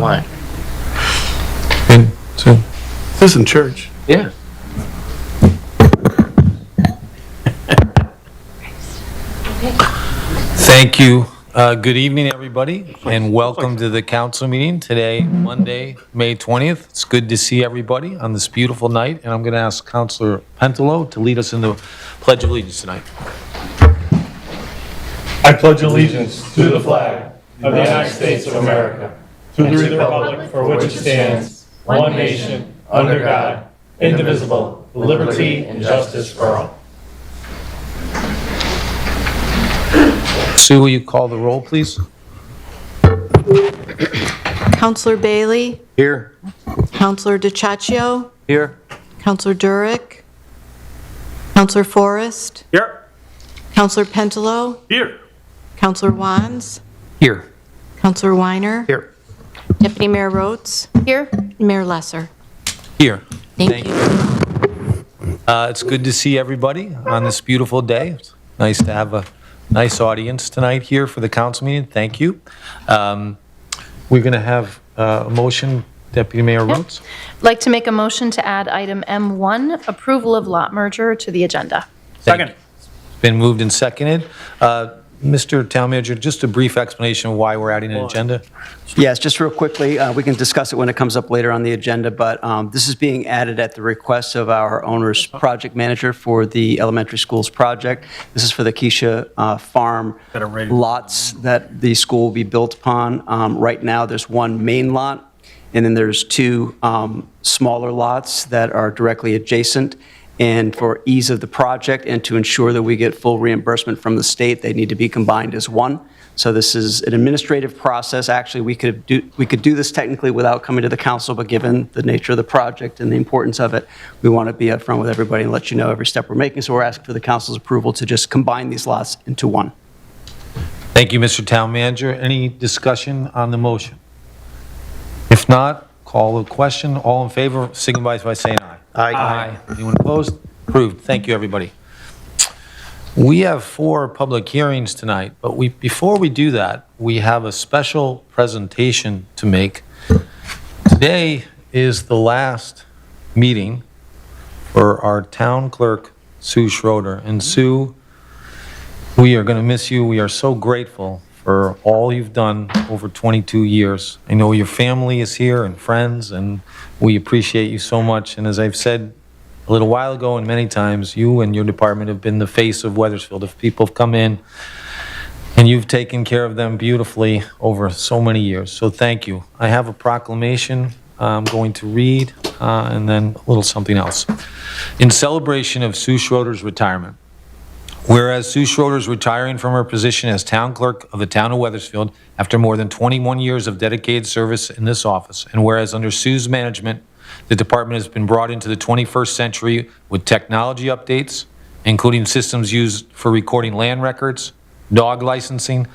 line. Good. So, This isn't church. Yeah. thank you. Good evening, everybody, and welcome to the council meeting today, Monday, May 20th. It's good to see everybody on this beautiful night, and I'm going to ask Councilor Pentelo to lead us in the Pledge of Allegiance tonight. I pledge allegiance to the flag of the United States of America, to the republic for which it stands, one nation, under God, indivisible, with liberty and justice for all. Sue, will you call the roll, please? Counselor Bailey, Here. Counselor DiCiaccio, Here. Counselor Durick, Counselor Forrest, Here. Counselor Pentelo, Here. Counselor Wands, Here. Counselor Weiner, Here. Deputy Mayor Rhodes, here, Mayor Lesser. Here. Thank you. It's good to see everybody on this beautiful day. It's nice to have a nice audience tonight here for the council meeting. Thank you. We're going to have a motion, Deputy Mayor Rhodes. I'd like to make a motion to add item M1, approval of lot merger, to the agenda. Second. Been moved and seconded. Mr. Town Manager, just a brief explanation of why we're adding an agenda. Yes, just real quickly, we can discuss it when it comes up later on the agenda, but this is being added at the request of our owner's project manager for the elementary schools project. This is for the Keisha Farm lots that the school will be built upon. Right now, there's one main lot, and then there's two smaller lots that are directly adjacent. And for ease of the project and to ensure that we get full reimbursement from the state, they need to be combined as one. So this is an administrative process. Actually, we could do this technically without coming to the council, but given the nature of the project and the importance of it, we want to be upfront with everybody and let you know every step we're making. So we're asking for the council's approval to just combine these lots into one. Thank you, Mr. Town Manager. Any discussion on the motion? If not, call the question. All in favor, signify by saying aye. Aye. Anyone opposed? Approved. Thank you, everybody. We have 4 public hearings tonight, but before we do that, we have a special presentation to make. Today is the last meeting for our town clerk, Sue Schroeder. And Sue, we are going to miss you. We are so grateful for all you've done over 22 years. I know your family is here and friends, and we appreciate you so much. And as I've said a little while ago and many times, you and your department have been the face of Wethersfield. If people have come in and you've taken care of them beautifully over so many years. So thank you. I have a proclamation I'm going to read and then a little something else. In celebration of Sue Schroeder's retirement, whereas Sue Schroeder is retiring from her position as town clerk of the town of Wethersfield after more than 21 years of dedicated service in this office, and whereas under Sue's management, the department has been brought into the 21st century with technology updates, including systems used for recording land records, dog licensing,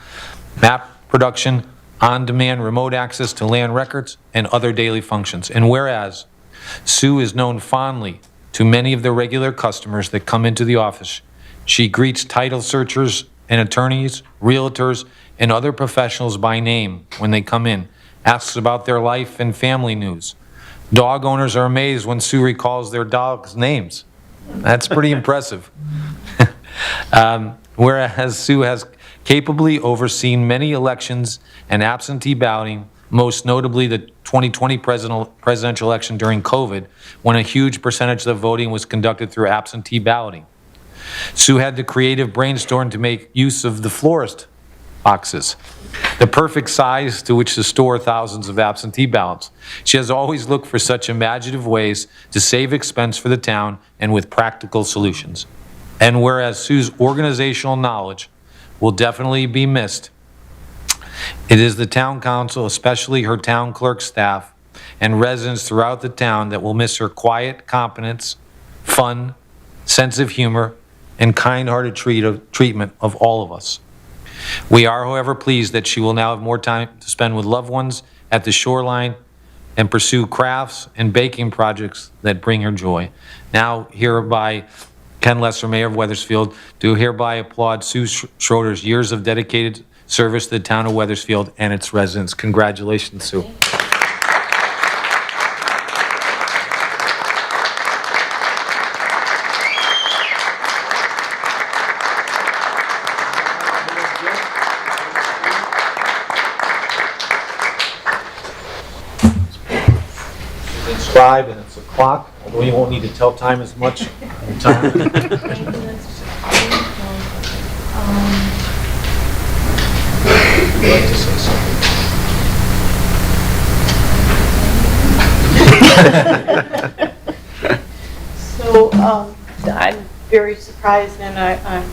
map production, on-demand remote access to land records, and other daily functions. And whereas Sue is known fondly to many of the regular customers that come into the office, she greets title searchers and attorneys, realtors, and other professionals by name when they come in, asks about their life and family news. Dog owners are amazed when Sue recalls their dogs' names. That's pretty impressive. Whereas Sue has capably overseen many elections and absentee balloting, most notably the 2020 presidential election during COVID, when a huge percentage of the voting was conducted through absentee balloting. Sue had the creative brainstorm to make use of the florist boxes, the perfect size to which to store thousands of absentee ballots. She has always looked for such imaginative ways to save expense for the town and with practical solutions. And whereas Sue's organizational knowledge will definitely be missed, it is the town council, especially her town clerk staff and residents throughout the town, that will miss her quiet competence, fun, sense of humor, and kind-hearted treatment of all of us. We are, however, pleased that she will now have more time to spend with loved ones at the shoreline and pursue crafts and baking projects that bring her joy. Now, hereby, Ken Lesser, Mayor of Wethersfield, do hereby applaud Sue Schroeder's years of dedicated service to the town of Wethersfield and its residents. Congratulations, Sue. 5 and it's a clock, although you won't need to tell time as much. Time. Would you like to say something? So I'm very surprised, and I'm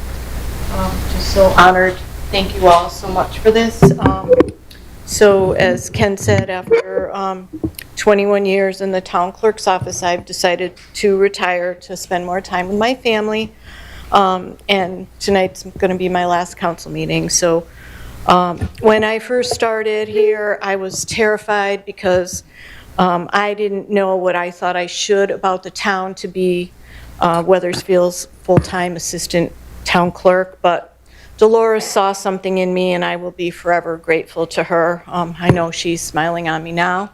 just so honored. Thank you all so much for this. So as Ken said, after 21 years in the town clerk's office, I've decided to retire to spend more time with my family. And tonight's going to be my last council meeting. So when I first started here, I was terrified because I didn't know what I thought I should about the town to be Wethersfield's full-time assistant town clerk, but Dolores saw something in me, and I will be forever grateful to her. I know she's smiling on me now.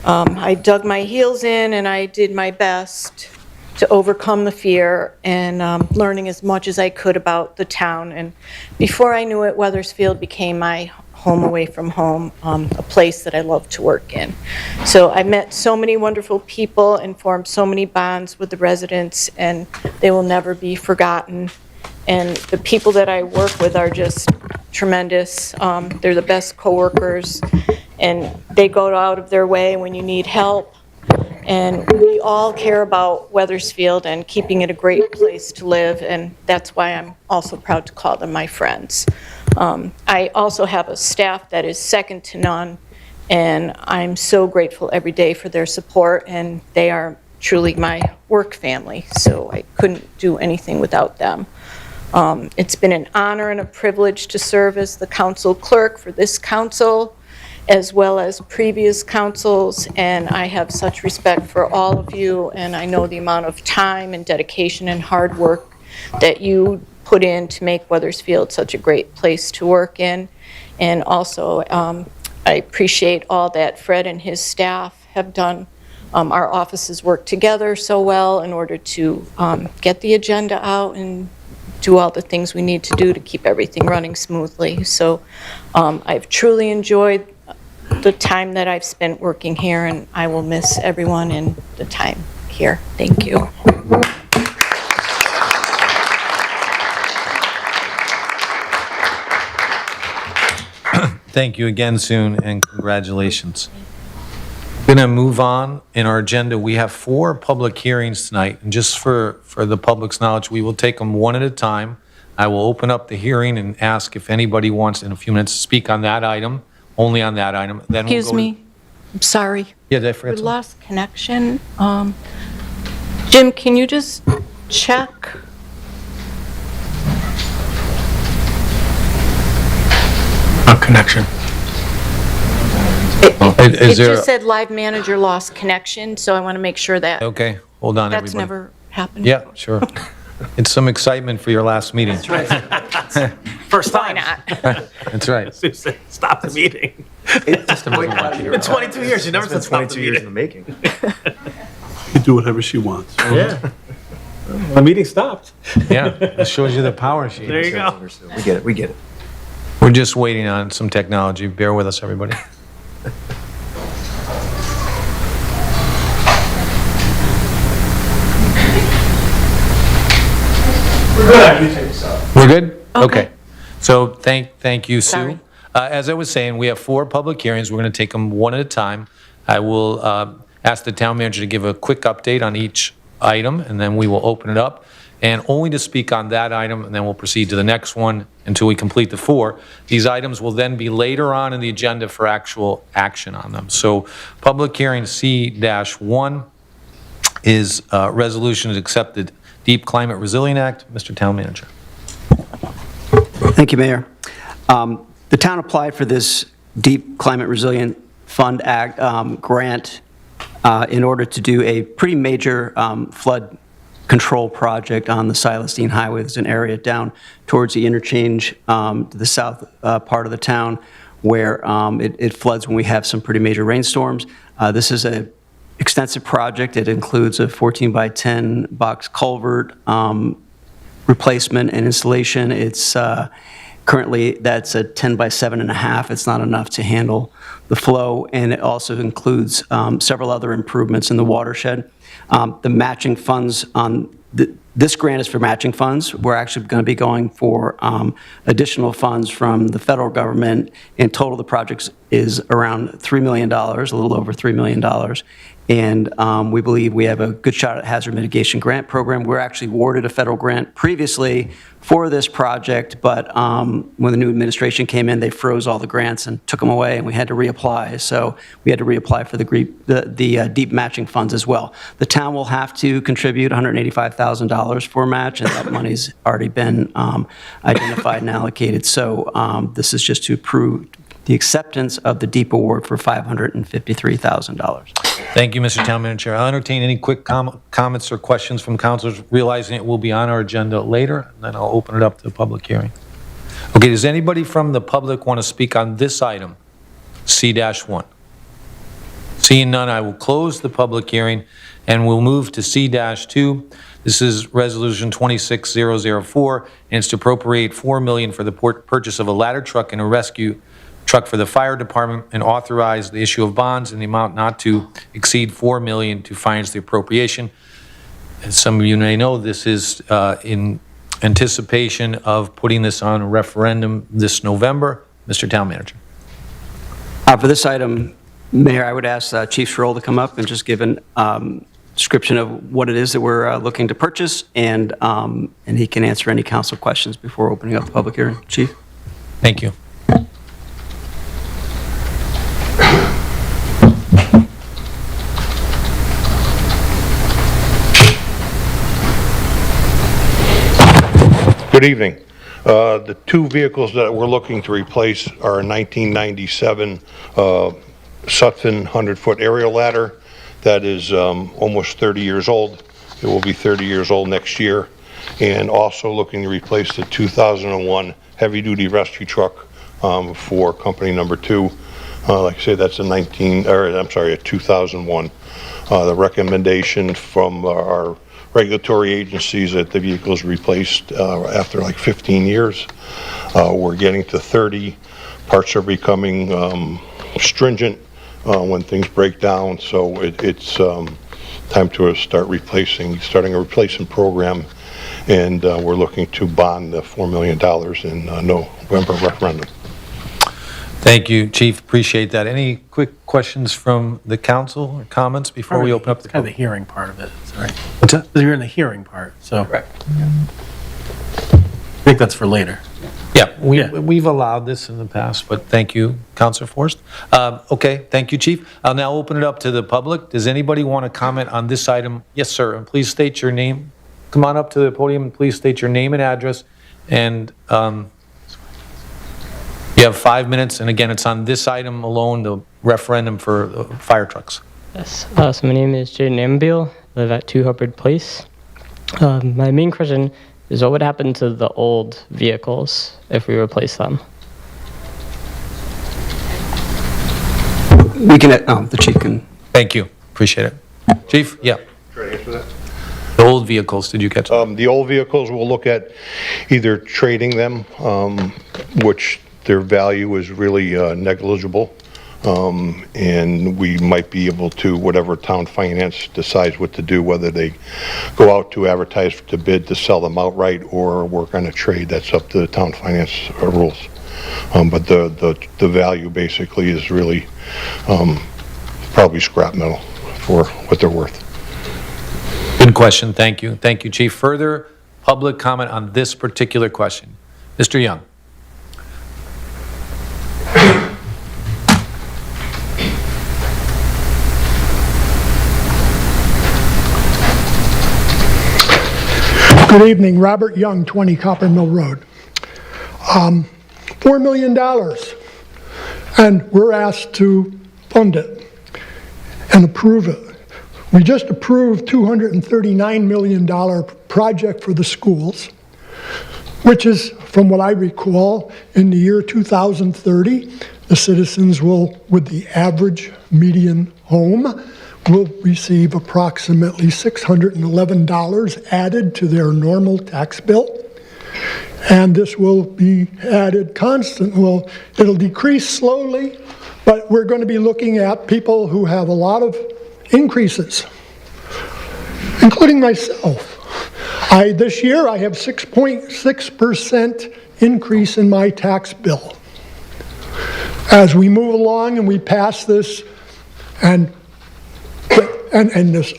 I dug my heels in, and I did my best to overcome the fear and learning as much as I could about the town. And before I knew it, Wethersfield became my home away from home, a place that I love to work in. So I met so many wonderful people and formed so many bonds with the residents, and they will never be forgotten. And the people that I work with are just tremendous. They're the best coworkers, and they go out of their way when you need help. And we all care about Wethersfield and keeping it a great place to live, and that's why I'm also proud to call them my friends. I also have a staff that is second to none, and I'm so grateful every day for their support, and they are truly my work family, so I couldn't do anything without them. It's been an honor and a privilege to serve as the council clerk for this council, as well as previous councils, and I have such respect for all of you, and I know the amount of time and dedication and hard work that you put in to make Wethersfield such a great place to work in. And also, I appreciate all that Fred and his staff have done. Our offices work together so well in order to get the agenda out and do all the things we need to do to keep everything running smoothly. So I've truly enjoyed the time that I've spent working here, and I will miss everyone in the time here. Thank you. Thank you again, Sue, and congratulations. We're going to move on in our agenda. We have 4 public hearings tonight, and just for the public's knowledge, we will take them one at a time. I will open up the hearing and ask if anybody wants in a few minutes to speak on that item, only on that item. Then Excuse me. I'm sorry. Yeah, did I We forget something? lost connection. Jim, can you just check? Connection. It Is there? just said live manager lost connection, so I want to make sure that Okay, hold on, that's everybody. never happened. Yeah, sure. It's some excitement for your last meeting. First Why time. not? That's right. Sue said, stop the meeting. Just a In 22 years, you never said stop the 22 years in the meeting. making. You do whatever she wants. Yeah. The meeting stopped. Yeah, it shows you the power sheet. There you go. We get it, we get it. We're just waiting on some technology. Bear with us, everybody. We're good. You take this up. We're good? Okay. So thank you, Sue. Sorry. As I was saying, we have 4 public hearings. We're going to take them one at a time. I will ask the town manager to give a quick update on each item, and then we will open it up. And only to speak on that item, and then we'll proceed to the next one until we complete the 4. These items will then be later on in the agenda for actual action on them. So public hearing C-1 is resolution to accept the Deep Climate Resilient Act. Mr. Town Manager. Thank you, Mayor. The town applied for this Deep Climate Resilient Fund Act grant in order to do a pretty major flood control project on the Silas Deane Highway. There's an area down towards the interchange to the south part of the town where it floods when we have some pretty major rainstorms. This is an extensive project. It includes a 14 by 10 box culvert replacement and installation. It's Currently, that's a 10 by 7.5. It's not enough to handle the flow, and it also includes several other improvements in the watershed. The matching funds on this grant is for matching funds. We're actually going to be going for additional funds from the federal government. In total, the project is around $3 million, a little over $3 million. And we believe we have a good shot at hazard mitigation grant program. We're actually awarded a federal grant previously for this project, but when the new administration came in, they froze all the grants and took them away, and we had to reapply. So we had to reapply for the deep matching funds as well. The town will have to contribute $185,000 for a match, and that money's already been identified and allocated. So this is just to approve the acceptance of the deep award for $553,000. Thank you, Mr. Town Manager. I'll entertain any quick comments or questions from councilors, realizing it will be on our agenda later, and then I'll open it up to the public hearing. Okay, does anybody from the public want to speak on this item, C-1? Seeing none, I will close the public hearing, and we'll move to C-2. This is Resolution 26004, and it's to appropriate $4 million for the purchase of a ladder truck and a rescue truck for the fire department, and authorize the issue of bonds in the amount not to exceed $4 million to finance the appropriation. As some of you may know, this is in anticipation of putting this on a referendum this November. Mr. Town Manager. For this item, Mayor, I would ask Chief Schroll to come up and just give an description of what it is that we're looking to purchase, and he can answer any council questions before opening up the public hearing. Chief? Thank you. Good evening. The two vehicles that we're looking to replace are a 1997 Sutphen 100-foot aerial ladder that is almost 30 years old. It will be 30 years old next year. And also looking to replace the 2001 heavy-duty rescue truck for company number 2. Like I say, that's a 2001. The recommendation from our regulatory agencies that the vehicle is replaced after like 15 years. We're getting to 30. Parts are becoming stringent when things break down, so it's time to starting a replacement program, and we're looking to bond the $4 million in November referendum. Thank you, Chief. Appreciate that. Any quick questions from the council or comments before we open up the kind of the public? hearing part of it. Sorry. What's that? You're in the hearing part, so Correct. I think that's for later. Yeah, we've allowed this in the past, but thank you, Councilor Forrest. Okay, thank you, Chief. I'll now open it up to the public. Does anybody want to comment on this item? Yes, sir, and please state your name. Come on up to the podium and please state your name and address. And you have 5 minutes, and again, it's on this item alone, the referendum for fire trucks. Yes, so my name is Jaden Ambiel, live at 2 Hubbard Place. My main question is what would happen to the old vehicles if we replace them? We can, the chief can. Thank you, appreciate it. Chief, yeah. Try to answer that. The old vehicles, did you catch that? The old vehicles, we'll look at either trading them, which their value is really negligible, and we might be able to, whatever town finance decides what to do, whether they go out to advertise to bid to sell them outright or work on a trade. That's up to the town finance rules. But the value basically is really probably scrap metal for what they're worth. Good question, thank you. Thank you, Chief. Further public comment on this particular question? Mr. Young. Good evening, Robert Young, 20 Copper Mill Road. $4 million, and we're asked to fund it and approve it. We just approved $239 million project for the schools, which is, from what I recall, in the year 2030, the citizens will, with the average median home, will receive approximately $611 added to their normal tax bill. and this will be added constant. Well, it'll decrease slowly, but we're going to be looking at people who have a lot of increases, including myself. This year I have 6.6% increase in my tax bill. As we move along and we pass this and this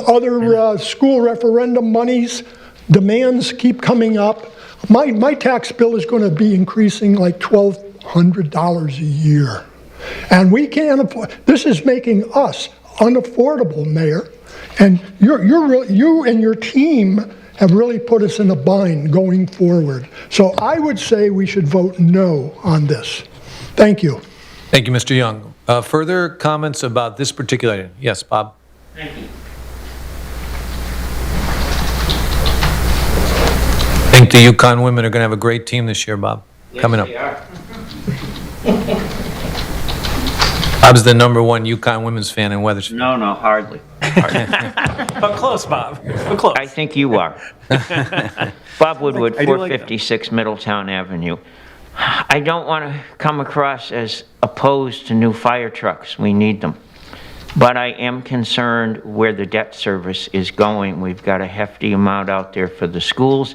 other school referendum monies, demands keep coming up. My tax bill is going to be increasing like $1,200 a year. And we can't afford, this is making us unaffordable, Mayor. And you and your team have really put us in a bind going forward. So I would say we should vote no on this. Thank you. Thank you, Mr. Young. Further comments about this particular item? Yes, Bob? Thank you. I think the Yukon women are going to have a great team this year, Bob, coming up. They are. Bob's the #1 Yukon women's fan in Wethersfield. No, hardly. But close, Bob. But close. I think you are. Bob Woodward, I do like 456 Middletown Avenue. I don't want to come across as opposed to new fire trucks. We need them. But I am concerned where the debt service is going. We've got a hefty amount out there for the schools.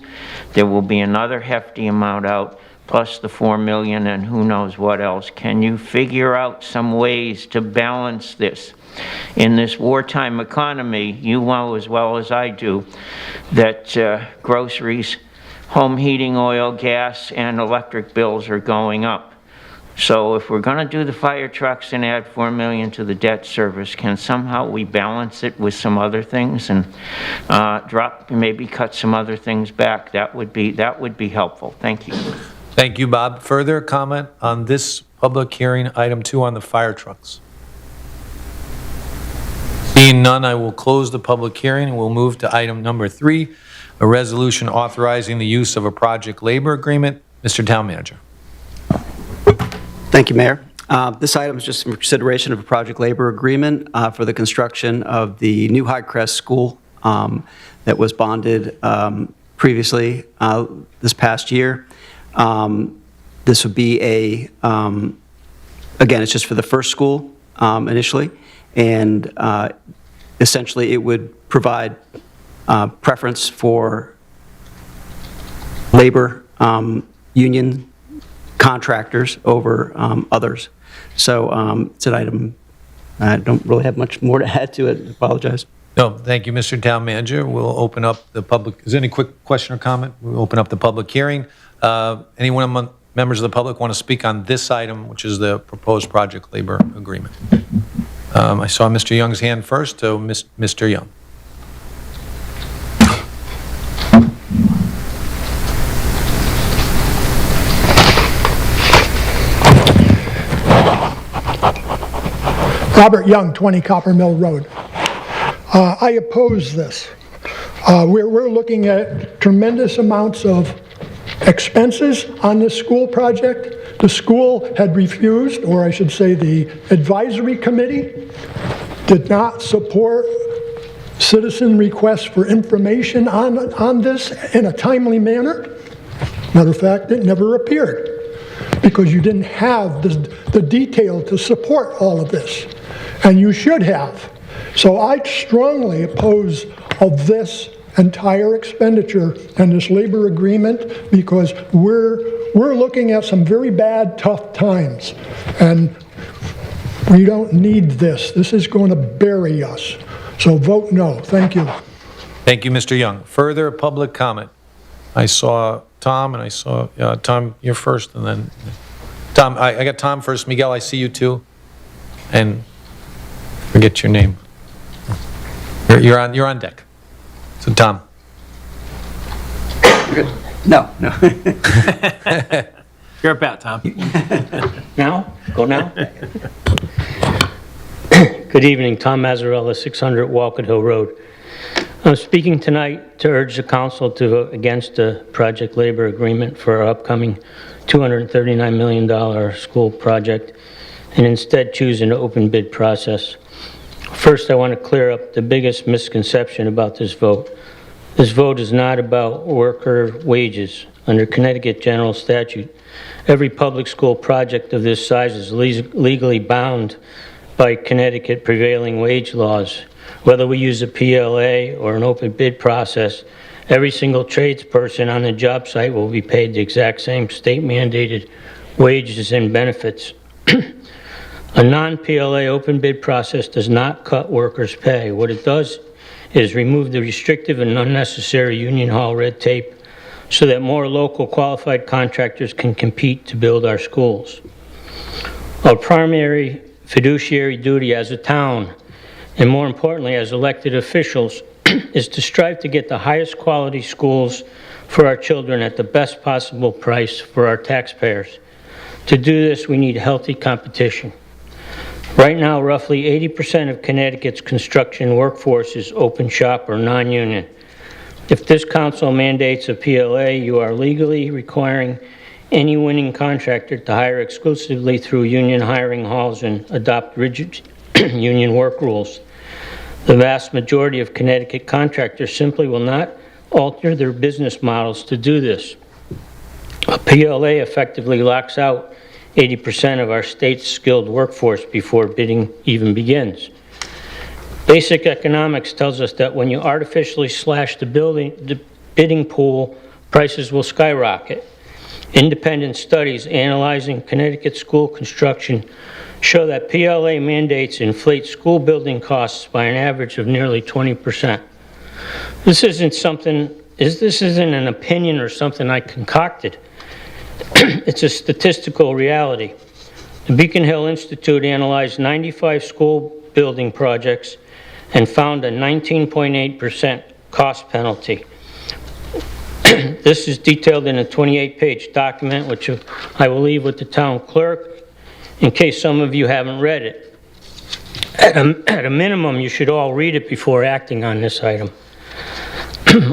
There will be another hefty amount out, plus the $4 million and who knows what else. Can you figure out some ways to balance this? In this wartime economy, you know as well as I do that groceries, home heating oil, gas, and electric bills are going up. So if we're going to do the fire trucks and add $4 million to the debt service, can somehow we balance it with some other things and maybe cut some other things back? That would be helpful. Thank you. Thank you, Bob. Further comment on this public hearing, item 2 on the fire trucks? Seeing none, I will close the public hearing and we'll move to item number 3, a resolution authorizing the use of a project labor agreement. Mr. Town Manager. Thank you, Mayor. This item is just for consideration of a project labor agreement for the construction of the new Highcrest school that was bonded previously this past year. This would be again, it's just for the first school initially, and essentially it would provide preference for labor union contractors over others. So it's an item, I don't really have much more to add to it, I apologize. No, thank you, Mr. Town Manager. We'll open up the public, is there any quick question or comment? We'll open up the public hearing. Anyone among members of the public want to speak on this item, which is the proposed project labor agreement? I saw Mr. Young's hand first, so Mr. Young. Robert Young, 20 Copper Mill Road. I oppose this. We're looking at tremendous amounts of expenses on this school project. The school had refused, or I should say the advisory committee did not support citizen requests for information on this in a timely manner. Matter of fact, it never appeared because you didn't have the detail to support all of this, and you should have. So I strongly oppose of this entire expenditure and this labor agreement because we're looking at some very bad, tough times, and we don't need this. This is going to bury us. So vote no. Thank you. Thank you, Mr. Young. Further public comment? I saw Tom, and I saw, Tom, you're first, and then, Tom, I got Tom first. Miguel, I see you too. And forget your name. You're on deck. So, Tom. No. You're about, Tom. Now? Go now? Good evening, Tom Mazzarella, 600 Walcott Hill Road. I'm speaking tonight to urge the council to vote against the project labor agreement for our upcoming $239 million school project and instead choose an open bid process. First, I want to clear up the biggest misconception about this vote. This vote is not about worker wages. Under Connecticut General Statute, every public school project of this size is legally bound by Connecticut prevailing wage laws. Whether we use a PLA or an open bid process, every single tradesperson on the job site will be paid the exact same state-mandated wages and benefits. A non-PLA open bid process does not cut workers' pay. What it does is remove the restrictive and unnecessary union hall red tape so that more local qualified contractors can compete to build our schools. Our primary fiduciary duty as a town, and more importantly as elected officials, is to strive to get the highest quality schools for our children at the best possible price for our taxpayers. To do this, we need healthy competition. Right now, roughly 80% of Connecticut's construction workforce is open shop or non-union. If this council mandates a PLA, you are legally requiring any winning contractor to hire exclusively through union hiring halls and adopt rigid union work rules. The vast majority of Connecticut contractors simply will not alter their business models to do this. A PLA effectively locks out 80% of our state's skilled workforce before bidding even begins. Basic economics tells us that when you artificially slash the bidding pool, prices will skyrocket. Independent studies analyzing Connecticut school construction show that PLA mandates inflate school building costs by an average of nearly 20%. This isn't an opinion or something I concocted. It's a statistical reality. The Beacon Hill Institute analyzed 95 school building projects and found a 19.8% cost penalty. This is detailed in a 28-page document, which I will leave with the town clerk in case some of you haven't read it. At a minimum, you should all read it before acting on this item.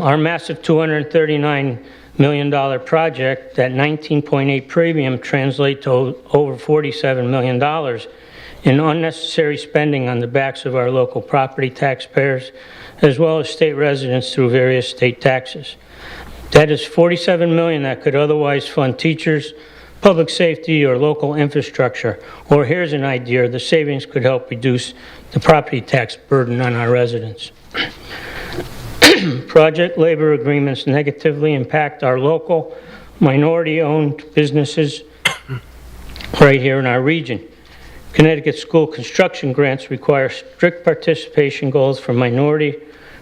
Our massive $239 million project, that 19.8 premium translates to over $47 million in unnecessary spending on the backs of our local property taxpayers, as well as state residents through various state taxes. That is $47 million that could otherwise fund teachers, public safety, or local infrastructure. Or here's an idea, the savings could help reduce the property tax burden on our residents. Project labor agreements negatively impact our local minority-owned businesses right here in our region. Connecticut school construction grants require strict participation goals for minority,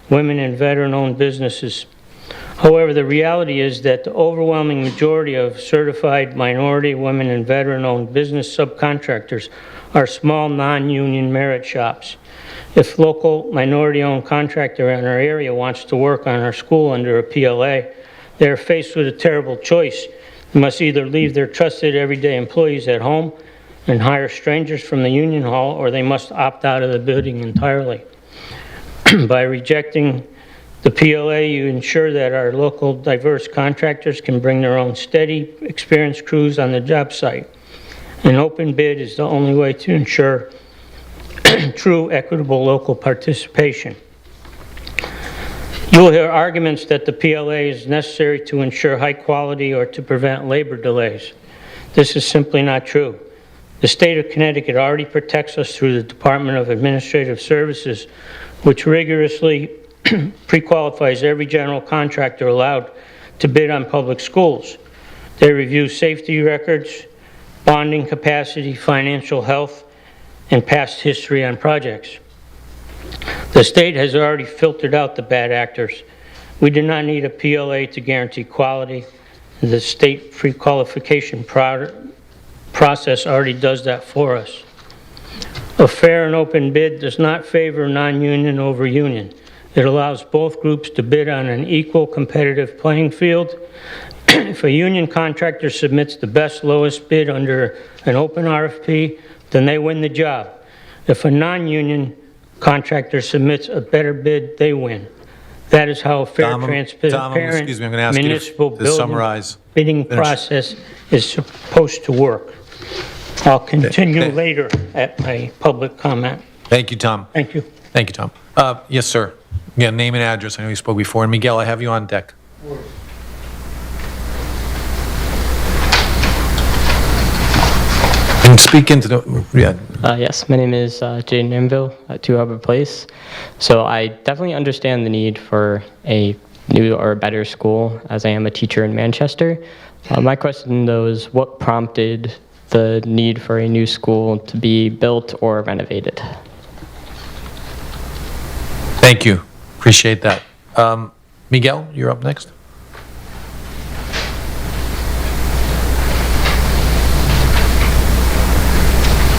women, and veteran-owned businesses. However, the reality is that the overwhelming majority of certified minority, women, and veteran-owned business subcontractors are small non-union merit shops. If local minority-owned contractor in our area wants to work on our school under a PLA, they are faced with a terrible choice. They must either leave their trusted everyday employees at home and hire strangers from the union hall, or they must opt out of the building entirely. By rejecting the PLA, you ensure that our local diverse contractors can bring their own steady, experienced crews on the job site. An open bid is the only way to ensure true equitable local participation. You will hear arguments that the PLA is necessary to ensure high quality or to prevent labor delays. This is simply not true. The state of Connecticut already protects us through the Department of Administrative Services, which rigorously pre-qualifies every general contractor allowed to bid on public schools. They review safety records, bonding capacity, financial health, and past history on projects. The state has already filtered out the bad actors. We do not need a PLA to guarantee quality. The state pre-qualification process already does that for us. A fair and open bid does not favor non-union over union. It allows both groups to bid on an equal competitive playing field. If a union contractor submits the best lowest bid under an open RFP, then they win the job. If a non-union contractor submits a better bid, they win. That is how a fair, transparent municipal bidding process is supposed to work. I'll continue later at my public comment. Thank you, Tom. Thank you. Thank you, Tom. Yes, sir. Yeah, name and address. I know you spoke before. And Miguel, I have you on deck. And speak into the, yeah. Yes, my name is Jaden Nimville at 2 Hubbard Place. So I definitely understand the need for a new or better school, as I am a teacher in Manchester. My question, though, is what prompted the need for a new school to be built or renovated? Thank you. Appreciate that. Miguel, you're up next.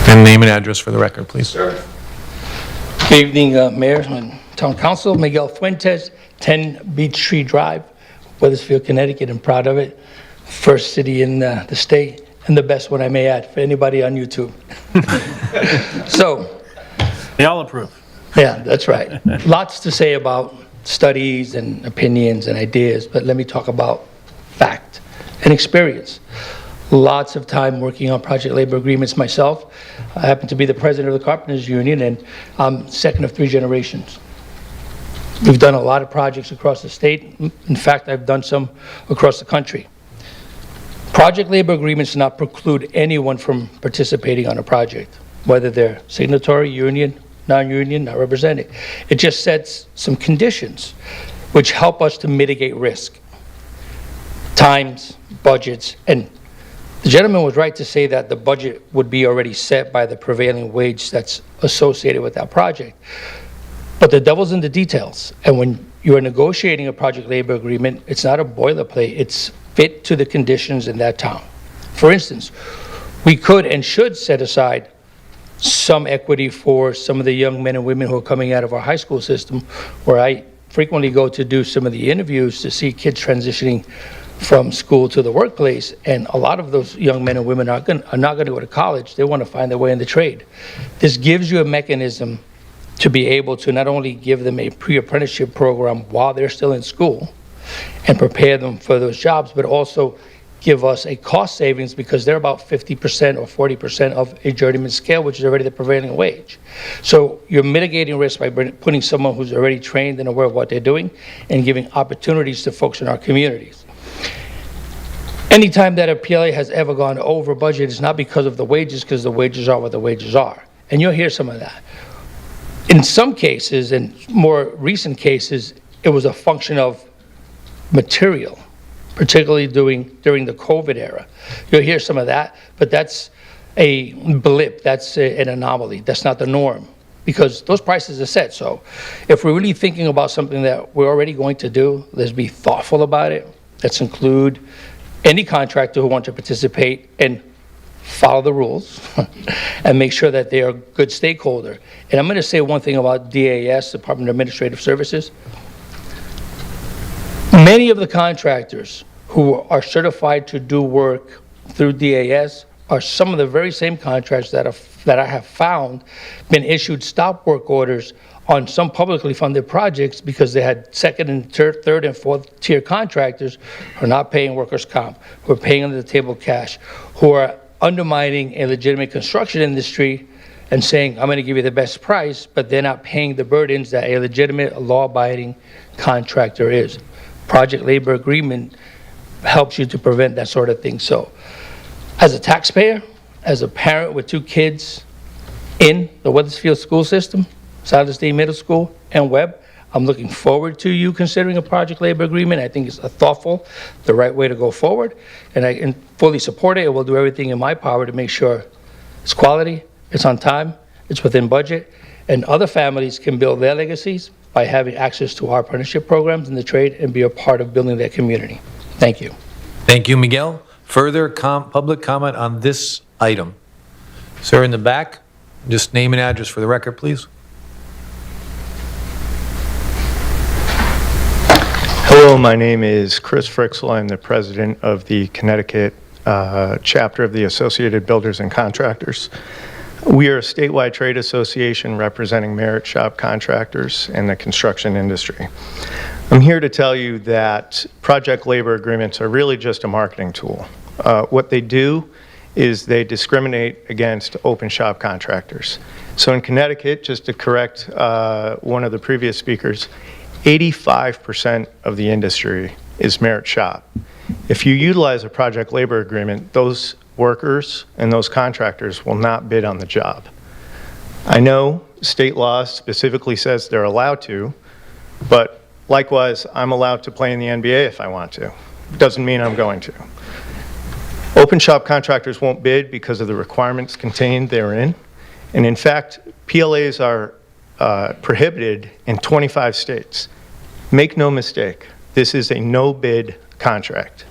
And name and address for the record, please. Good evening, Mayor and Town Council. Miguel Fuentes, 10 Beach Tree Drive, Wethersfield, Connecticut. I'm proud of it. First city in the state, and the best one, I may add, for anybody on YouTube. So, They all approve. yeah, that's right. Lots to say about studies and opinions and ideas, but let me talk about fact and experience. Lots of time working on project labor agreements myself. I happen to be the president of the Carpenters Union, and I'm second of 3 generations. We've done a lot of projects across the state. In fact, I've done some across the country. Project labor agreements do not preclude anyone from participating on a project, whether they're signatory, union, non-union, not represented. It just sets some conditions which help us to mitigate risk. Times, budgets, and the gentleman was right to say that the budget would be already set by the prevailing wage that's associated with that project. But the devil's in the details. And when you're negotiating a project labor agreement, it's not a boilerplate. It's fit to the conditions in that town. For instance, we could and should set aside some equity for some of the young men and women who are coming out of our high school system, where I frequently go to do some of the interviews to see kids transitioning from school to the workplace, and a lot of those young men and women are not going to go to college. They want to find their way in the trade. This gives you a mechanism to be able to not only give them a pre-apprenticeship program while they're still in school and prepare them for those jobs, but also give us a cost savings because they're about 50% or 40% of a journeyman scale, which is already the prevailing wage. So you're mitigating risk by putting someone who's already trained and aware of what they're doing and giving opportunities to folks in our communities. Anytime that a PLA has ever gone over budget, it's not because of the wages, because the wages are what the wages are. And you'll hear some of that. In some cases, and more recent cases, it was a function of material, particularly during the COVID era. You'll hear some of that, but that's a blip, that's an anomaly, that's not the norm, because those prices are set. So if we're really thinking about something that we're already going to do, let's be thoughtful about it. Let's include any contractor who wants to participate and follow the rules and make sure that they are a good stakeholder. And I'm going to say one thing about DAS, Department of Administrative Services. Many of the contractors who are certified to do work through DAS are some of the very same contractors that I have found been issued stop work orders on some publicly funded projects because they had second and third and fourth tier contractors who are not paying workers' comp, who are paying under the table cash, who are undermining a legitimate construction industry and saying, I'm going to give you the best price, but they're not paying the burdens that a legitimate law-abiding contractor is. Project labor agreement helps you to prevent that sort of thing. So as a taxpayer, as a parent with 2 kids in the Wethersfield school system, Silas Deane Middle School and Webb, I'm looking forward to you considering a project labor agreement. I think it's a thoughtful, the right way to go forward, and I can fully support it. I will do everything in my power to make sure it's quality, it's on time, it's within budget, and other families can build their legacies by having access to our apprenticeship programs in the trade and be a part of building their community. Thank you. Thank you, Miguel. Further public comment on this item? Sir, in the back, just name and address for the record, please. Hello, my name is Chris Frixel. I'm the president of the Connecticut chapter of the Associated Builders and Contractors. We are a statewide trade association representing merit shop contractors in the construction industry. I'm here to tell you that project labor agreements are really just a marketing tool. What they do is they discriminate against open shop contractors. So in Connecticut, just to correct one of the previous speakers, 85% of the industry is merit shop. If you utilize a project labor agreement, those workers and those contractors will not bid on the job. I know state law specifically says they're allowed to, but likewise, I'm allowed to play in the NBA if I want to. Doesn't mean I'm going to. Open shop contractors won't bid because of the requirements contained therein. And in fact, PLAs are prohibited in 25 states. Make no mistake, this is a no-bid contract.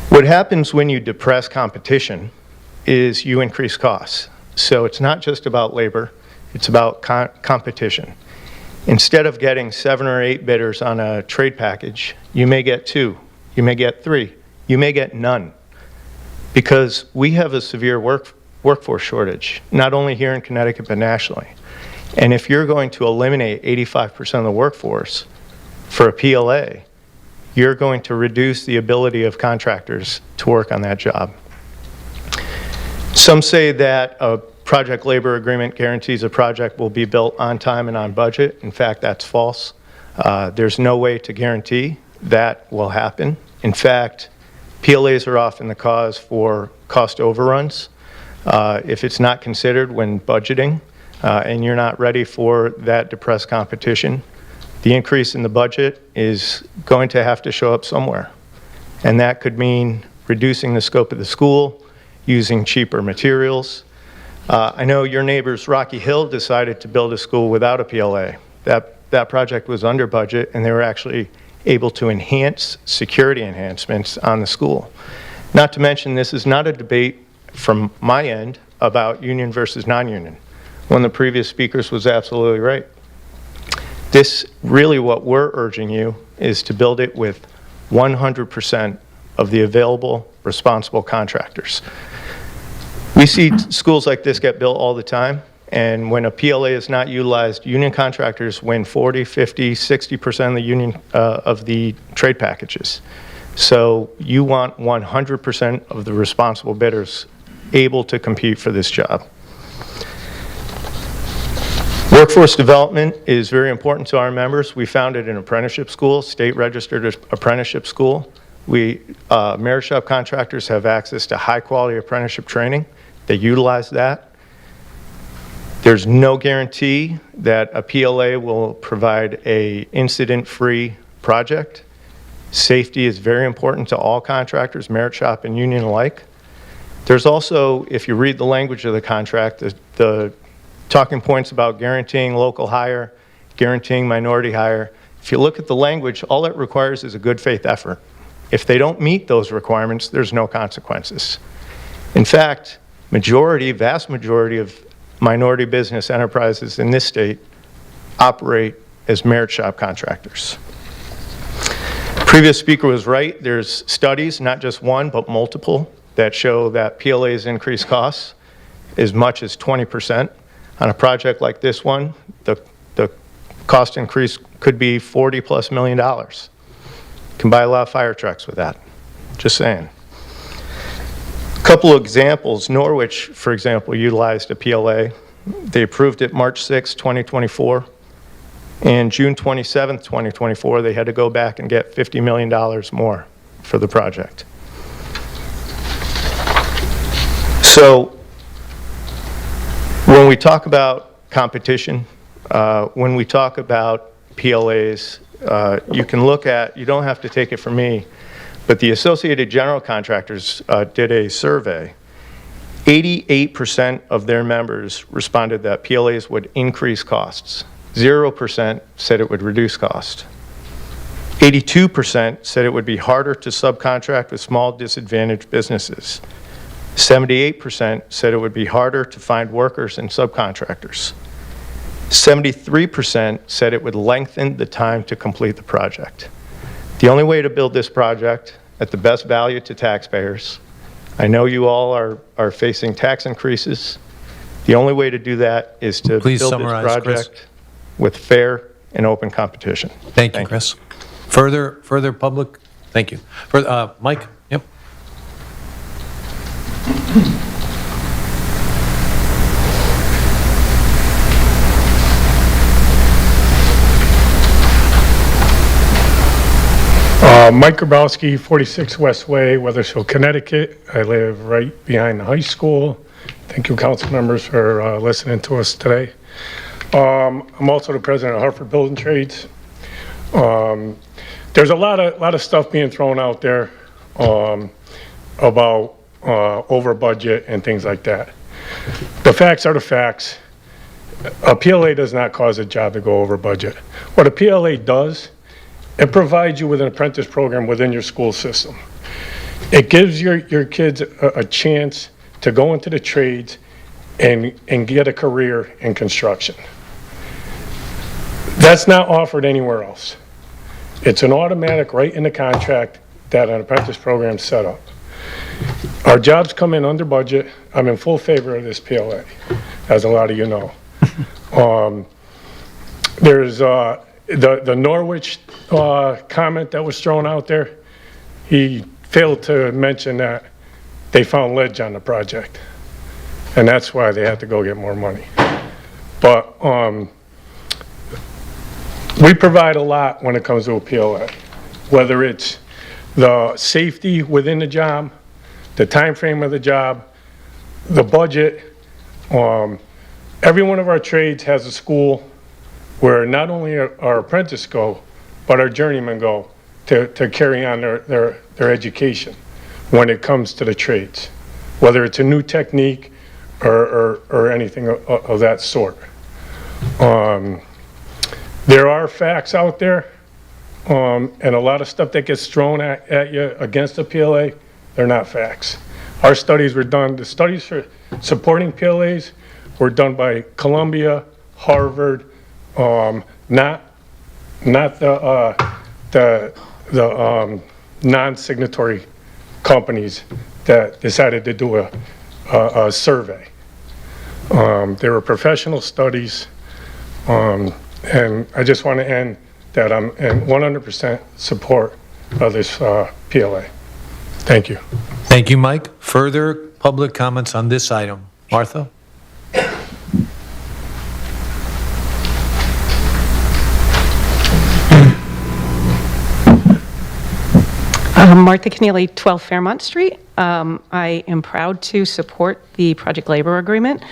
What happens when you depress competition is you increase costs. So it's not just about labor, it's about competition. Instead of getting 7 or 8 bidders on a trade package, you may get 2, you may get 3, you may get none. Because we have a severe workforce shortage, not only here in Connecticut, but nationally. And if you're going to eliminate 85% of the workforce for a PLA, you're going to reduce the ability of contractors to work on that job. Some say that a project labor agreement guarantees a project will be built on time and on budget. In fact, that's false. There's no way to guarantee that will happen. In fact, PLAs are often the cause for cost overruns if it's not considered when budgeting and you're not ready for that depressed competition. The increase in the budget is going to have to show up somewhere. And that could mean reducing the scope of the school, using cheaper materials. I know your neighbors, Rocky Hill, decided to build a school without a PLA. That project was under budget, and they were actually able to enhance security enhancements on the school. Not to mention, this is not a debate from my end about union versus non-union. One of the previous speakers was absolutely right. This, really what we're urging you is to build it with 100% of the available responsible contractors. We see schools like this get built all the time, and when a PLA is not utilized, union contractors win 40, 50, 60% of the union of the trade packages. So you want 100% of the responsible bidders able to compete for this job. Workforce development is very important to our members. We founded an apprenticeship school, state registered apprenticeship school. Merit shop contractors have access to high quality apprenticeship training. They utilize that. There's no guarantee that a PLA will provide an incident-free project. Safety is very important to all contractors, merit shop and union alike. There's also, if you read the language of the contract, the talking points about guaranteeing local hire, guaranteeing minority hire. If you look at the language, all it requires is a good faith effort. If they don't meet those requirements, there's no consequences. In fact, vast majority of minority business enterprises in this state operate as merit shop contractors. Previous speaker was right. There's studies, not just one, but multiple, that show that PLAs increase costs as much as 20%. On a project like this one, the cost increase could be $40+ million. You can buy a lot of fire trucks with that. Just saying. A couple of examples. Norwich, for example, utilized a PLA. They approved it March 6, 2024. And June 27, 2024, they had to go back and get $50 million more for the project. So when we talk about competition, when we talk about PLAs, you can look at, you don't have to take it from me, but the Associated General Contractors did a survey. 88% of their members responded that PLAs would increase costs. 0% said it would reduce cost. 82% said it would be harder to subcontract with small disadvantaged businesses. 78% said it would be harder to find workers and subcontractors. 73% said it would lengthen the time to complete the project. The only way to build this project at the best value to taxpayers, I know you all are facing tax increases. The only way to do that is to build this project Chris. with fair and open competition. Thank you, Chris. Further public? Thank you. Mike? Yep. Mike Grabowski, 46 West Way, Wethersfield, Connecticut. I live right behind the high school. Thank you, council members, for listening to us today. I'm also the president of Hartford Building Trades. There's a lot of stuff being thrown out there about over budget and things like that. The facts are the facts. A PLA does not cause a job to go over budget. What a PLA does, it provides you with an apprentice program within your school system. It gives your kids a chance to go into the trades and get a career in construction. That's not offered anywhere else. It's an automatic right in the contract that an apprentice program set up. Our jobs come in under budget. I'm in full favor of this PLA, as a lot of you know. There's the Norwich comment that was thrown out there. He failed to mention that they found ledge on the project, and that's why they had to go get more money. But we provide a lot when it comes to a PLA, whether it's the safety within the job, the time frame of the job, the budget. Every one of our trades has a school where not only our apprentices go, but our journeymen go to carry on their education when it comes to the trades, whether it's a new technique or anything of that sort. There are facts out there, and a lot of stuff that gets thrown at you against the PLA, they're not facts. Our studies were done, the studies for supporting PLAs were done by Columbia, Harvard, not the non-signatory companies that decided to do a survey. They were professional studies, and I just want to end that I'm in 100% support of this PLA. Thank you. Thank you, Mike. Further public comments on this item? Martha? Martha Keneally, 12 Fairmont Street. I am proud to support the project labor agreement.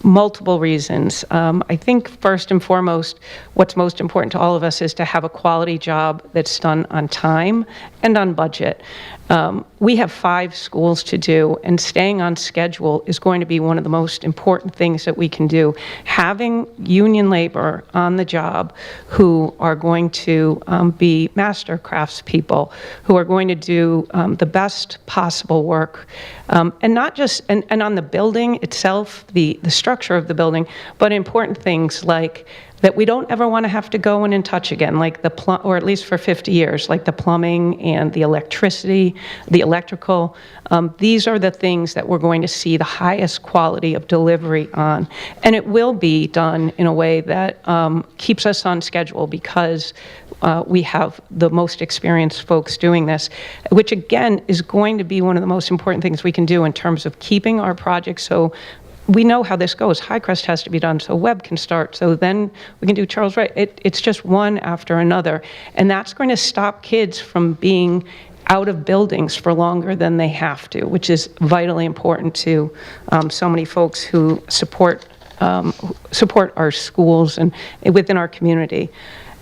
Multiple reasons. I think first and foremost, what's most important to all of us is to have a quality job that's done on time and on budget. We have 5 schools to do, and staying on schedule is going to be one of the most important things that we can do. Having union labor on the job who are going to be master crafts people, who are going to do the best possible work, and not just, and on the building itself, the structure of the building, but important things like that we don't ever want to have to go in and touch again, like or at least for 50 years, like the plumbing and the electricity, the electrical. These are the things that we're going to see the highest quality of delivery on. And it will be done in a way that keeps us on schedule because we have the most experienced folks doing this, which again is going to be one of the most important things we can do in terms of keeping our projects. So we know how this goes. Highcrest has to be done, so Webb can start, so then we can do Charles Wright. It's just one after another, and that's going to stop kids from being out of buildings for longer than they have to, which is vitally important to so many folks who support our schools and within our community.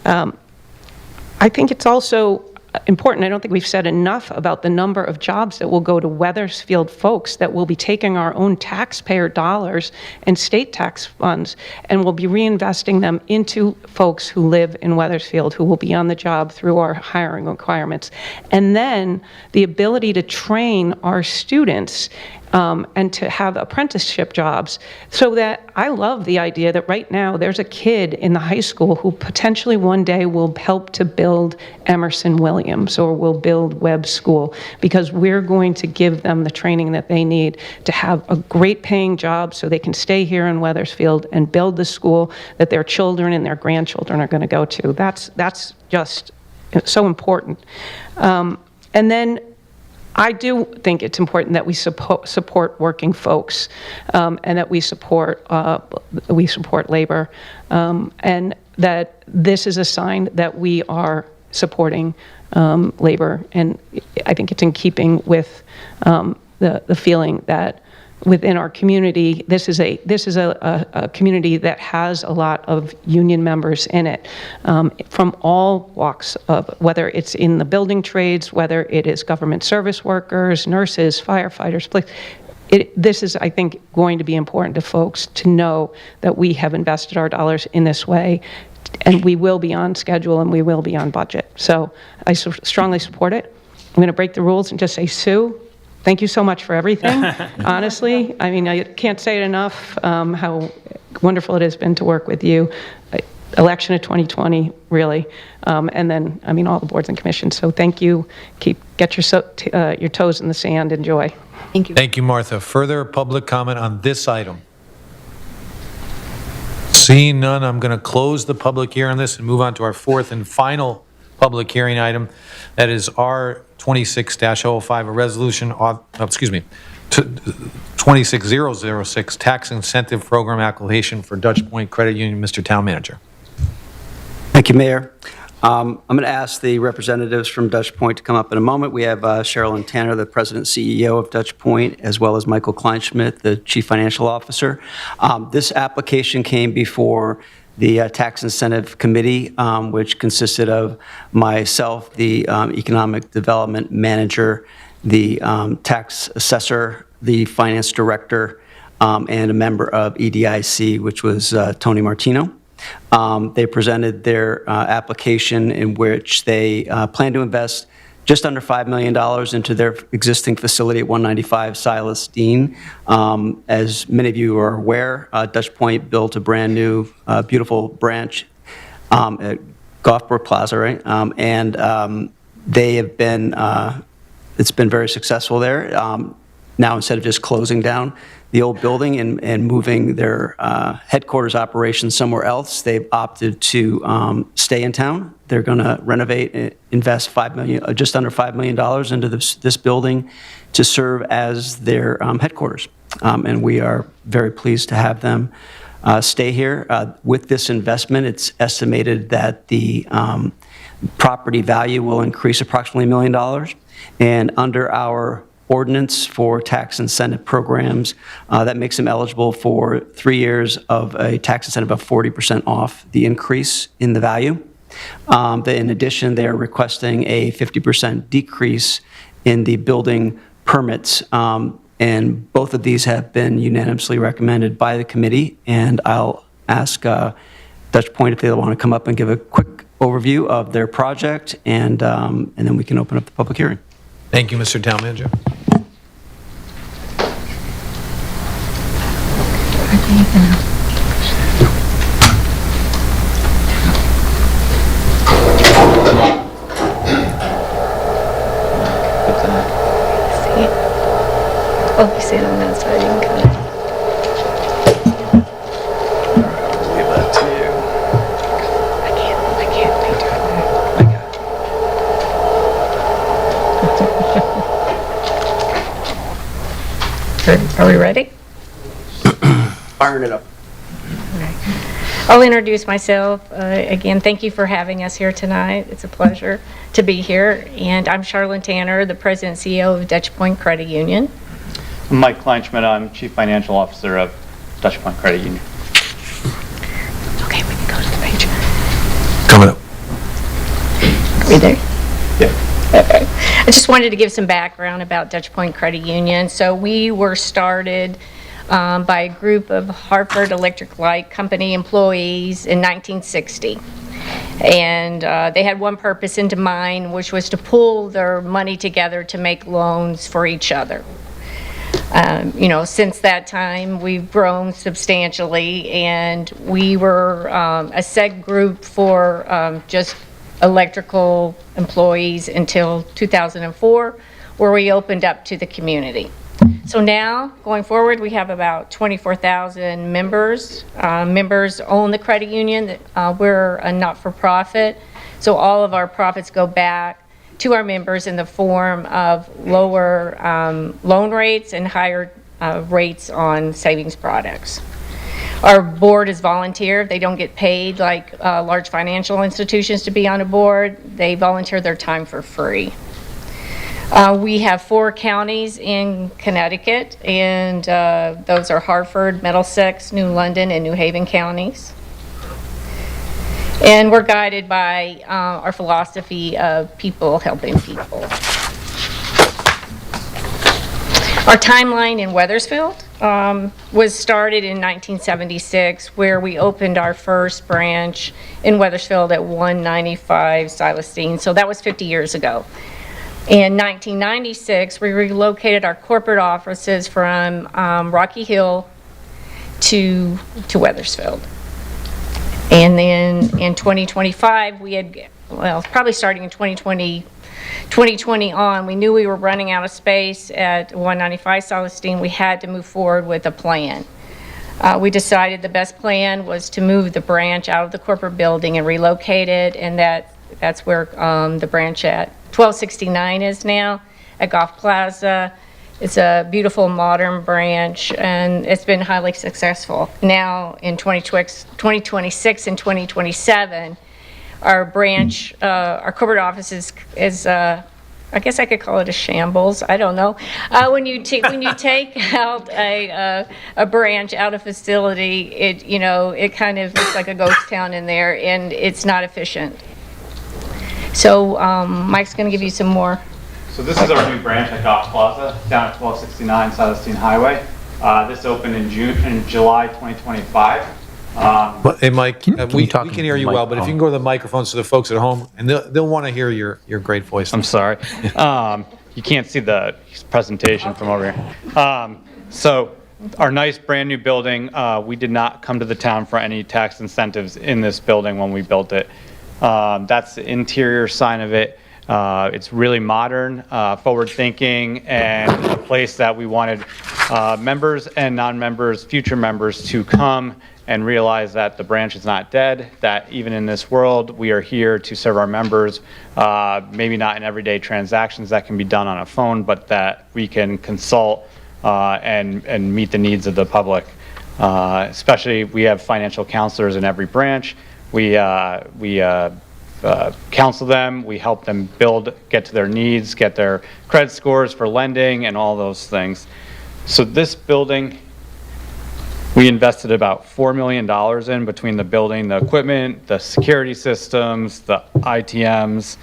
I think it's also important, I don't think we've said enough about the number of jobs that will go to Wethersfield folks that will be taking our own taxpayer dollars and state tax funds and will be reinvesting them into folks who live in Wethersfield who will be on the job through our hiring requirements. And then the ability to train our students and to have apprenticeship jobs, so that I love the idea that right now there's a kid in the high school who potentially one day will help to build Emerson Williams or will build Webb School, because we're going to give them the training that they need to have a great paying job so they can stay here in Wethersfield and build the school that their children and their grandchildren are going to go to. That's just so important. And then I do think it's important that we support working folks, and that we support labor, and that this is a sign that we are supporting labor. And I think it's in keeping with the feeling that within our community, this is a community that has a lot of union members in it, from all walks of, whether it's in the building trades, whether it is government service workers, nurses, firefighters, police. This is, I think, going to be important to folks to know that we have invested our dollars in this way, and we will be on schedule and we will be on budget. So I strongly support it. I'm going to break the rules and just say, Sue, thank you so much for everything. Honestly, I mean, I can't say it enough, how wonderful it has been to work with you. Election of 2020, really. And then, I mean, all the boards and commissions. So thank you. Get your toes in the sand. Enjoy. Thank you. Thank you, Martha. Further public comment on this item? Seeing none, I'm going to close the public hearing on this and move on to our fourth and final public hearing item. That is R 26-005, a resolution, 26006, tax incentive program application for Dutch Point Credit Union. Mr. Town Manager. Thank you, Mayor. I'm going to ask the representatives from Dutch Point to come up in a moment. We have Sherilyn Tanner, the President and CEO of Dutch Point, as well as Michael Kleinschmidt, the Chief Financial Officer. This application came before the Tax Incentive Committee, which consisted of myself, the Economic Development Manager, the Tax Assessor, the Finance Director, and a member of EDIC, which was Tony Martino. They presented their application in which they plan to invest just under $5 million into their existing facility at 195 Silas, Deane. As many of you are aware, Dutch Point built a brand new, beautiful branch at Goff Brook Plaza, right? And they have been, it's been very successful there. Now, instead of just closing down the old building and moving their headquarters operations somewhere else, they've opted to stay in town. They're going to renovate and invest just under $5 million into this building to serve as their headquarters. And we are very pleased to have them stay here. With this investment, it's estimated that the property value will increase approximately $1 million. And under our ordinance for tax incentive programs, that makes them eligible for 3 years of a tax incentive of 40% off the increase in the value. In addition, they're requesting a 50% decrease in the building permits. And both of these have been unanimously recommended by the committee. And I'll ask Dutch Point if they want to come up and give a quick overview of their project, and then we can open up the public hearing. Thank you, Mr. Town Manager. Oh, you see it on that side, you can kind of. Leave that to you. I can't be doing that. Are we ready? Firing it up. I'll introduce myself. Again, thank you for having us here tonight. It's a pleasure to be here. And I'm Sherilyn Tanner, the President and CEO of Dutch Point Credit Union. I'm Mike Kleinschmidt. I'm Chief Financial Officer of Dutch Point Credit Union. Okay, we can go to the page. Coming up. Are we there? Yeah. Okay. I just wanted to give some background about Dutch Point Credit Union. So we were started by a group of Hartford Electric Light Company employees in 1960. And they had one purpose in mind, which was to pool their money together to make loans for each other. Since that time, we've grown substantially, and we were a Sect group for just electrical employees until 2004, where we opened up to the community. So now, going forward, we have about 24,000 members. Members own the credit union. We're a not-for-profit, so all of our profits go back to our members in the form of lower loan rates and higher rates on savings products. Our board is volunteer. They don't get paid like large financial institutions to be on a board. They volunteer their time for free. We have 4 counties in Connecticut, and those are Hartford, Middlesex, New London, and New Haven counties. And we're guided by our philosophy of people helping people. Our timeline in Wethersfield was started in 1976, where we opened our first branch in Wethersfield at 195 Silas, Deane. So that was 50 years ago. In 1996, we relocated our corporate offices from Rocky Hill to Wethersfield. And then in 2025, we had, well, probably starting in 2020 on, we knew we were running out of space at 195 Silas, Deane. We had to move forward with a plan. We decided the best plan was to move the branch out of the corporate building and relocate it, and that's where the branch at 1269 is now, at Goff Plaza. It's a beautiful modern branch, and it's been highly successful. Now in 2026 and 2027, our branch, our corporate office is I guess I could call it a shambles. I don't know. When you take out a branch out of facility, it kind of looks like a ghost town in there, and it's not efficient. So Mike's going to give you some more. So this is our new branch at Goff Plaza, down at 1269 Silas Deane Highway. This opened in July 2025. Hey, Mike, we can hear you well, but if you can go to the microphone so the folks at home, and they'll want to hear your great voice. I'm sorry. You can't see the presentation from over here. So our nice brand new building, we did not come to the town for any tax incentives in this building when we built it. That's the interior sign of it. It's really modern, forward-thinking, and a place that we wanted members and non-members, future members, to come and realize that the branch is not dead, that even in this world, we are here to serve our members, maybe not in everyday transactions that can be done on a phone, but that we can consult and meet the needs of the public. Especially, we have financial counselors in every branch. We counsel them, we help them get to their needs, get their credit scores for lending and all those things. So this building, we invested about $4 million in between the building, the equipment, the security systems, the ITMs.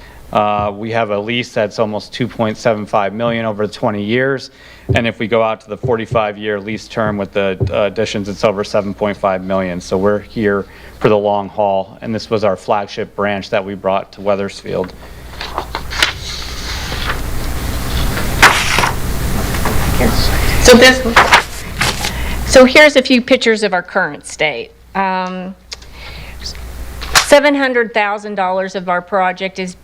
We have a lease that's almost $2.75 million over 20 years. And if we go out to the 45-year lease term with the additions, it's over $7.5 million. So we're here for the long haul. And this was our flagship branch that we brought to Wethersfield. So here's a few pictures of our current state. $700,000 of our project is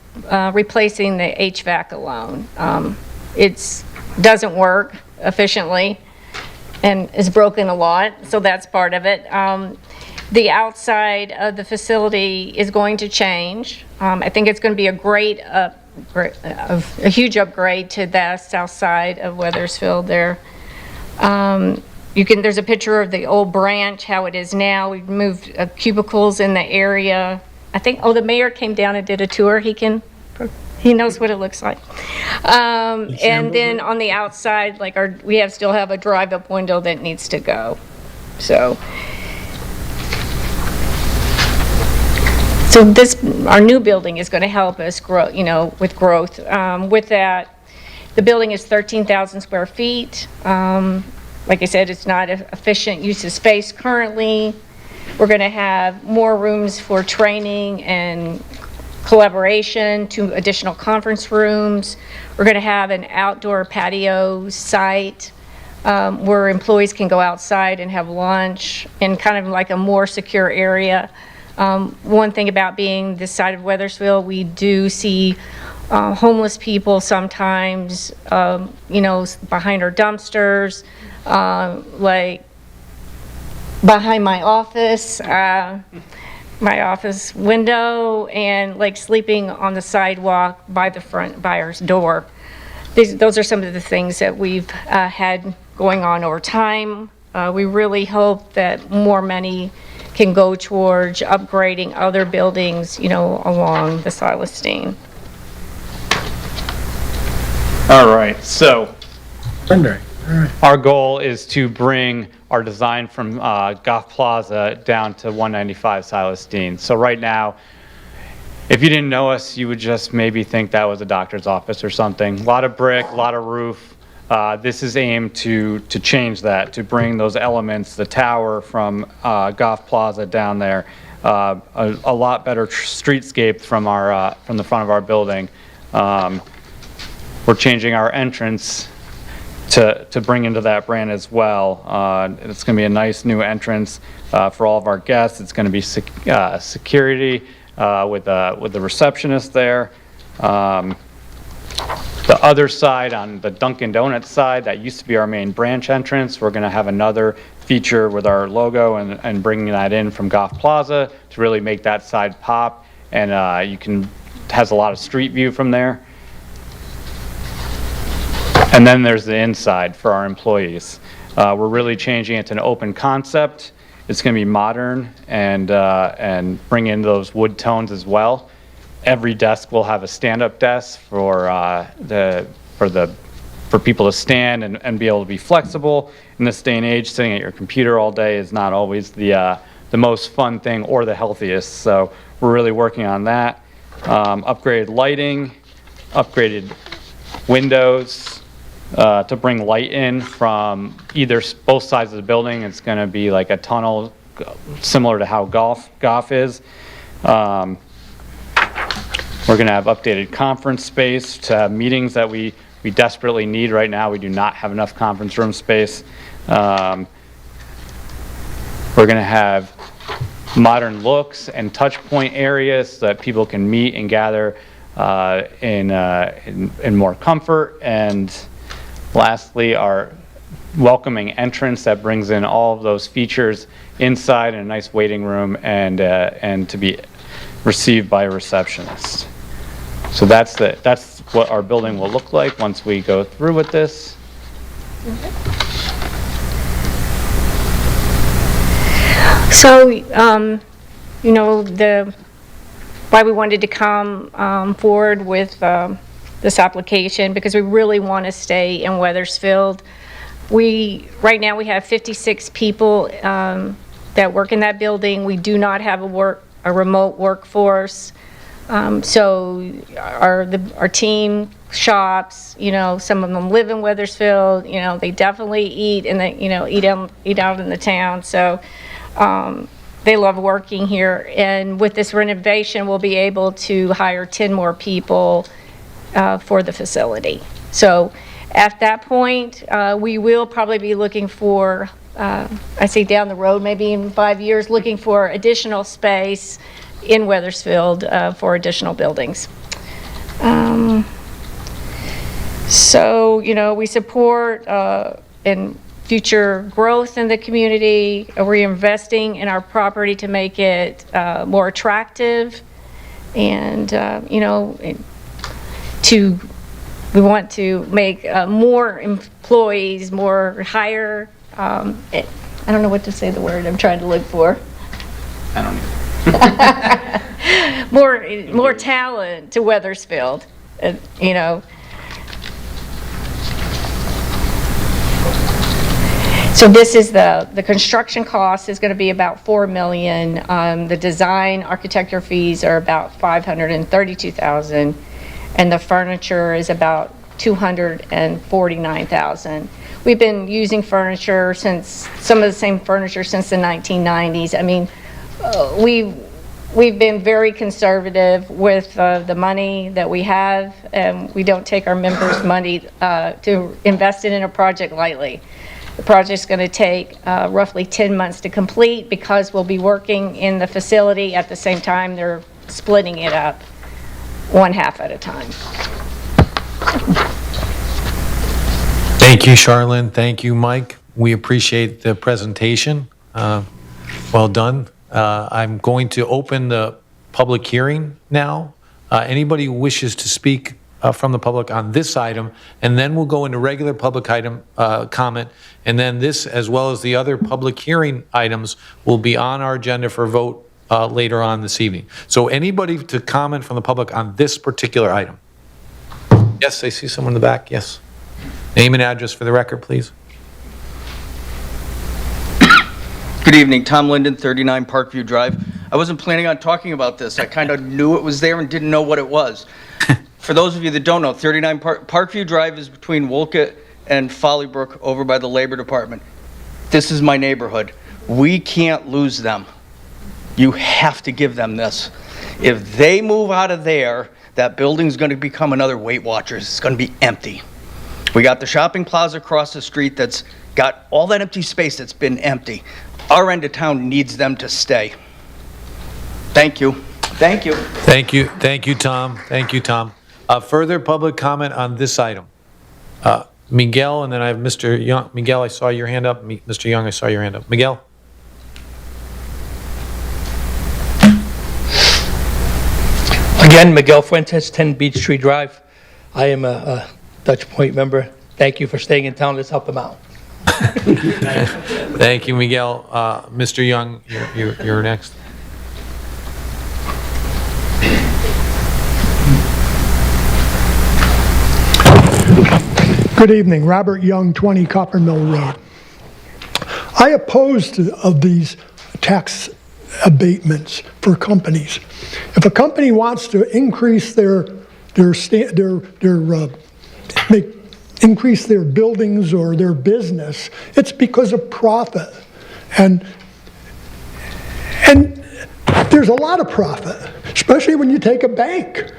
replacing the HVAC alone. It doesn't work efficiently and is broken a lot, so that's part of it. The outside of the facility is going to change. I think it's going to be a huge upgrade to the south side of Wethersfield there. There's a picture of the old branch, how it is now. We've moved cubicles in the area. I think, the mayor came down and did a tour. He knows what it looks like. And then on the outside, we still have a drive-up window that needs to go. So our new building is going to help us grow, with growth. With that, the building is 13,000 square feet. Like I said, it's not an efficient use of space currently. We're going to have more rooms for training and collaboration, 2 additional conference rooms. We're going to have an outdoor patio site where employees can go outside and have lunch in kind of like a more secure area. One thing about being this side of Wethersfield, we do see homeless people sometimes, behind our dumpsters, like behind my office window, and sleeping on the sidewalk by the front buyer's door. Those are some of the things that we've had going on over time. we really hope that more money can go towards upgrading other buildings, along the Silas Deane. All right, so our goal is to bring our design from Goff Plaza down to 195 Silas Deane. So right now, if you didn't know us, you would just maybe think that was a doctor's office or something. A lot of brick, a lot of roof. This is aimed to change that, to bring those elements, the tower from Goff Plaza down there, a lot better streetscape from the front of our building. We're changing our entrance to bring into that brand as well. It's going to be a nice new entrance for all of our guests. It's going to be security with the receptionist there. The other side, on the Dunkin' Donuts side, that used to be our main branch entrance, we're going to have another feature with our logo and bringing that in from Goff Plaza to really make that side pop. And has a lot of street view from there. And then there's the inside for our employees. We're really changing it to an open concept. It's going to be modern and bring in those wood tones as well. Every desk will have a stand-up desk for people to stand and be able to be flexible. In this day and age, sitting at your computer all day is not always the most fun thing or the healthiest. So we're really working on that. Upgraded lighting, upgraded windows to bring light in from both sides of the building. It's going to be like a tunnel similar to how Goff is. We're going to have updated conference space to have meetings that we desperately need right now. We do not have enough conference room space. We're going to have modern looks and touch point areas so that people can meet and gather in more comfort. And lastly, our welcoming entrance that brings in all of those features inside and a nice waiting room and to be received by a receptionist. So that's what our building will look like once we go through with this. So, why we wanted to come forward with this application, because we really want to stay in Wethersfield. Right now we have 56 people that work in that building. We do not have a remote workforce. So our team shops, some of them live in Wethersfield, they definitely eat and eat out in the town. So they love working here. And with this renovation, we'll be able to hire 10 more people for the facility. So at that point, we will probably be looking for, I say down the road, maybe in 5 years, looking for additional space in Wethersfield for additional buildings. So, we support in future growth in the community. We're investing in our property to make it more attractive, and we want to make more employees, hire. I don't know what to say the word I'm trying to look for. I don't know. more talent to Wethersfield, So this is the construction cost is going to be about $4 million. The design architecture fees are about $532,000, and the furniture is about $249,000. We've been using furniture some of the same furniture since the 1990s. I mean, we've been very conservative with the money that we have, and we don't take our members' money to invest it in a project lightly. The project's going to take roughly 10 months to complete, because we'll be working in the facility at the same time. They're splitting it up one half at a time. Thank you, Charlene. Thank you, Mike. We appreciate the presentation. Well done. I'm going to open the public hearing now. Anybody who wishes to speak from the public on this item, and then we'll go into regular public item comment, and then this, as well as the other public hearing items, will be on our agenda for vote later on this evening. So anybody to comment from the public on this particular item? Yes, I see someone in the back, yes. Name and address for the record, please. Good evening, Tom Linden, 39 Parkview Drive. I wasn't planning on talking about this. I kind of knew it was there and didn't know what it was. For those of you that don't know, 39 Parkview Drive is between Wolcott and Folleybrook over by the Labor Department. This is my neighborhood. We can't lose them. You have to give them this. If they move out of there, that building's going to become another Weight Watchers. It's going to be empty. We got the shopping plaza across the street that's got all that empty space that's been empty. Our end of town needs them to stay. Thank you. Thank you. Thank you. Thank you, Tom. Thank you, Tom. Further public comment on this item? Miguel, and then I have Mr. Young. Miguel, I saw your hand up. Mr. Young, I saw your hand up. Miguel? Again, Miguel Fuentes, 10 Beach Tree Drive. I am a Dutch Point member. Thank you for staying in town. Let's help them out. Thank you, Miguel. Mr. Young, you're next. Good evening, Robert Young, 20 Copper Mill Road. I oppose of these tax abatements for companies. If a company wants to increase increase their buildings or their business, it's because of profit. And there's a lot of profit, especially when you take a bank.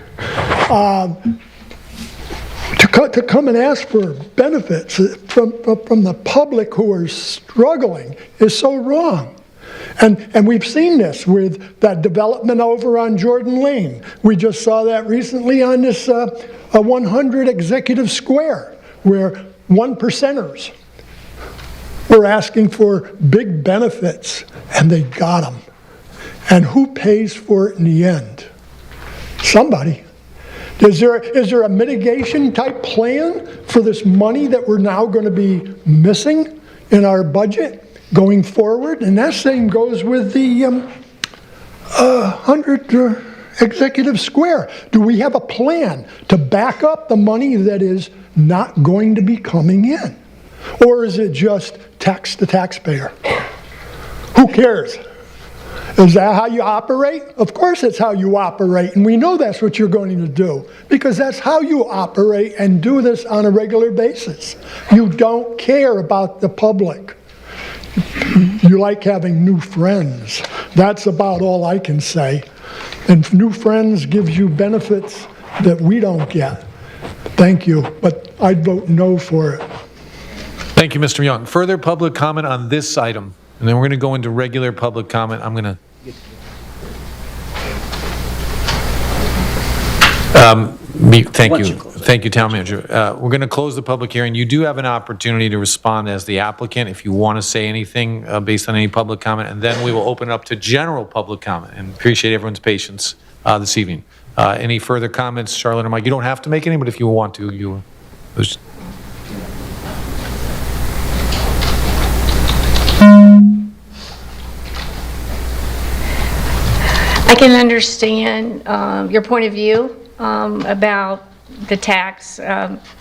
To come and ask for benefits from the public who are struggling is so wrong. And we've seen this with that development over on Jordan Lane. We just saw that recently on this 100 Executive Square, where 1%ers were asking for big benefits, and they got them. And who pays for it in the end? Somebody. Is there a mitigation type plan for this money that we're now going to be missing in our budget going forward? And that same goes with the 100 Executive Square. Do we have a plan to back up the money that is not going to be coming in? Or is it just tax the taxpayer? Who cares? Is that how you operate? Of course it's how you operate, and we know that's what you're going to do, because that's how you operate and do this on a regular basis. You don't care about the public. You like having new friends. That's about all I can say. And new friends gives you benefits that we don't get. Thank you, but I'd vote no for it. Thank you, Mr. Young. Further public comment on this item, and then we're going to go into regular public comment. I'm going to... Thank you. Thank you, Town Manager. We're going to close the public hearing. You do have an opportunity to respond as the applicant if you want to say anything based on any public comment, and then we will open it up to general public comment, and appreciate everyone's patience this evening. Any further comments, Charlotte or Mike? You don't have to make any, but if you want to, you... I can understand your point of view about the tax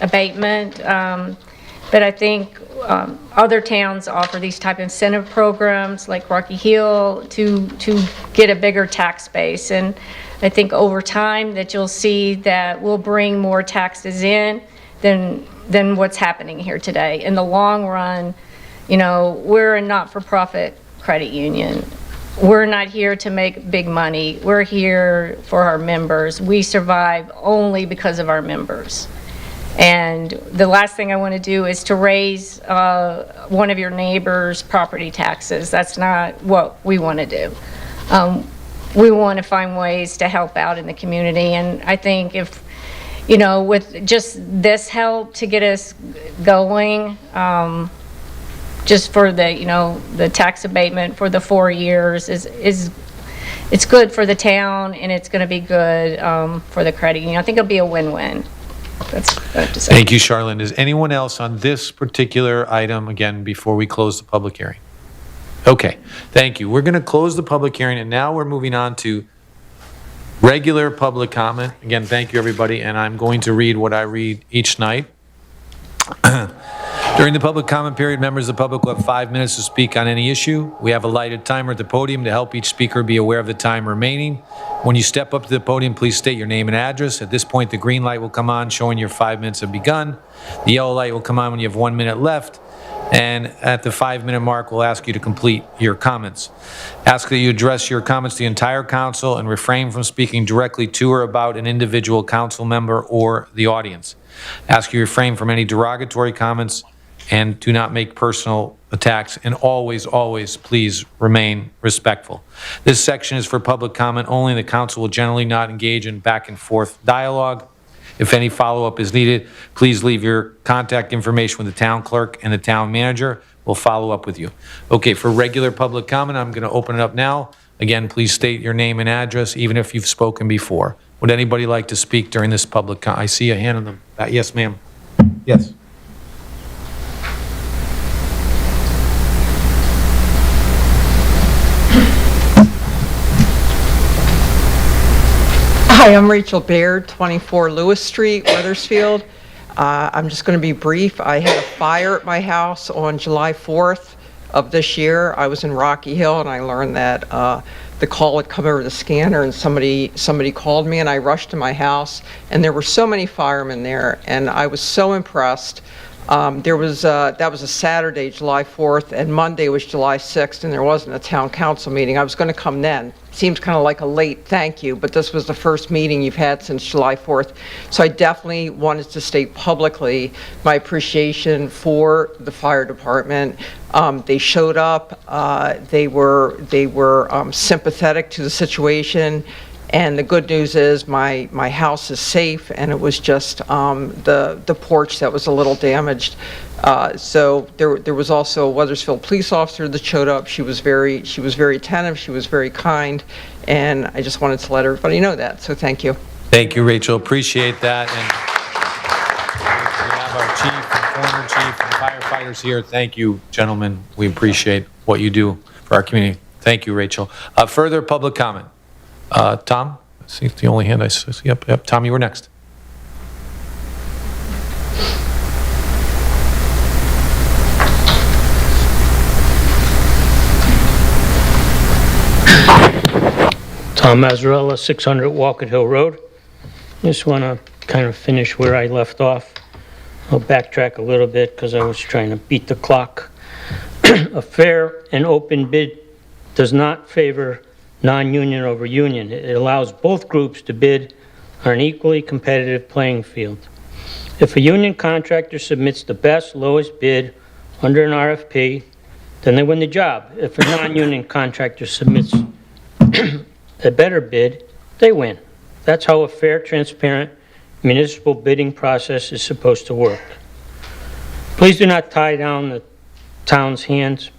abatement, but I think other towns offer these type of incentive programs like Rocky Hill to get a bigger tax base, and I think over time that you'll see that we'll bring more taxes in than what's happening here today. In the long run, you know, we're a not-for-profit credit union. We're not here to make big money. We're here for our members. We survive only because of our members. And the last thing I want to do is to raise one of your neighbor's property taxes. That's not what we want to do. We want to find ways to help out in the community. And I think if, you know, with just this help to get us going, just for the, you know, the tax abatement for the 4 years is it's good for the town, and it's going to be good for the credit union. I think it'll be a win-win. That's what I have to say. Thank you, Charlene. Is anyone else on this particular item, again, before we close the public hearing? Okay, thank you. We're going to close the public hearing, and now we're moving on to regular public comment. Again, thank you, everybody, and I'm going to read what I read each night. During the public comment period, members of the public will have 5 minutes to speak on any issue. We have a lighted timer at the podium to help each speaker be aware of the time remaining. When you step up to the podium, please state your name and address. At this point, the green light will come on, showing your 5 minutes have begun. The yellow light will come on when you have 1 minute left. And at the 5-minute mark, we'll ask you to complete your comments. Ask that you address your comments to the entire council and refrain from speaking directly to or about an individual council member or the audience. Ask you refrain from any derogatory comments and do not make personal attacks, and always, always, please remain respectful. This section is for public comment only. The council will generally not engage in back and forth dialogue. If any follow-up is needed, please leave your contact information with the town clerk and the town manager. We'll follow up with you. Okay, for regular public comment, I'm going to open it up now. Again, please state your name and address, even if you've spoken before. Would anybody like to speak during this public I see a hand on the back. Yes, ma'am. Yes. Hi, I'm Rachel Baird, 24 Lewis Street, Wethersfield. I'm just going to be brief. I had a fire at my house on July 4th of this year. I was in Rocky Hill, and I learned that the call had come over the scanner, and somebody called me, and I rushed to my house, and there were so many firemen there, and I was so impressed. That was a Saturday, July 4th, and Monday was July 6th, and there wasn't a town council meeting. I was going to come then. Seems kind of like a late thank you, but this was the first meeting you've had since July 4th. So I definitely wanted to state publicly my appreciation for the fire department. They showed up. They were sympathetic to the situation. And the good news is my house is safe, and it was just the porch that was a little damaged. So there was also a Wethersfield police officer that showed up. She was very attentive. She was very kind, and I just wanted to let everybody know that. So thank you. Thank you, Rachel. Appreciate that. And we have our chief and former chief and firefighters here. Thank you, gentlemen. We appreciate what you do for our community. Thank you, Rachel. Further public comment. Tom, I see it's the only hand I see. Yep. Tom, you were next. Tom Mazzarella, 600 Walcott Hill Road. Just want to kind of finish where I left off. I'll backtrack a little bit because I was trying to beat the clock. A fair and open bid does not favor non-union over union. It allows both groups to bid on an equally competitive playing field. If a union contractor submits the best, lowest bid under an RFP, then they win the job. If a non-union contractor submits a better bid, they win. That's how a fair, transparent municipal bidding process is supposed to work. Please do not tie the town's hands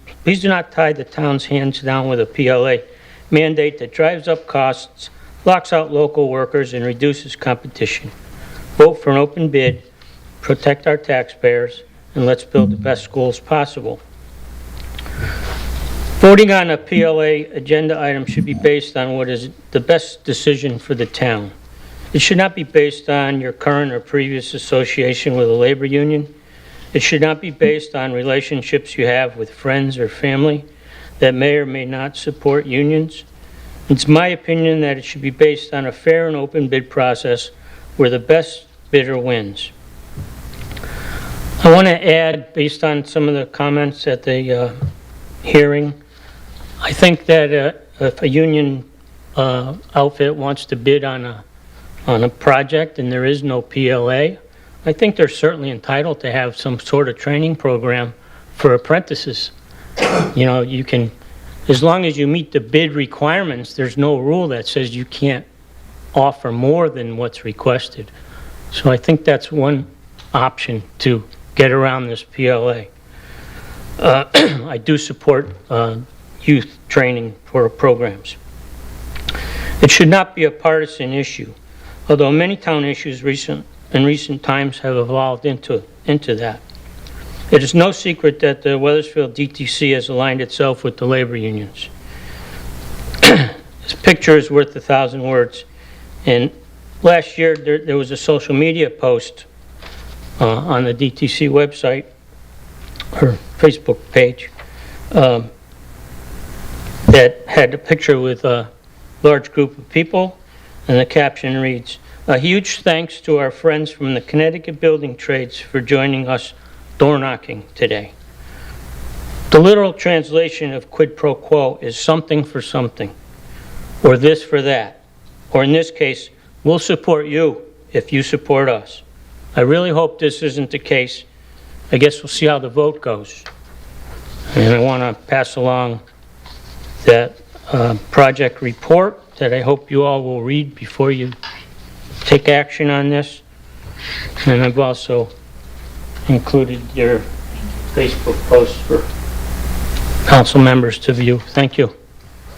down with a PLA mandate that drives up costs, locks out local workers, and reduces competition. Vote for an open bid, protect our taxpayers, and let's build the best schools possible. Voting on a PLA agenda item should be based on what is the best decision for the town. It should not be based on your current or previous association with a labor union. It should not be based on relationships you have with friends or family that may or may not support unions. It's my opinion that it should be based on a fair and open bid process where the best bidder wins. I want to add, based on some of the comments at the hearing, I think that if a union outfit wants to bid on a project and there is no PLA, I think they're certainly entitled to have some sort of training program for apprentices. You know, you can, as long as you meet the bid requirements, there's no rule that says you can't offer more than what's requested. So I think that's one option to get around this PLA. I do support youth training for programs. It should not be a partisan issue. Although many town issues in recent times have evolved into that. It is no secret that the Wethersfield DTC has aligned itself with the labor unions. This picture is worth 1,000 words. And last year, there was a social media post on the DTC website or Facebook page that had a picture with a large group of people, and the caption reads, "A huge thanks to our friends from the Connecticut Building Trades for joining us door knocking today." The literal translation of quid pro quo is something for something, or this for that, or in this case, we'll support you if you support us. I really hope this isn't the case. I guess we'll see how the vote goes. And I want to pass along that project report that I hope you all will read before you take action on this. And I've also included your Facebook post for council members to view. Thank you.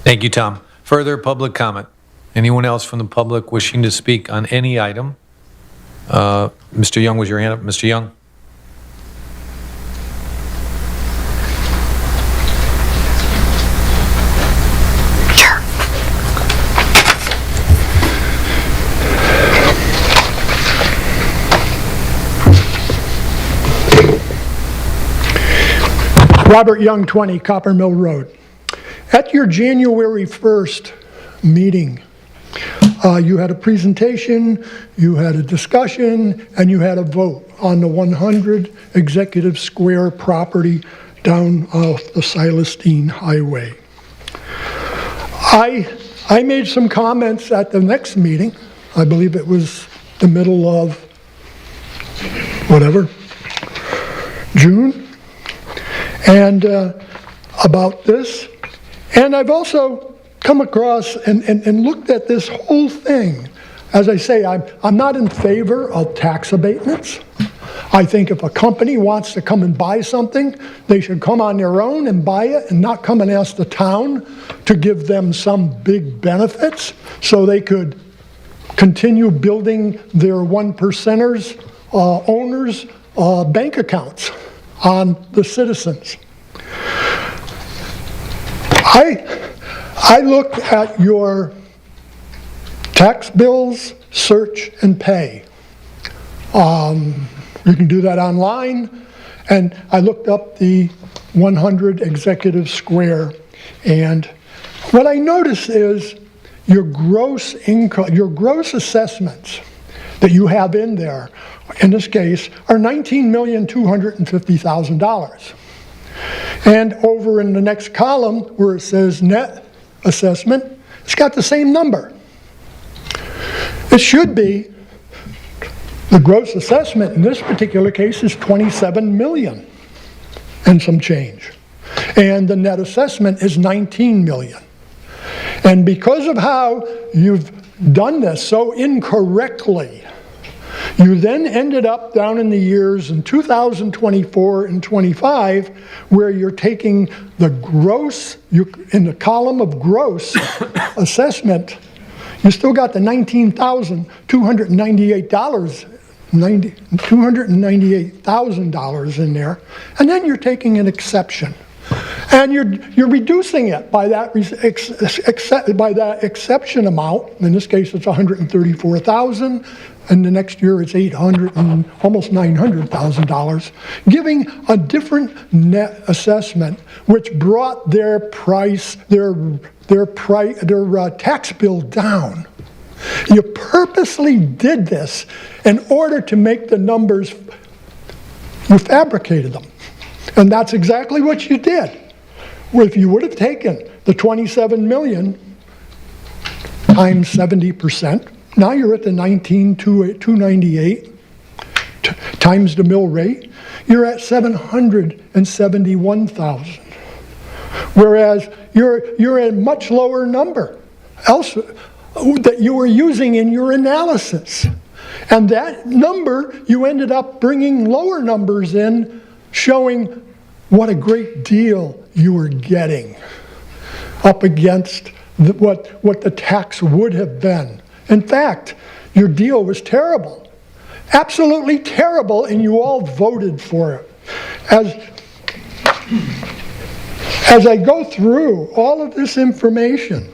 Thank you, Tom. Further public comment? Anyone else from the public wishing to speak on any item? Mr. Young, was your hand up? Mr. Young? Robert Young, 20 Copper Mill Road. At your January 1st meeting, you had a presentation, you had a discussion, and you had a vote on the 100 Executive Square property down off the Silas Deane Highway. I made some comments at the next meeting. I believe it was the middle of, whatever, June, and about this. And I've also come across and looked at this whole thing. As I say, I'm not in favor of tax abatements. I think if a company wants to come and buy something, they should come on their own and buy it and not come and ask the town to give them some big benefits so they could continue building their one percenters, owners' bank accounts on the citizens. I looked at your tax bills, search and pay. You can do that online. And I looked up the 100 Executive Square. And what I noticed is your gross income, your gross assessments that you have in there, in this case, are $19,250,000. And over in the next column where it says net assessment, it's got the same number. It should be, the gross assessment in this particular case is 27 million and some change. And the net assessment is 19 million. And because of how you've done this so incorrectly, you then ended up down in the years in 2024 and 25 where you're taking the gross, in the column of gross assessment, you still got the $298,000 in there, and then you're taking an exception. And you're reducing it by that exception amount. In this case, it's $134,000, and the next year it's $800 and almost $900,000, giving a different net assessment, which brought their price, their tax bill down. You purposely did this in order to make the numbers. You fabricated them, and that's exactly what you did. If you would have taken the 27 million times 70%, now you're at the 19,298 times the mill rate, you're at 771,000. Whereas you're a much lower number else that you were using in your analysis. And that number, you ended up bringing lower numbers in, showing what a great deal you were getting up against what the tax would have been. In fact, your deal was terrible. Absolutely terrible, and you all voted for it. As I go through all of this information,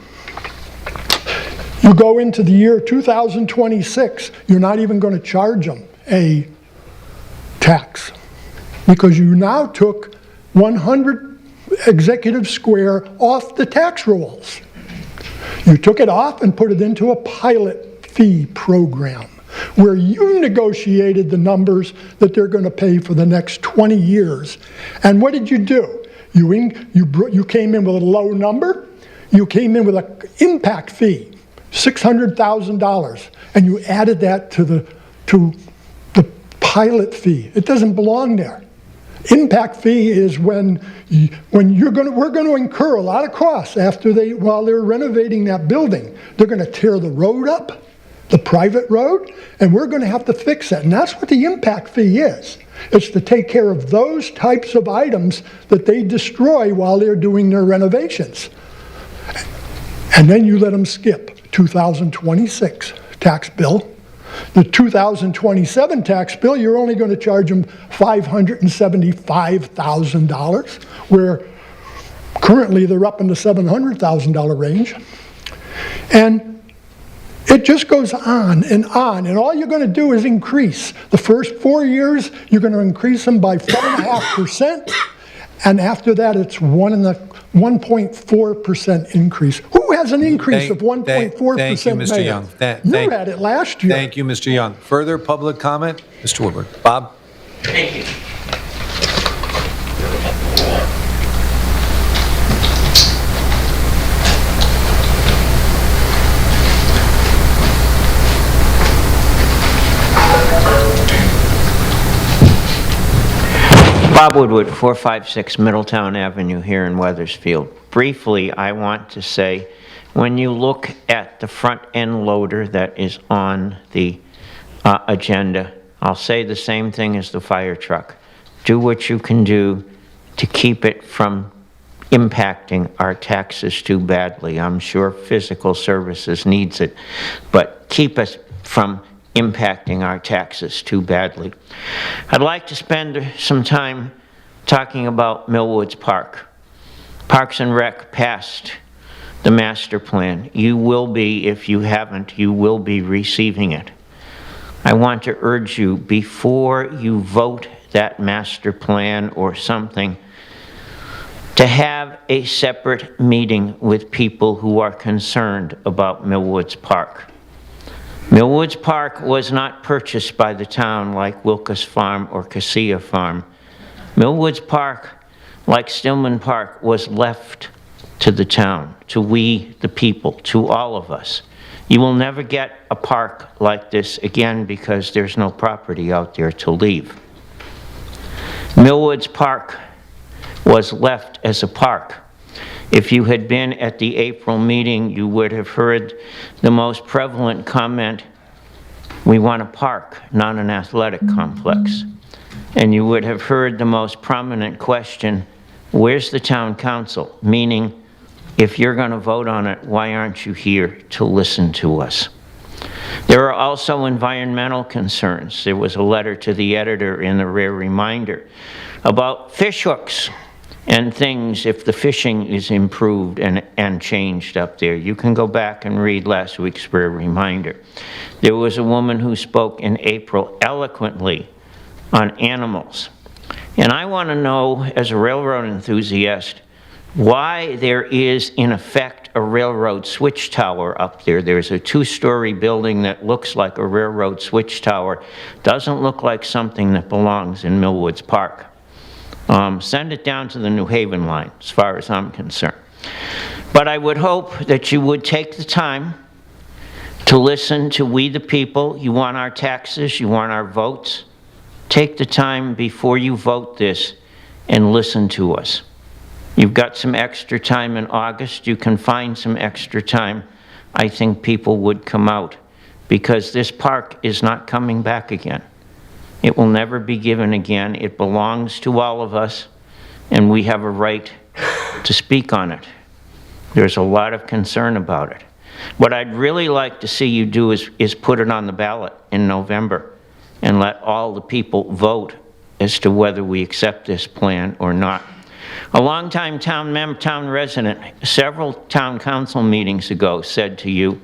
you go into the year 2026, you're not even going to charge them a tax because you now took 100 Executive Square off the tax rolls. You took it off and put it into a pilot fee program where you negotiated the numbers that they're going to pay for the next 20 years. And what did you do? You came in with a low number. You came in with an impact fee, $600,000, and you added that to the pilot fee. It doesn't belong there. Impact fee is when we're going to incur a lot of costs while they're renovating that building. They're going to tear the road up, the private road, and we're going to have to fix it. And that's what the impact fee is. It's to take care of those types of items that they destroy while they're doing their renovations. And then you let them skip 2026 tax bill. The 2027 tax bill, you're only going to charge them $575,000, where currently they're up in the $700,000 range. And it just goes on, and all you're going to do is increase. The first 4 years, you're going to increase them by 4.5%, and after that, it's 1.4% increase. Who has an increase of 1.4%? Thank you, Mr. Young. You had it last year. Thank you, Mr. Young. Further public comment? Mr. Woodward. Bob? Thank you. Bob Woodward, 456 Middletown Avenue here in Wethersfield. Briefly, I want to say, when you look at the front end loader that is on the agenda, I'll say the same thing as the fire truck. Do what you can do to keep it from impacting our taxes too badly. I'm sure physical services needs it, but keep us from impacting our taxes too badly. I'd like to spend some time talking about Millwoods Park. Parks and Rec passed the master plan. You will be, if you haven't, you will be receiving it. I want to urge you, before you vote that master plan or something, to have a separate meeting with people who are concerned about Millwoods Park. Millwoods Park was not purchased by the town like Wilkes Farm or Cassia Farm. Millwoods Park, like Stillman Park, was left to the town, to we, the people, to all of us. You will never get a park like this again because there's no property out there to leave. Millwoods Park was left as a park. If you had been at the April meeting, you would have heard the most prevalent comment, we want a park, not an athletic complex. And you would have heard the most prominent question, where's the town council? Meaning, if you're going to vote on it, why aren't you here to listen to us? There are also environmental concerns. There was a letter to the editor in the Rare Reminder about fish hooks and things if the fishing is improved and changed up there. You can go back and read last week's Rare Reminder. There was a woman who spoke in April eloquently on animals. And I want to know, as a railroad enthusiast, why there is, in effect, a railroad switch tower up there. There's a two-story building that looks like a railroad switch tower. Doesn't look like something that belongs in Millwoods Park. Send it down to the New Haven line, as far as I'm concerned. But I would hope that you would take the time to listen to we the people. You want our taxes, you want our votes. Take the time before you vote this and listen to us. You've got some extra time in August. You can find some extra time. I think people would come out because this park is not coming back again. It will never be given again. It belongs to all of us, and we have a right to speak on it. There's a lot of concern about it. What I'd really like to see you do is put it on the ballot in November and let all the people vote as to whether we accept this plan or not. A longtime town resident, several town council meetings ago, said to you,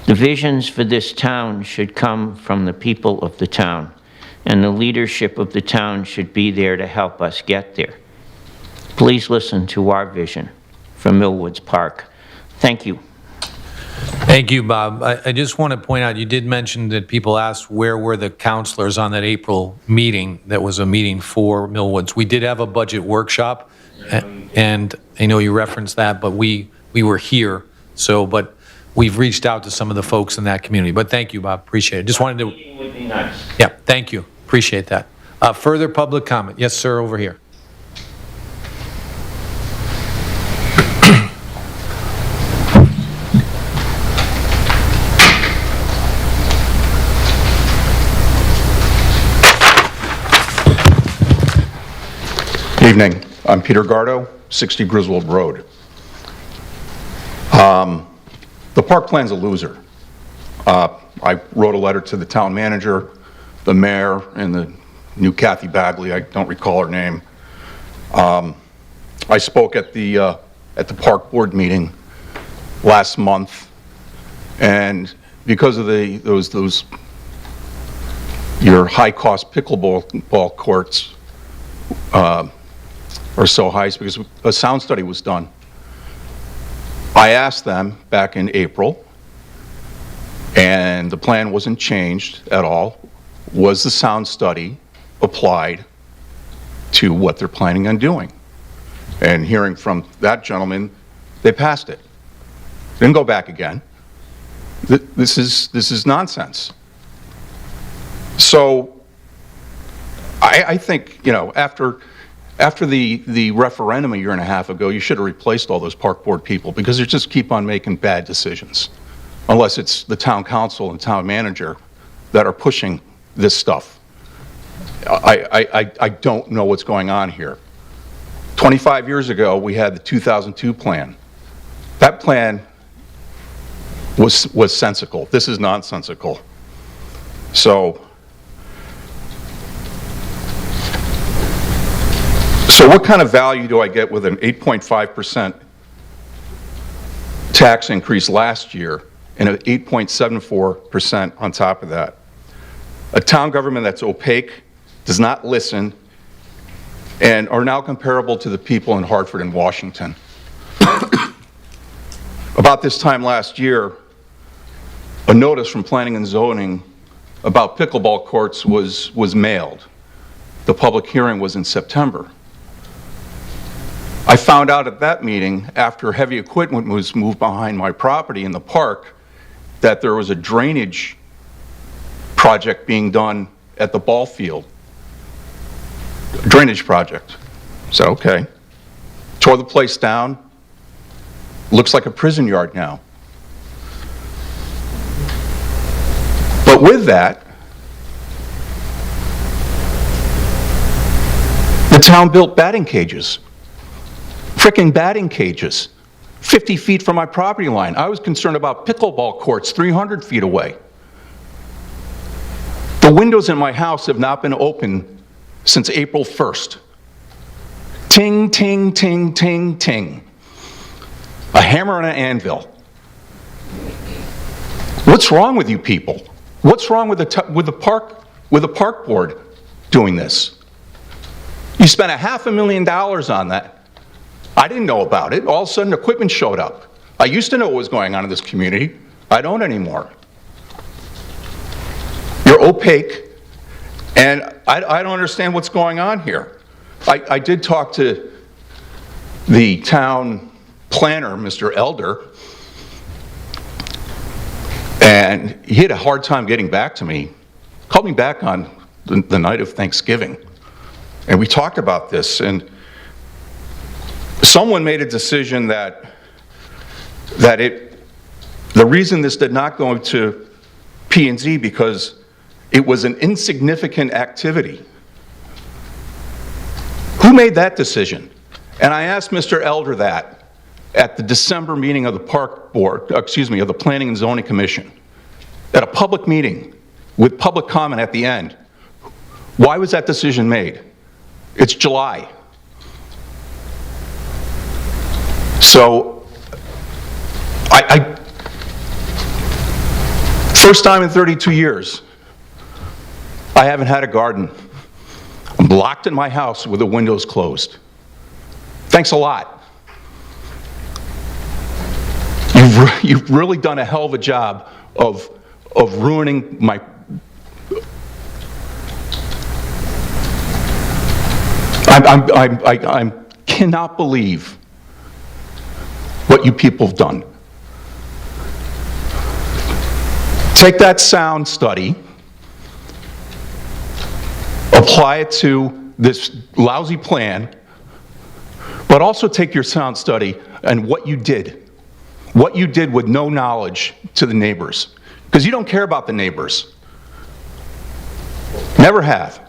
the visions for this town should come from the people of the town, and the leadership of the town should be there to help us get there. Please listen to our vision for Millwoods Park. Thank you. Thank you, Bob. I just want to point out, you did mention that people asked where were the counselors on that April meeting that was a meeting for Millwoods. We did have a budget workshop, and I know you referenced that, but we were here, but we've reached out to some of the folks in that community. But thank you, Bob, appreciate it. Just wanted to... Meeting would be nice. Yeah, thank you, appreciate that. Further public comment? Yes, sir, over here. Evening. I'm Peter Gardo, 60 Griswold Road. The park plan's a loser. I wrote a letter to the town manager, the mayor, and the new Kathy Bagley. I don't recall her name. I spoke at the park board meeting last month, and because of those your high-cost pickleball courts are so high, it's because a sound study was done. I asked them back in April, and the plan wasn't changed at all. Was the sound study applied to what they're planning on doing? And hearing from that gentleman, they passed it. Didn't go back again. This is nonsense. So I think, you know, after the referendum a year and a half ago, you should have replaced all those park board people, because they just keep on making bad decisions, unless it's the town council and town manager that are pushing this stuff. I don't know what's going on here. 25 years ago, we had the 2002 plan. That plan was sensical. This is nonsensical. So what kind of value do I get with an 8.5% tax increase last year and an 8.74% on top of that? A town government that's opaque, does not listen, and are now comparable to the people in Hartford and Washington. About this time last year, a notice from Planning and Zoning about pickleball courts was mailed. The public hearing was in September. I found out at that meeting, after heavy equipment was moved behind my property in the park, that there was a drainage project being done at the ball field. A drainage project. So, okay. Tore the place down. Looks like a prison yard now. But with that, the town built batting cages. Frickin' batting cages, 50 feet from my property line. I was concerned about pickleball courts 300 feet away. The windows in my house have not been open since April 1st. Ting, ting, ting, ting, ting. A hammer and an anvil. What's wrong with you people? What's wrong with the park board doing this? You spent $500,000 on that. I didn't know about it. All of a sudden, equipment showed up. I used to know what was going on in this community. I don't anymore. You're opaque, and I don't understand what's going on here. I did talk to the town planner, Mr. Elder, and he had a hard time getting back to me. Called me back on the night of Thanksgiving, and we talked about this, and someone made a decision that the reason this did not go to P&Z because it was an insignificant activity. Who made that decision? And I asked Mr. Elder that at the December meeting of the park board, of the Planning and Zoning Commission, at a public meeting. with public comment at the end. Why was that decision made? It's July. So, first time in 32 years, I haven't had a garden. I'm locked in my house with the windows closed. Thanks a lot. You've really done a hell of a job of ruining my... I cannot believe what you people have done. Take that sound study, apply it to this lousy plan, but also take your sound study and what you did with no knowledge to the neighbors. Because you don't care about the neighbors. Never have.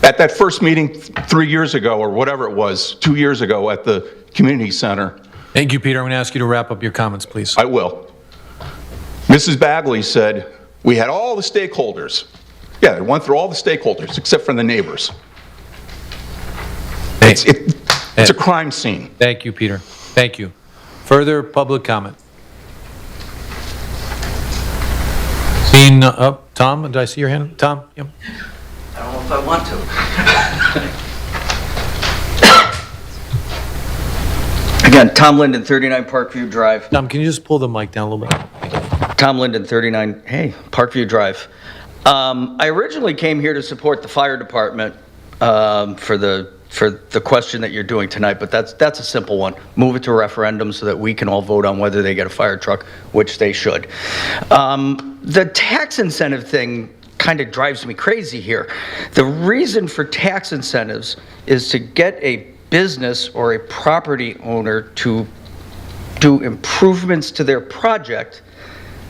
At that first meeting 3 years ago, or whatever it was, 2 years ago at the community center. Thank you, Peter. I'm going to ask you to wrap up your comments, please. I will. Mrs. Bagley said, we had all the stakeholders. Yeah, they went through all the stakeholders, except for the neighbors. It's a crime scene. Thank you, Peter. Thank you. Further public comment? Seeing, Tom, did I see your hand? Tom? Yep. I don't know if I want to. Again, Tom Linden, 39 Parkview Drive. Tom, can you just pull the mic down a little bit? Tom Linden, 39, Parkview Drive. I originally came here to support the fire department for the question that you're doing tonight, but that's a simple one. Move it to a referendum so that we can all vote on whether they get a fire truck, which they should. The tax incentive thing kind of drives me crazy here. The reason for tax incentives is to get a business or a property owner to do improvements to their project,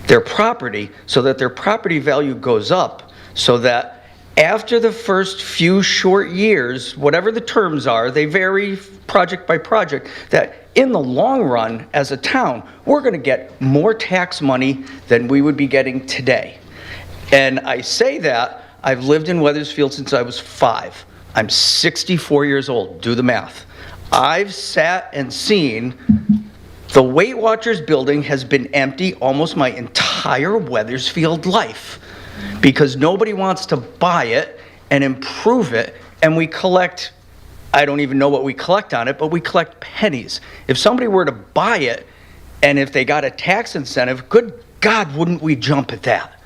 their property, so that their property value goes up, so that after the first few short years, whatever the terms are, they vary project by project, that in the long run, as a town, we're going to get more tax money than we would be getting today. And I say that, I've lived in Wethersfield since I was 5. I'm 64 years old, do the math. I've sat and seen the Weight Watchers building has been empty almost my entire Wethersfield life because nobody wants to buy it and improve it, and we collect, I don't even know what we collect on it, but we collect pennies. If somebody were to buy it, and if they got a tax incentive, good God, wouldn't we jump at that?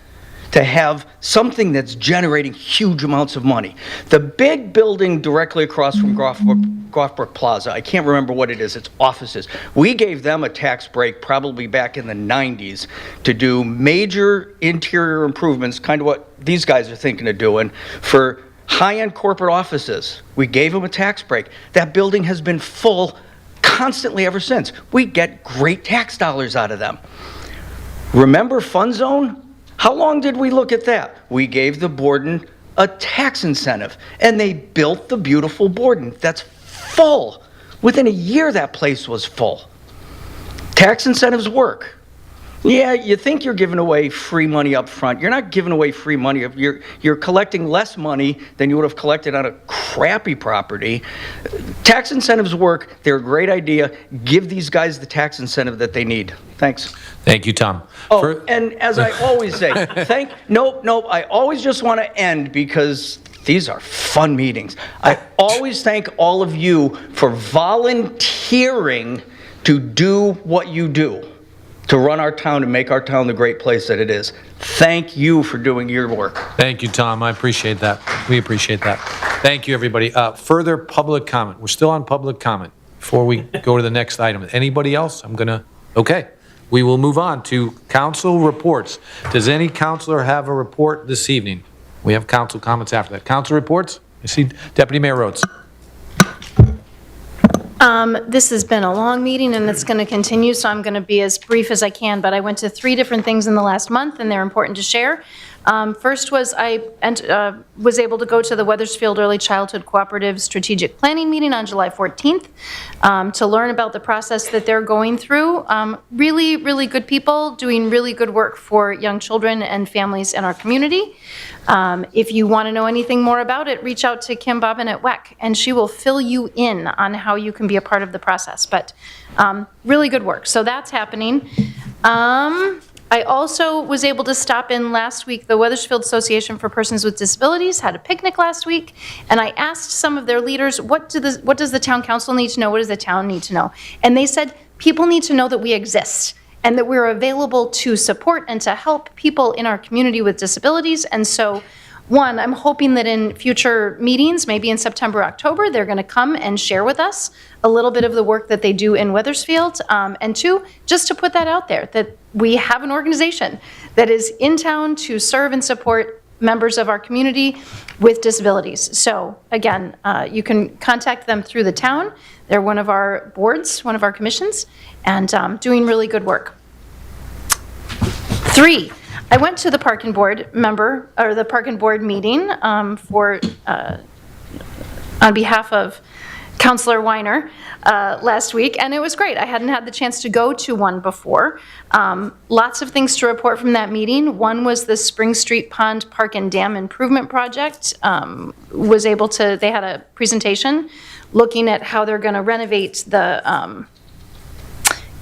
To have something that's generating huge amounts of money. The big building directly across from Goff Plaza, I can't remember what it is, it's offices. We gave them a tax break probably back in the 90s to do major interior improvements, kind of what these guys are thinking of doing, for high-end corporate offices. We gave them a tax break. That building has been full constantly ever since. We get great tax dollars out of them. Remember Fund Zone? How long did we look at that? We gave the Borden a tax incentive, and they built the beautiful Borden that's full. Within a year, that place was full. Tax incentives work. Yeah, you think you're giving away free money up front. You're not giving away free money. You're collecting less money than you would have collected on a crappy property. Tax incentives work. They're a great idea. Give these guys the tax incentive that they need. Thanks. Thank you, Tom. Oh, and as I always say, I always just want to end because these are fun meetings. I always thank all of you for volunteering to do what you do, to run our town and make our town the great place that it is. Thank you for doing your work. Thank you, Tom. I appreciate that. We appreciate that. Thank you, everybody. Further public comment. We're still on public comment before we go to the next item. Anybody else? Okay. We will move on to council reports. Does any councilor have a report this evening? We have council comments after that. Council reports? I see Deputy Mayor Rhodes. This has been a long meeting and it's going to continue, so I'm going to be as brief as I can, but I went to 3 different things in the last month and they're important to share. First was I was able to go to the Wethersfield Early Childhood Cooperative Strategic Planning Meeting on July 14th to learn about the process that they're going through. Really, really good people doing really good work for young children and families in our community. If you want to know anything more about it, reach out to Kim Bobbin at WEC, and she will fill you in on how you can be a part of the process. But really good work. So that's happening. I also was able to stop in last week. The Wethersfield Association for Persons with Disabilities had a picnic last week, and I asked some of their leaders, what does the town council need to know? What does the town need to know? And they said, people need to know that we exist and that we're available to support and to help people in our community with disabilities. And so, one, I'm hoping that in future meetings, maybe in September, October, they're going to come and share with us a little bit of the work that they do in Wethersfield. And two, just to put that out there, that we have an organization that is in town to serve and support members of our community with disabilities. So again, you can contact them through the town. They're one of our boards, one of our commissions, and doing really good work. 3, I went to the Park and Board the Park and Board meeting on behalf of Councilor Weiner last week, and it was great. I hadn't had the chance to go to one before. Lots of things to report from that meeting. One was the Spring Street Pond Park and Dam Improvement Project. They had a presentation looking at how they're going to renovate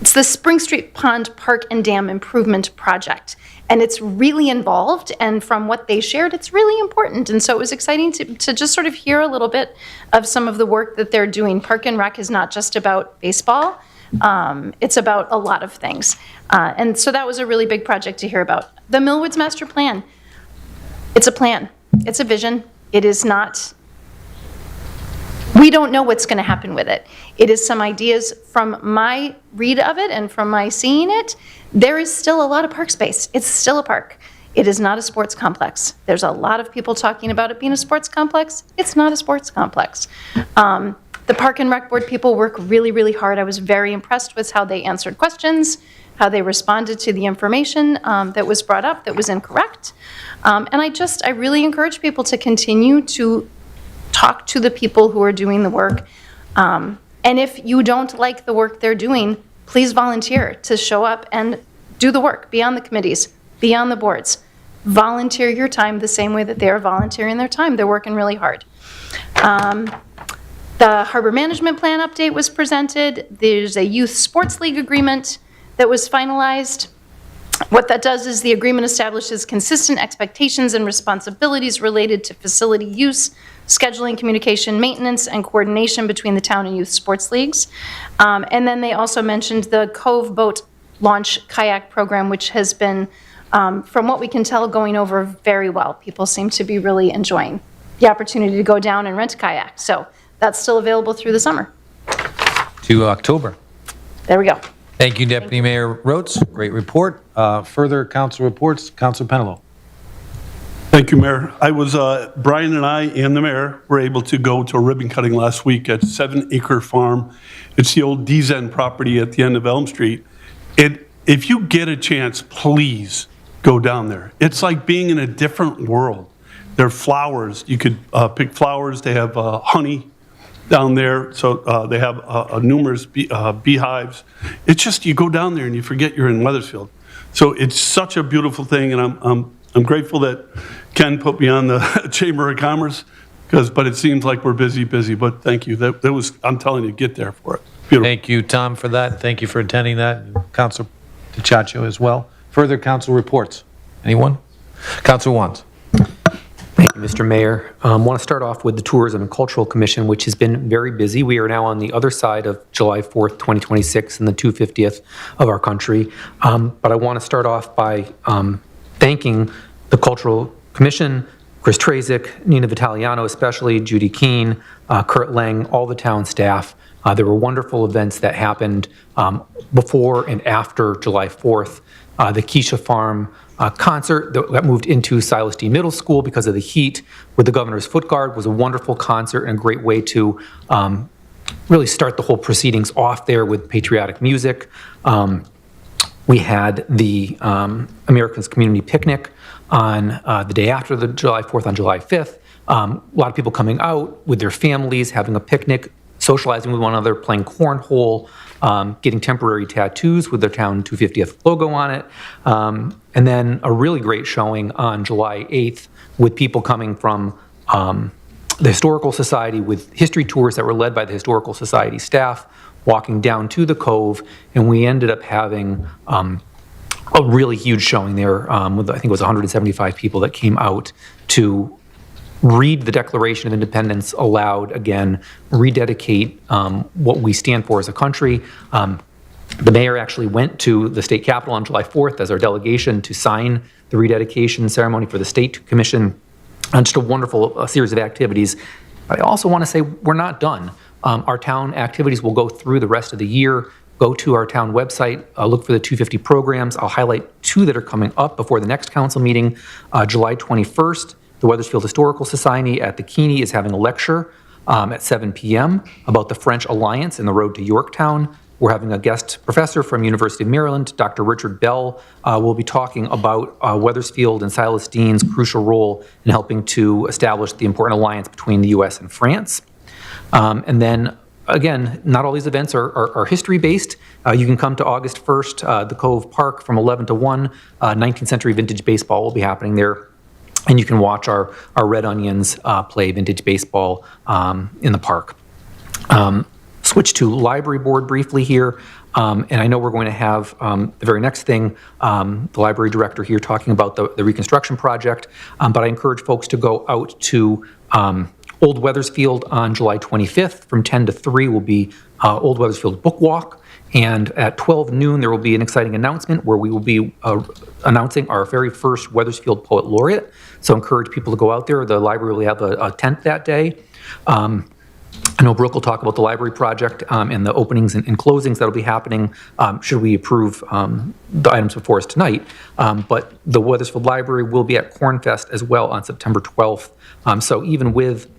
it's the Spring Street Pond Park and Dam Improvement Project. And it's really involved, and from what they shared, it's really important. And so it was exciting to just sort of hear a little bit of some of the work that they're doing. Park and Rec is not just about baseball, it's about a lot of things. And so that was a really big project to hear about. The Millwoods Master Plan, it's a plan, it's a vision. It is not, we don't know what's going to happen with it. It is some ideas from my read of it and from my seeing it. There is still a lot of park space. It's still a park. It is not a sports complex. There's a lot of people talking about it being a sports complex. It's not a sports complex. The Park and Rec Board people work really, really hard. I was very impressed with how they answered questions, how they responded to the information that was brought up that was incorrect. And I really encourage people to continue to talk to the people who are doing the work. And if you don't like the work they're doing, please volunteer to show up and do the work. Be on the committees, be on the boards. Volunteer your time the same way that they're volunteering their time. They're working really hard. The Harbor Management Plan update was presented. There's a youth sports league agreement that was finalized. What that does is the agreement establishes consistent expectations and responsibilities related to facility use, scheduling, communication, maintenance, and coordination between the town and youth sports leagues. And then they also mentioned the Cove Boat Launch Kayak Program, which has been, from what we can tell, going over very well. People seem to be really enjoying the opportunity to go down and rent a kayak. So that's still available through the summer. To October. There we go. Thank you, Deputy Mayor Rhodes. Great report. Further council reports, Councilor Penelo. Thank you, Mayor. Brian and I and the mayor were able to go to a ribbon cutting last week at 7 Acre Farm. It's the old Deane property at the end of Elm Street. If you get a chance, please go down there. It's like being in a different world. There are flowers. You could pick flowers. They have honey down there. So they have numerous beehives. It's just, you go down there and you forget you're in Wethersfield. So it's such a beautiful thing, and I'm grateful that Ken put me on the Chamber of Commerce, but it seems like we're busy, but thank you. That was, I'm telling you, get there for it. Beautiful. Thank you, Tom, for that. Thank you for attending that. Councilor DiCiaccio as well. Further council reports. Anyone? Councilor Wands. Thank you, Mr. Mayor. I want to start off with the Tourism and Cultural Commission, which has been very busy. We are now on the other side of July 4th, 2026, and the 250th of our country. But I want to start off by thanking the Cultural Commission, Chris Trazik, Nina Vitaliano especially, Judy Keene, Kurt Lang, all the town staff. There were wonderful events that happened before and after July 4th. The Keisha Farm concert that moved into Silas Deane Middle School because of the heat with the Governor's Foot Guard was a wonderful concert and a great way to really start the whole proceedings off there with patriotic music. We had the Americans Community Picnic on the day after the July 4th, on July 5th. A lot of people coming out with their families, having a picnic, socializing with one another, playing cornhole, getting temporary tattoos with their town 250th logo on it. And then a really great showing on July 8th with people coming from the Historical Society, with history tours that were led by the Historical Society staff, walking down to the Cove, and we ended up having a really huge showing there with, I think it was 175 people that came out to read the Declaration of Independence aloud again, rededicate what we stand for as a country. The mayor actually went to the state capitol on July 4th as our delegation to sign the rededication ceremony for the state commission. Just a wonderful series of activities. I also want to say we're not done. Our town activities will go through the rest of the year. Go to our town website, look for the 250 programs. I'll highlight two that are coming up before the next council meeting. July 21st, the Wethersfield Historical Society at the Keeney is having a lecture at 7 p.m. about the French Alliance and the road to Yorktown. We're having a guest professor from University of Maryland, Dr. Richard Bell, will be talking about Wethersfield and Silas Deane's crucial role in helping to establish the important alliance between the U.S. and France. And then, again, not all these events are history-based. You can come to August 1st, the Cove Park from 11 to 1. 19th century vintage baseball will be happening there. And you can watch our Red Onions play vintage baseball in the park. Switch to library board briefly here. And I know we're going to have the very next thing, the library director here talking about the reconstruction project. But I encourage folks to go out to Old Wethersfield on July 25th. From 10 to 3 will be Old Wethersfield Book Walk. And at 12 noon, there will be an exciting announcement where we will be announcing our very first Wethersfield Poet Laureate. So encourage people to go out there. The library will have a tent that day. I know Brook will talk about the library project and the openings and closings that will be happening should we approve the items before us tonight. But the Wethersfield Library will be at Cornfest as well on September 12th. So even with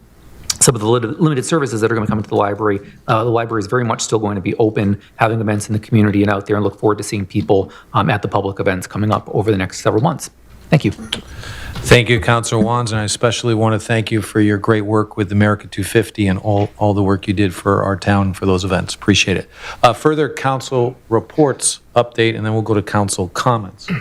some of the limited services that are going to come into the library is very much still going to be open, having events in the community and out there, and look forward to seeing people at the public events coming up over the next several months. Thank you. Thank you, Councilor Wands, and I especially want to thank you for your great work with America 250 and all the work you did for our town for those events. Appreciate it. Further council reports update, and then we'll go to council comments.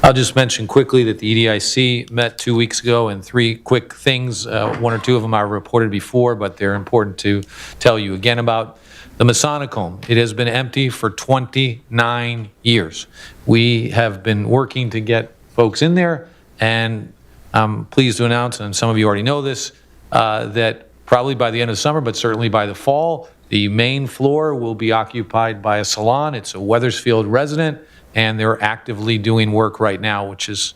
I'll just mention quickly that the EDIC met 2 weeks ago, and three quick things. One or two of them I reported before, but they're important to tell you again about. The Masonic Home, it has been empty for 29 years. We have been working to get folks in there, and I'm pleased to announce, and some of you already know this, that probably by the end of the summer, but certainly by the fall, the main floor will be occupied by a salon. It's a Wethersfield resident, and they're actively doing work right now, which is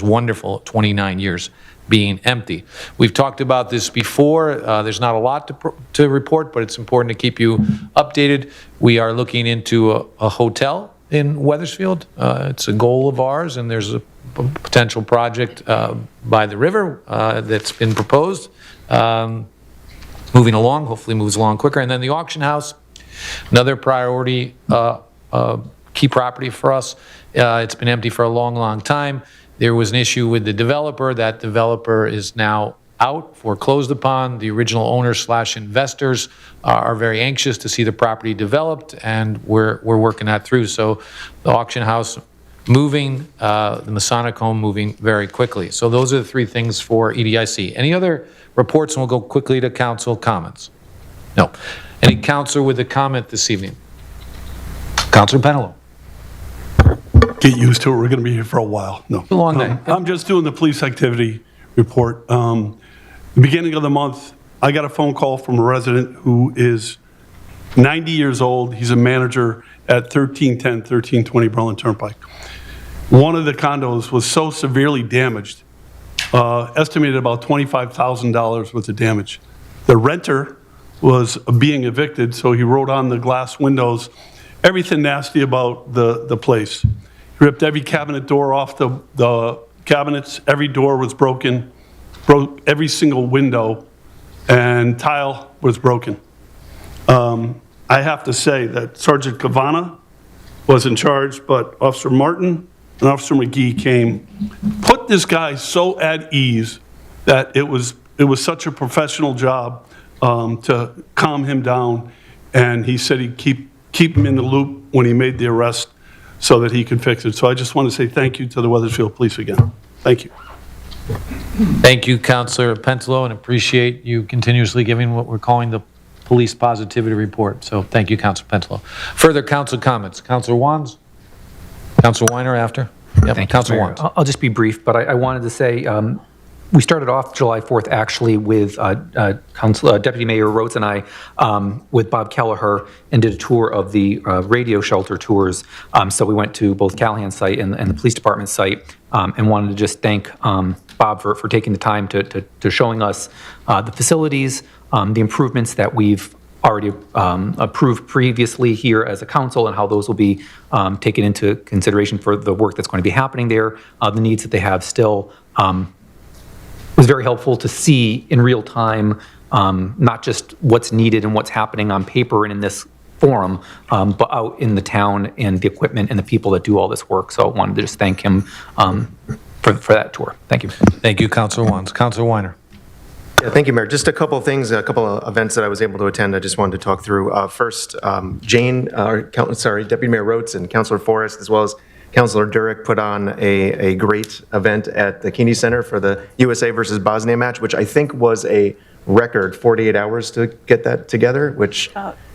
wonderful, 29 years being empty. We've talked about this before. There's not a lot to report, but it's important to keep you updated. We are looking into a hotel in Wethersfield. It's a goal of ours, and there's a potential project by the river that's been proposed. Moving along, hopefully moves along quicker. And then the auction house, another priority key property for us. It's been empty for a long, long time. There was an issue with the developer. That developer is now out, foreclosed upon. The original owners / investors are very anxious to see the property developed, and we're working that through. So the auction house moving, the Masonic Home moving very quickly. So those are the three things for EDIC. Any other reports? And we'll go quickly to council comments. No. Any councilor with a comment this evening? Councilor Penello. Get used to it. We're going to be here for a while. No. A long day. I'm just doing the police activity report. The beginning of the month, I got a phone call from a resident who is 90 years old. He's a manager at 1310, 1320 Berlin Turnpike. One of the condos was so severely damaged, estimated about $25,000 worth of damage. The renter was being evicted, so he wrote on the glass windows everything nasty about the place. He ripped every cabinet door off the cabinets. Every door was broken, broke every single window, and tile was broken. I have to say that Sergeant Cavana was in charge, but Officer Martin and Officer McGee came, put this guy so at ease that it was such a professional job to calm him down, and he said he'd keep him in the loop when he made the arrest so that he could fix it. So I just want to say thank you to the Wethersfield Police again. Thank you. Thank you, Councilor Pentelow, and appreciate you continuously giving what we're calling the police positivity report. So thank you, Councilor Pentelow. Further council comments? Councilor Wands? Councilor Weiner after? Yep, Thank you, Councilor Mayor. Wands. I'll just be brief, but I wanted to say, we started off July 4th actually with Deputy Mayor Rhodes and I with Bob Kelleher and did a tour of the radio shelter tours. So we went to both Callahan's site and the police department site, and wanted to just thank Bob for taking the time to showing us the facilities, the improvements that we've already approved previously here as a council, and how those will be taken into consideration for the work that's going to be happening there, the needs that they have still. It was very helpful to see in real time, not just what's needed and what's happening on paper and in this forum, but out in the town and the equipment and the people that do all this work. So I wanted to just thank him for that tour. Thank you. Thank you, Councilor Wands. Councilor Weiner. Yeah, thank you, Mayor. Just a couple of things, a couple of events that I was able to attend I just wanted to talk through. First, Deputy Mayor Rhodes and Councilor Forrest, as well as Councilor Durick, put on a great event at the Keeney Center for the USA versus Bosnia match, which I think was a record 48 hours to get that together, which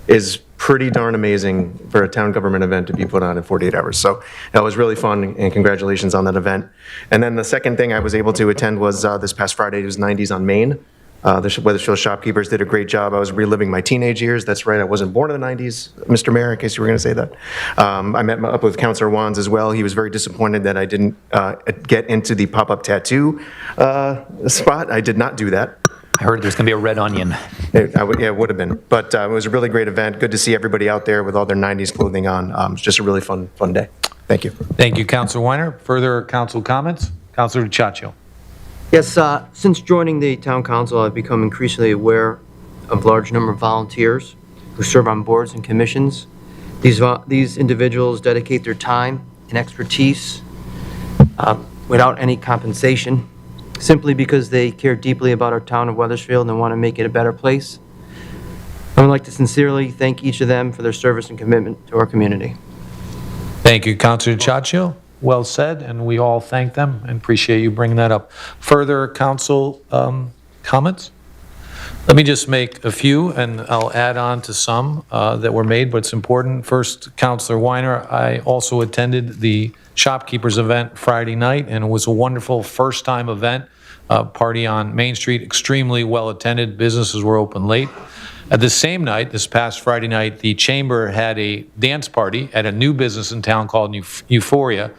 is pretty darn amazing for a town government event to be put on in 48 hours. So that was really fun, and congratulations on that event. And then the second thing I was able to attend was this past Friday. It was 90s on Main. The Wethersfield shopkeepers did a great job. I was reliving my teenage years. That's right, I wasn't born in the 90s, Mr. Mayor, in case you were going to say that. I met up with Councilor Wands as well. He was very disappointed that I didn't get into the pop-up tattoo spot. I did not do that. I heard there's going to be a red onion. It would have been. But it was a really great event. Good to see everybody out there with all their 90s clothing on. It was just a really fun day. Thank you. Thank you, Councilor Weiner. Further council comments? Councilor DiCiaccio. Yes, since joining the town council, I've become increasingly aware of a large number of volunteers who serve on boards and commissions. These individuals dedicate their time and expertise without any compensation, simply because they care deeply about our town of Wethersfield and want to make it a better place. I would like to sincerely thank each of them for their service and commitment to our community. Thank you, Councilor DiCiaccio. Well said, and we all thank them and appreciate you bringing that up. Further council comments? Let me just make a few, and I'll add on to some that were made, but it's important. First, Councilor Weiner, I also attended the shopkeepers event Friday night, and it was a wonderful first-time event. Party on Main Street, extremely well attended. Businesses were open late. At the same night, this past Friday night, the Chamber had a dance party at a new business in town called Euphoria.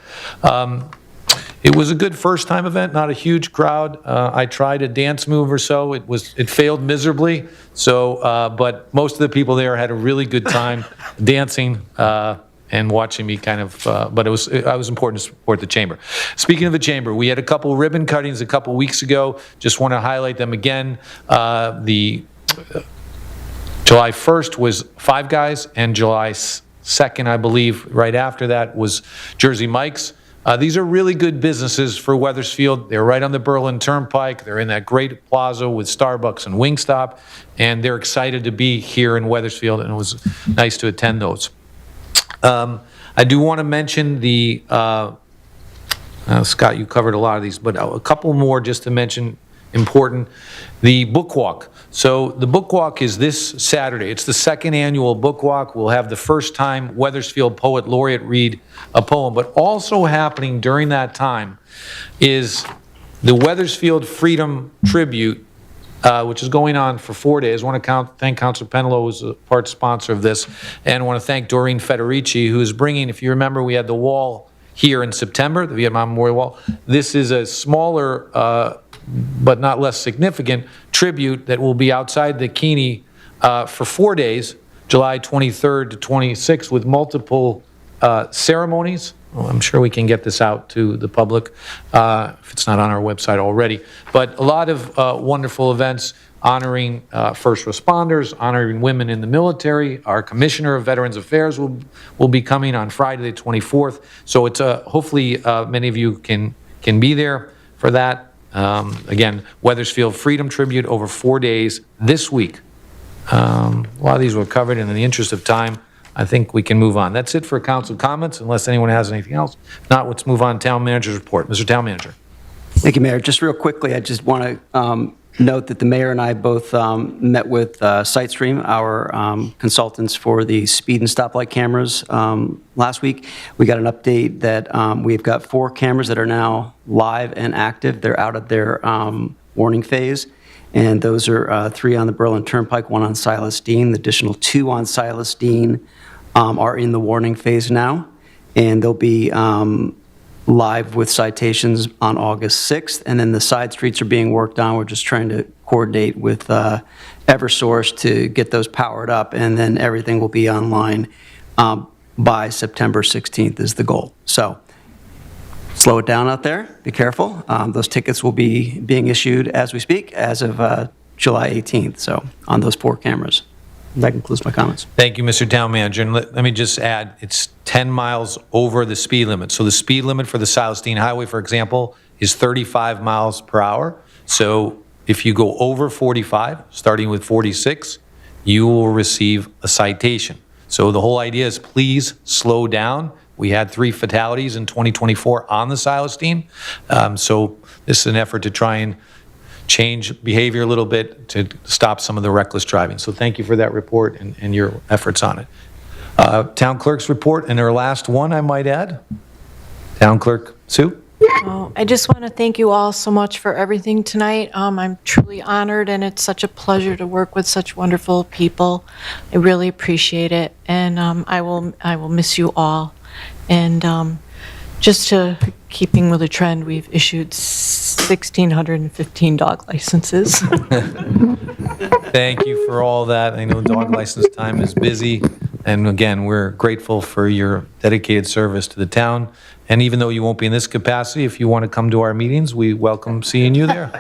It was a good first-time event, not a huge crowd. I tried a dance move or so. It failed miserably. So, but most of the people there had a really good time dancing and watching me kind of. But it was important to support the Chamber. Speaking of the Chamber, we had a couple ribbon cuttings a couple weeks ago. Just want to highlight them again. July 1st was Five Guys, and July 2nd, I believe, right after that was Jersey Mike's. These are really good businesses for Wethersfield. They're right on the Berlin Turnpike. They're in that great plaza with Starbucks and Wingstop, and they're excited to be here in Wethersfield, and it was nice to attend those. I do want to mention the, Scott, you covered a lot of these, but a couple more just to mention important. The book walk. So the book walk is this Saturday. It's the second annual book walk. We'll have the first time Wethersfield Poet Laureate read a poem, but also happening during that time is the Wethersfield Freedom Tribute, which is going on for 4 days. I want to thank Councilor Pentelow, who's a part sponsor of this, and I want to thank Doreen Federici, who is bringing, if you remember, we had the wall here in September, the Vietnam Memorial Wall. This is a smaller, but not less significant tribute that will be outside the Keeney for 4 days, July 23rd to 26th, with multiple ceremonies. Well, I'm sure we can get this out to the public if it's not on our website already. But a lot of wonderful events. honoring first responders, honoring women in the military. Our Commissioner of Veterans Affairs will be coming on Friday the 24th. So it's hopefully many of you can be there for that. Again, Wethersfield Freedom Tribute over 4 days this week. A lot of these were covered, and in the interest of time, I think we can move on. That's it for council comments, unless anyone has anything else. If not, let's move on to Town Manager's report. Mr. Town Manager. Thank you, Mayor. Just real quickly, I just want to note that the mayor and I both met with SightStream, our consultants for the speed and stoplight cameras last week. We got an update that we've got 4 cameras that are now live and active. They're out of their warning phase. And those are 3 on the Berlin Turnpike, 1 on Silas Deane. The additional 2 on Silas Deane are in the warning phase now. And they'll be live with citations on August 6th. And then the side streets are being worked on. We're just trying to coordinate with Eversource to get those powered up. And then everything will be online by September 16th is the goal. So slow it down out there. Be careful. Those tickets will be being issued as we speak as of July 18th. So on those 4 cameras. That concludes my comments. Thank you, Mr. Town Manager. And let me just add, it's 10 miles over the speed limit. So the speed limit for the Silas Deane Highway, for example, is 35 miles per hour. So if you go over 45, starting with 46, you will receive a citation. So the whole idea is please slow down. We had 3 fatalities in 2024 on the Silas Deane. So this is an effort to try and change behavior a little bit to stop some of the reckless driving. So thank you for that report and your efforts on it. Town Clerk's report, and our last one, I might add. Town Clerk Sue? Oh, I just want to thank you all so much for everything tonight. I'm truly honored, and it's such a pleasure to work with such wonderful people. I really appreciate it, and I will miss you all. And just to keeping with the trend, we've issued 1,615 dog licenses. Thank you for all that. I know dog license time is busy. And again, we're grateful for your dedicated service to the town. And even though you won't be in this capacity, if you want to come to our meetings, we welcome seeing you there.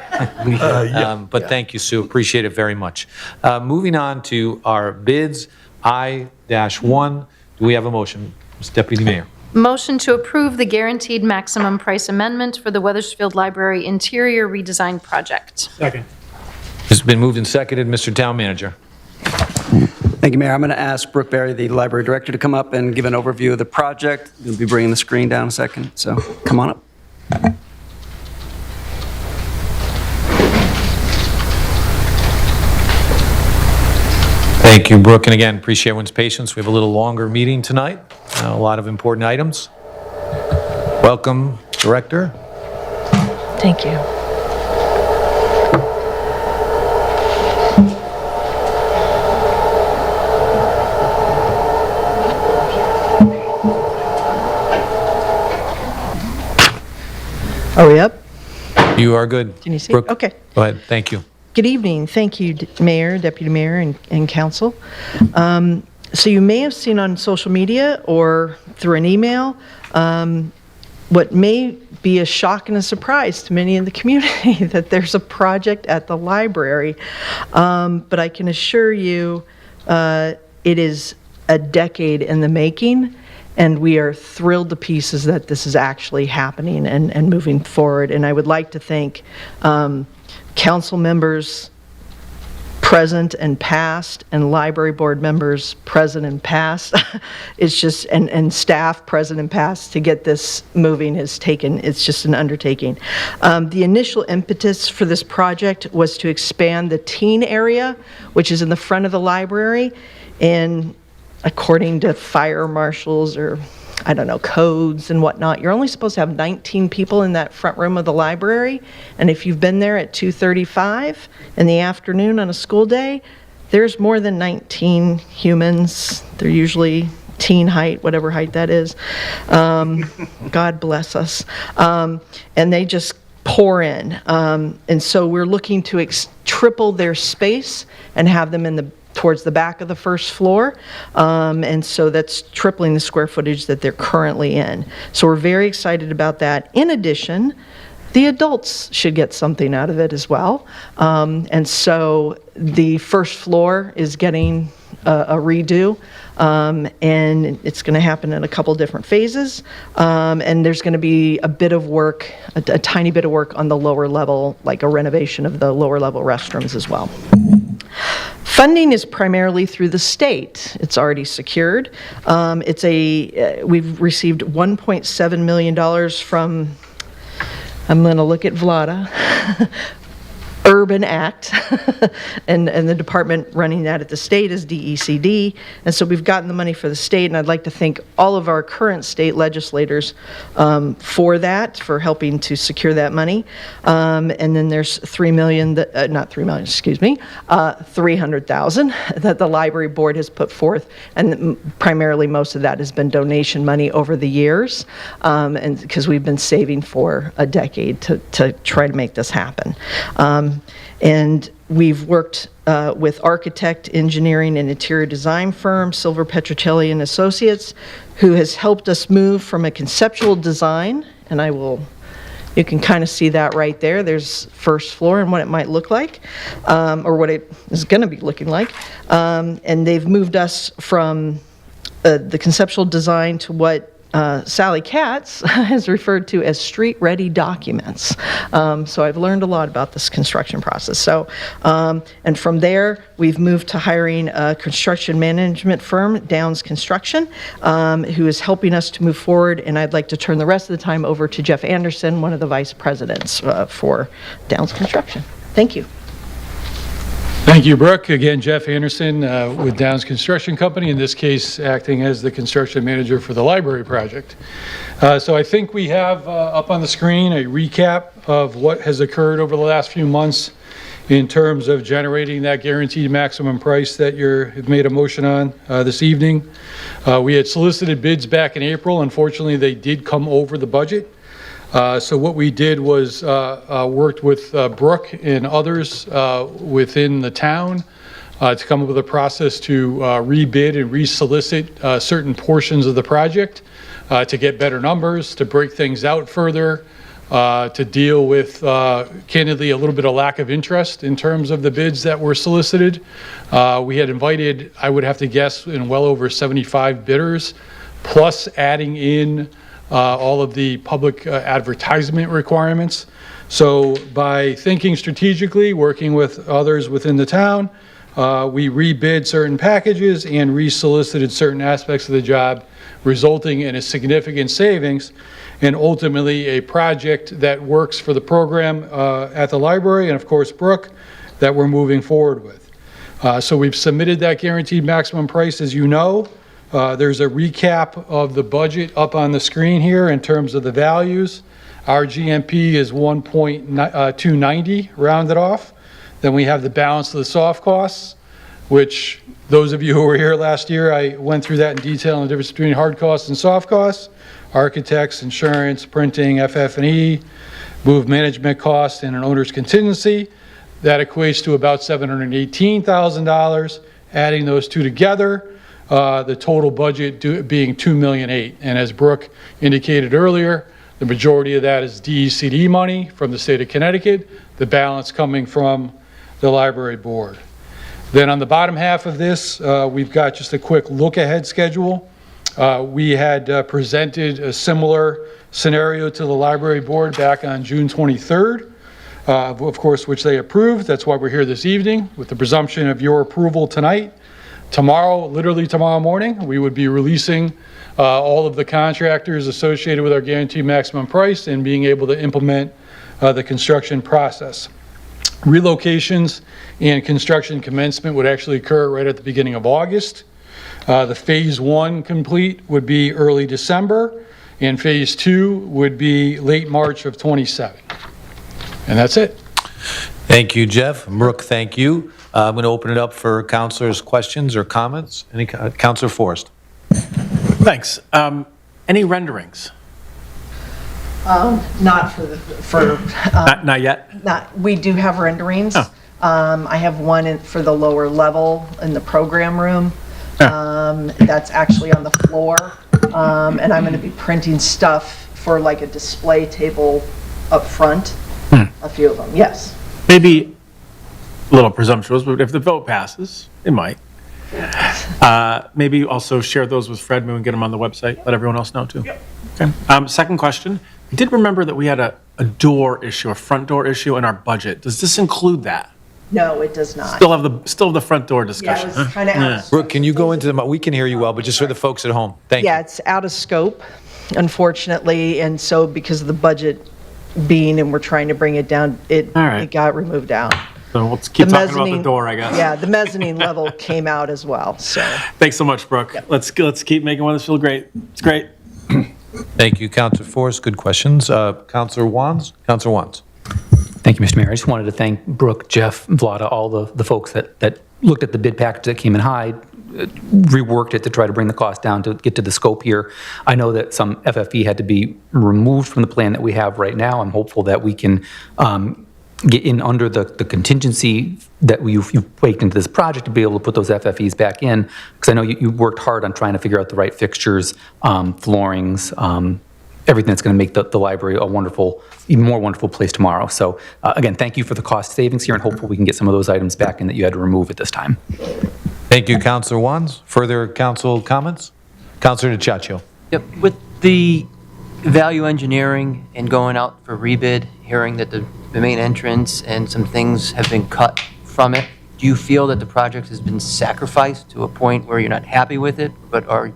But thank you, Sue. Appreciate it very much. Moving on to our bids, I-1. Do we have a motion? Ms. Deputy Mayor. Motion to approve the guaranteed maximum price amendment for the Wethersfield Library Interior Redesign Project. Second. It's been moved and seconded. Mr. Town Manager. Thank you, Mayor. I'm going to ask Brooke Berry, the library director, to come up and give an overview of the project. We'll be bringing the screen down in a second, so come on up. Thank you, Brooke. And again, appreciate everyone's patience. We have a little longer meeting tonight. A lot of important items. Welcome, Director. Thank you. Are we up? You are good. Can you see? Brooke, Okay. go ahead. Thank you. Good evening. Thank you, Mayor, Deputy Mayor, and Council. So you may have seen on social media or through an email what may be a shock and a surprise to many in the community that there's a project at the library. But I can assure you it is a decade in the making, and we are thrilled to pieces that this is actually happening and moving forward. And I would like to thank council members present and past, and library board members present and past. It's just, and staff present and past to get this moving it's just an undertaking. The initial impetus for this project was to expand the teen area, which is in the front of the library, and according to fire marshals or I don't know, codes and whatnot, you're only supposed to have 19 people in that front room of the library. And if you've been there at 2:35 in the afternoon on a school day, there's more than 19 humans. They're usually teen height, whatever height that is. God bless us. And they just pour in. And so we're looking to triple their space and have them in towards the back of the first floor, and so that's tripling the square footage that they're currently in. So we're very excited about that. In addition, the adults should get something out of it as well. And so the first floor is getting a redo, and it's going to happen in a couple different phases. And there's going to be a bit of work, a tiny bit of work on the lower level, like a renovation of the lower level restrooms as well. Funding is primarily through the state. It's already secured. We've received $1.7 million from, I'm going to look at Vlada, Urban Act, and the department running that at the state is DECD, and so we've gotten the money for the state, and I'd like to thank all of our current state legislators for that, for helping to secure that money. And then there's $300,000 that the library board has put forth, and primarily most of that has been donation money over the years, and because we've been saving for a decade to try to make this happen. And we've worked with architect, engineering, and interior design firm, Silver Petrocelli and Associates, who has helped us move from a conceptual design, and you can kind of see that right there. There's first floor and what it might look like, or what it is going to be looking like. And they've moved us from the conceptual design to what Sally Katz has referred to as street-ready documents. So I've learned a lot about this construction process. So, and from there, we've moved to hiring a construction management firm, Downs Construction, who is helping us to move forward. And I'd like to turn the rest of the time over to Jeff Anderson, one of the vice presidents for Downs Construction. Thank you. Thank you, Brook. Again, Jeff Anderson with Downs Construction Company, in this case acting as the construction manager for the library project. So I think we have up on the screen a recap of what has occurred over the last few months in terms of generating that guaranteed maximum price that you've made a motion on this evening. We had solicited bids back in April. Unfortunately, they did come over the budget. So what we did was worked with Brook and others within the town to come up with a process to rebid and resolicit certain portions of the project to get better numbers, to break things out further, to deal with, candidly, a little bit of lack of interest in terms of the bids that were solicited. We had invited, I would have to guess, well over 75 bidders, plus adding in all of the public advertisement requirements. So by thinking strategically, working with others within the town, we rebid certain packages and resolicited certain aspects of the job, resulting in a significant savings and ultimately a project that works for the program at the library and, of course, Brook, that we're moving forward with. So we've submitted that guaranteed maximum price, as you know. There's a recap of the budget up on the screen here in terms of the values. Our GMP is 1.290 rounded off. Then we have the balance of the soft costs, which those of you who were here last year, I went through that in detail on the difference between hard costs and soft costs. Architects, insurance, printing, FF&E, move management costs, and an owner's contingency. That equates to about $718,000. Adding those two together, the total budget being $2.8 million. And as Brook indicated earlier, the majority of that is DECD money from the state of Connecticut, the balance coming from the library board. Then on the bottom half of this, we've got just a quick look-ahead schedule. We had presented a similar scenario to the library board back on June 23rd, of course, which they approved. That's why we're here this evening with the presumption of your approval tonight. Tomorrow, literally tomorrow morning, we would be releasing all of the contractors associated with our guaranteed maximum price and being able to implement the construction process. Relocations and construction commencement would actually occur right at the beginning of August. The phase 1 complete would be early December, and phase 2 would be late March of 27. And that's it. Thank you, Jeff. Brooke, thank you. I'm going to open it up for councilors' questions or comments. Councilor Forrest. Thanks. Any renderings? Not Not yet? We do have renderings. Oh. I have one for the lower level in the program room. That's actually on the floor. And I'm going to be printing stuff for like a display table up front, a few of them, yes. Maybe a little presumptuous, but if the vote passes, it might. Maybe also share those with Fred, maybe we can get them on the website, let everyone else know too. Okay. Second question, I did remember that we had a door issue, a front door issue in our budget. Does this include that? No, it does not. Still have the front door Yeah, discussion. it was kind of out. Brooke, can you go into the, we can hear you well, but just for the folks at home, thank you. Yeah, it's out of scope, unfortunately, and so because of the budget being, and we're trying to bring it down, it All right. it got removed out. So let's keep The talking about the mezzanine- door, I guess. Yeah, the mezzanine level came out as well, so. Thanks so much, Brooke. Let's keep making Wethersfield great. It's great. Thank you, Counselor Forrest, good questions. Counselor Wands? Counselor Wands. Thank you, Mr. Mayor. I just wanted to thank Brook, Jeff, Vlada, all the folks that looked at the bid package that came in high, reworked it to try to bring the cost down to get to the scope here. I know that some FFE had to be removed from the plan that we have right now. I'm hopeful that we can get in under the contingency that you've baked into this project to be able to put those FFEs back in, because I know you worked hard on trying to figure out the right fixtures, floorings, everything that's going to make the library a wonderful, even more wonderful place tomorrow. So again, thank you for the cost savings here, and hopefully we can get some of those items back in that you had to remove at this time. Thank you, Counselor Wands. Further council comments? Counselor DiCiaccio. Yep, with the value engineering and going out for rebid, hearing that the main entrance and some things have been cut from it, do you feel that the project has been sacrificed to a point where you're not happy with it, but are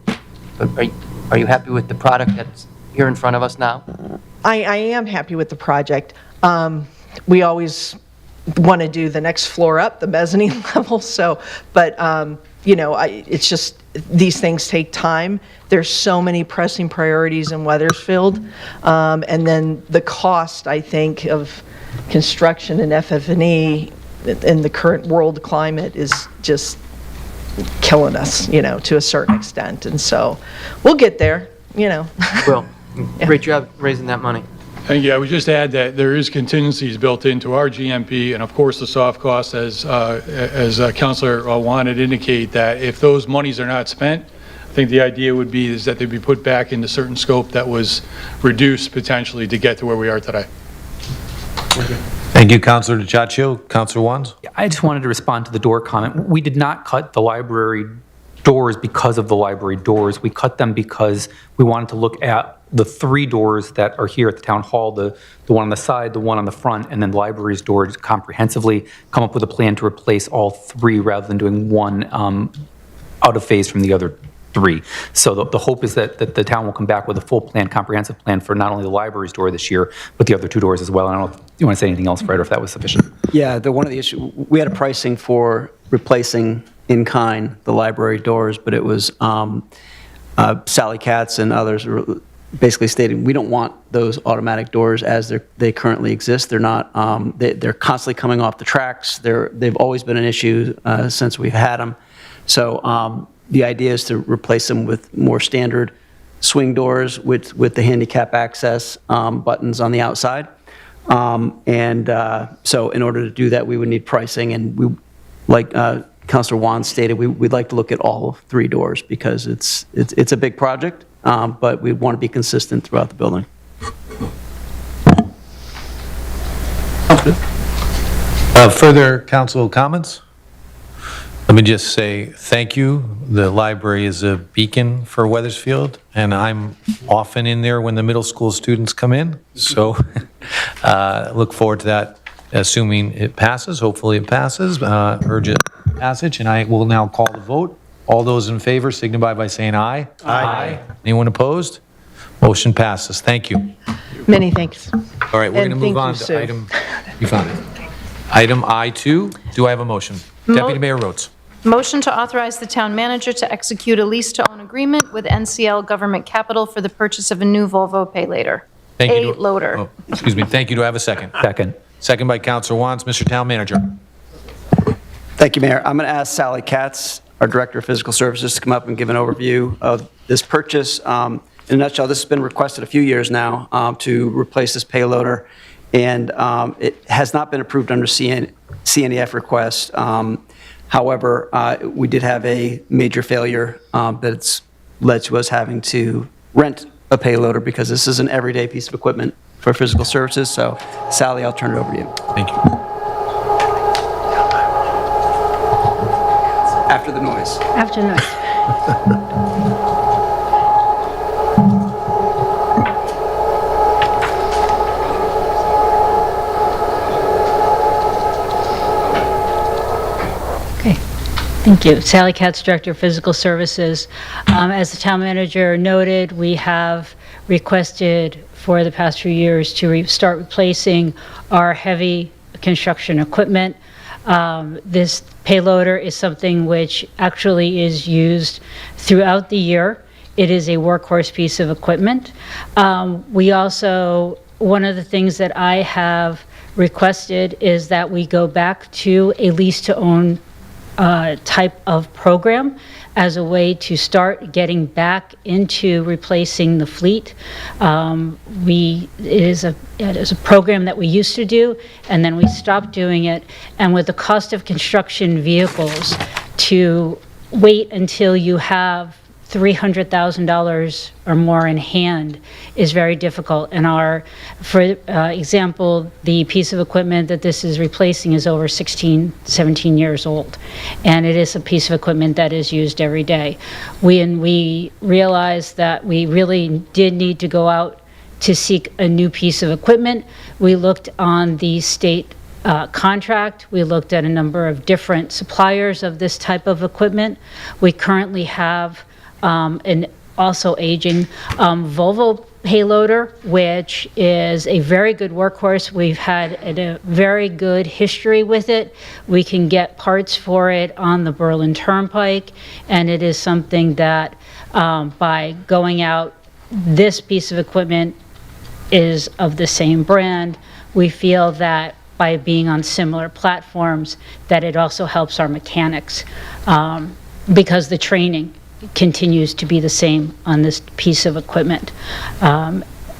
you happy with the product that's here in front of us now? I am happy with the project. We always want to do the next floor up, the mezzanine level, so, but, it's just, these things take time. There's so many pressing priorities in Wethersfield, and then the cost, I think, of construction and FF&E in the current world climate is just killing us, to a certain extent, and so, we'll get there, Well, great job raising that money. Thank you. I would just add that there is contingencies built into our GMP, and of course, the soft costs, as Councilor wanted to indicate, that if those monies are not spent, I think the idea would be is that they'd be put back into certain scope that was reduced potentially to get to where we are today. Thank you, Counselor DiCiaccio. Counselor Wands? I just wanted to respond to the door comment. We did not cut the library doors because of the library doors. We cut them because we wanted to look at the three doors that are here at the town hall, the one on the side, the one on the front, and then the library's doors comprehensively, come up with a plan to replace all three rather than doing one out of phase from the other three. So the hope is that the town will come back with a full plan, comprehensive plan for not only the library's door this year, but the other two doors as well. I don't know if you want to say anything else, Fred, or if that was sufficient. Yeah, one of the issues, we had a pricing for replacing in kind the library doors, but it was Sally Katz and others were basically stating we don't want those automatic doors as they currently exist. They're not. They're constantly coming off the tracks. They've always been an issue since we've had them. So the idea is to replace them with more standard swing doors with the handicap access buttons on the outside. So in order to do that, we would need pricing, and we, like Councilor Wan stated, we'd like to look at all three doors because it's a big project, but we want to be consistent throughout the building. Further council comments? Let me just say thank you. The library is a beacon for Wethersfield, and I'm often in there when the middle school students come in. So look forward to that, assuming it passes. Hopefully it passes. Urgent passage, and I will now call the vote. All those in favor signify by saying aye. Aye. Anyone opposed? Motion passes. Thank you. Many thanks. All right, we're going And to thank move on you, to Sue. item, you found it. Item I2. Do I have a motion? Deputy Mayor Rhodes. Motion to authorize the town manager to execute a lease-to-own agreement with NCL Government Capital for the purchase of a new Volvo Pay Later. Thank you. Loader. Oh, excuse me. Thank you. Do I have a second? Second. Second by Councilor Wants. Mr. Town Manager. Thank you, Mayor. I'm going to ask Sally Katz, our Director of Physical Services, to come up and give an overview of this purchase. In a nutshell, this has been requested a few years now to replace this payloader, and it has not been approved under CNEF request. However, we did have a major failure that's led to us having to rent a payloader because this is an everyday piece of equipment for physical services. So Sally, I'll turn it over to you. Thank you. After the noise. Afternoon. Okay, thank you. Sally Katz, Director of Physical Services. As the town manager noted, we have requested for the past few years to start replacing our heavy construction equipment. This payloader is something which actually is used throughout the year. It is a workhorse piece of equipment. We also, one of the things that I have requested is that we go back to a lease-to-own type of program as a way to start getting back into replacing the fleet. It is a program that we used to do, and then we stopped doing it. And with the cost of construction vehicles, to wait until you have $300,000 or more in hand is very difficult. And for example, the piece of equipment that this is replacing is over 16, 17 years old. And it is a piece of equipment that is used every day. We realized that we really did need to go out to seek a new piece of equipment. We looked on the state contract. We looked at a number of different suppliers of this type of equipment. We currently have an also aging Volvo payloader, which is a very good workhorse. We've had a very good history with it. We can get parts for it on the Berlin Turnpike, and it is something that by going out, this piece of equipment is of the same brand. We feel that by being on similar platforms, that it also helps our mechanics because the training continues to be the same on this piece of equipment.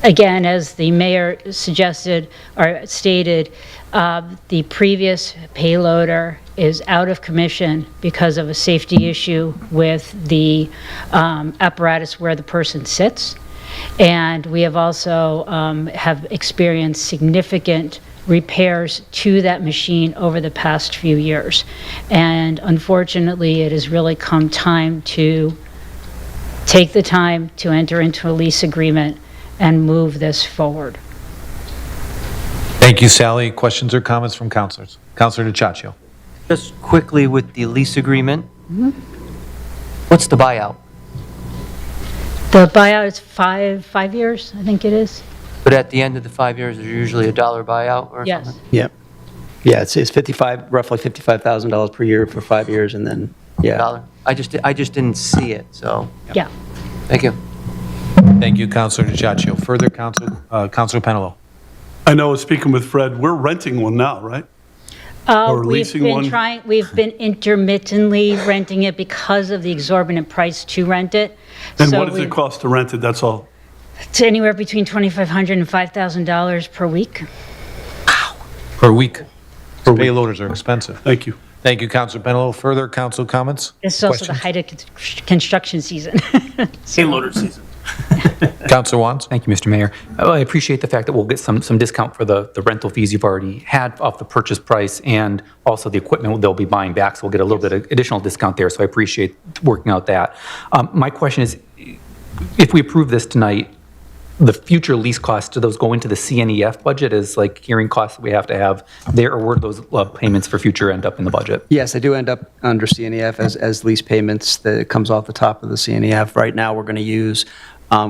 Again, as the mayor suggested or stated, the previous payloader is out of commission because of a safety issue with the apparatus where the person sits. And we have also have experienced significant repairs to that machine over the past few years. And unfortunately, it has really come time to take the time to enter into a lease agreement and move this forward. Thank you, Sally. Questions or comments from councilors? Councilor DiCiaccio. Just quickly with the lease agreement, what's the buyout? The buyout is five years, I think it is. But at the end of the 5 years, there's usually a dollar buyout or Yes. something? Yeah. Yeah, it's roughly $55,000 per year for 5 years, and then, yeah. Dollar? I just didn't see it, so, Yeah. thank you. Thank you, Councilor DiCiaccio. Further, Councilor Penelo. I know, speaking with Fred, we're renting one now, right? Or leasing one? We've been intermittently renting it because of the exorbitant price to rent it. And So what does it cost to rent it, that's all? It's anywhere between $2,500 and $5,000 per week. Per week. Payloaders are expensive. Thank you. Thank you, Councilor Penelo. Further council comments? It's also the Questions? height of construction season. Payloader season. Councilor Wands? Thank you, Mr. Mayor. I appreciate the fact that we'll get some discount for the rental fees you've already had off the purchase price and also the equipment they'll be buying back, so we'll get a little bit of additional discount there, so I appreciate working out that. My question is, if we approve this tonight, the future lease costs, do those go into the CNEF budget as like hearing costs that we have to have there, or where do those payments for future end up in the budget? Yes, they do end up under CNEF as lease payments that comes off the top of the CNEF. Right now, we're going to use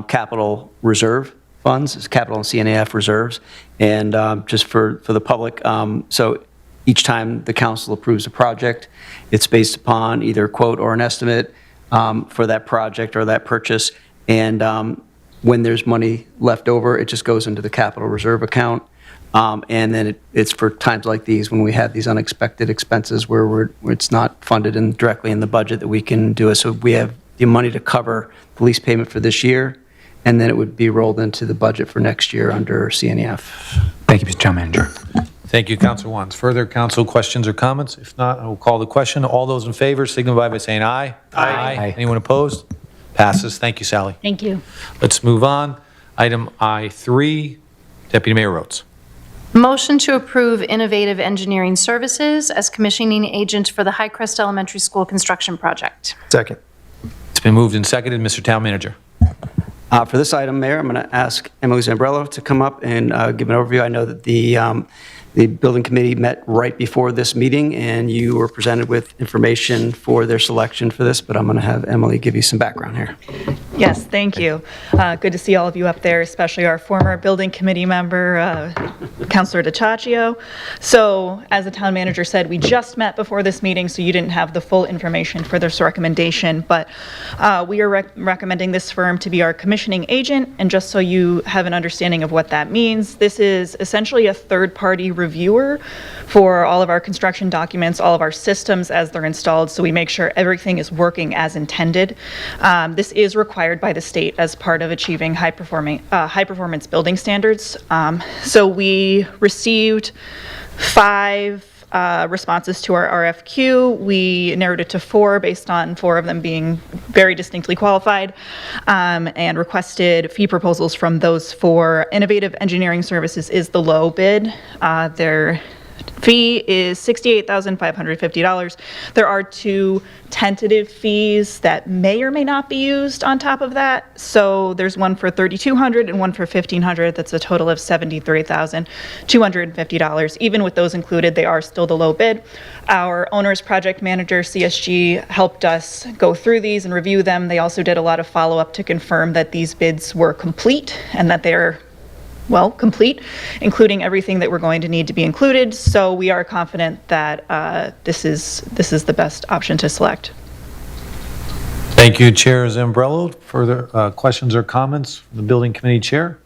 capital reserve funds, it's capital and CNEF reserves. And just for the public, so each time the council approves a project, it's based upon either a quote or an estimate for that project or that purchase. And when there's money left over, it just goes into the capital reserve account. And then it's for times like these when we have these unexpected expenses where it's not funded directly in the budget that we can do it. So we have the money to cover the lease payment for this year, and then it would be rolled into the budget for next year under CNEF. Thank you, Mr. Town Manager. Thank you, Councilor Wands. Further council questions or comments? If not, I will call the question. All those in favor signify by saying aye. Aye. Anyone opposed? Passes. Thank you, Sally. Thank you. Let's move on. Item I3, Deputy Mayor Rhodes. Motion to approve Innovative Engineering Services as commissioning agent for the Highcrest Elementary School construction project. Second. It's been moved and seconded. Mr. Town Manager. For this item, Mayor, I'm going to ask Emily Zambrello to come up and give an overview. I know that the building committee met right before this meeting, and you were presented with information for their selection for this, but I'm going to have Emily give you some background here. Yes, thank you. Good to see all of you up there, especially our former building committee member, Councilor DiCiaccio. So, as the town manager said, we just met before this meeting, so you didn't have the full information for this recommendation, but we are recommending this firm to be our commissioning agent, and just so you have an understanding of what that means, this is essentially a third-party reviewer for all of our construction documents, all of our systems as they're installed, so we make sure everything is working as intended. This is required by the state as part of achieving high performance building standards. So we received 5 responses to our RFQ. We narrowed it to 4 based on 4 of them being very distinctly qualified, and requested fee proposals from those 4. Innovative Engineering Services is the low bid. Their fee is $68,550. There are 2 tentative fees that may or may not be used on top of that. So there's one for $3,200 and one for $1,500. That's a total of $73,250. Even with those included, they are still the low bid. Our owner's project manager, CSG, helped us go through these and review them. They also did a lot of follow-up to confirm that these bids were complete and that they're complete, including everything that we're going to need to be included. So we are confident that this is the best option to select. Thank you, Chair Zambrello. Further questions or comments from the Building Committee Chair?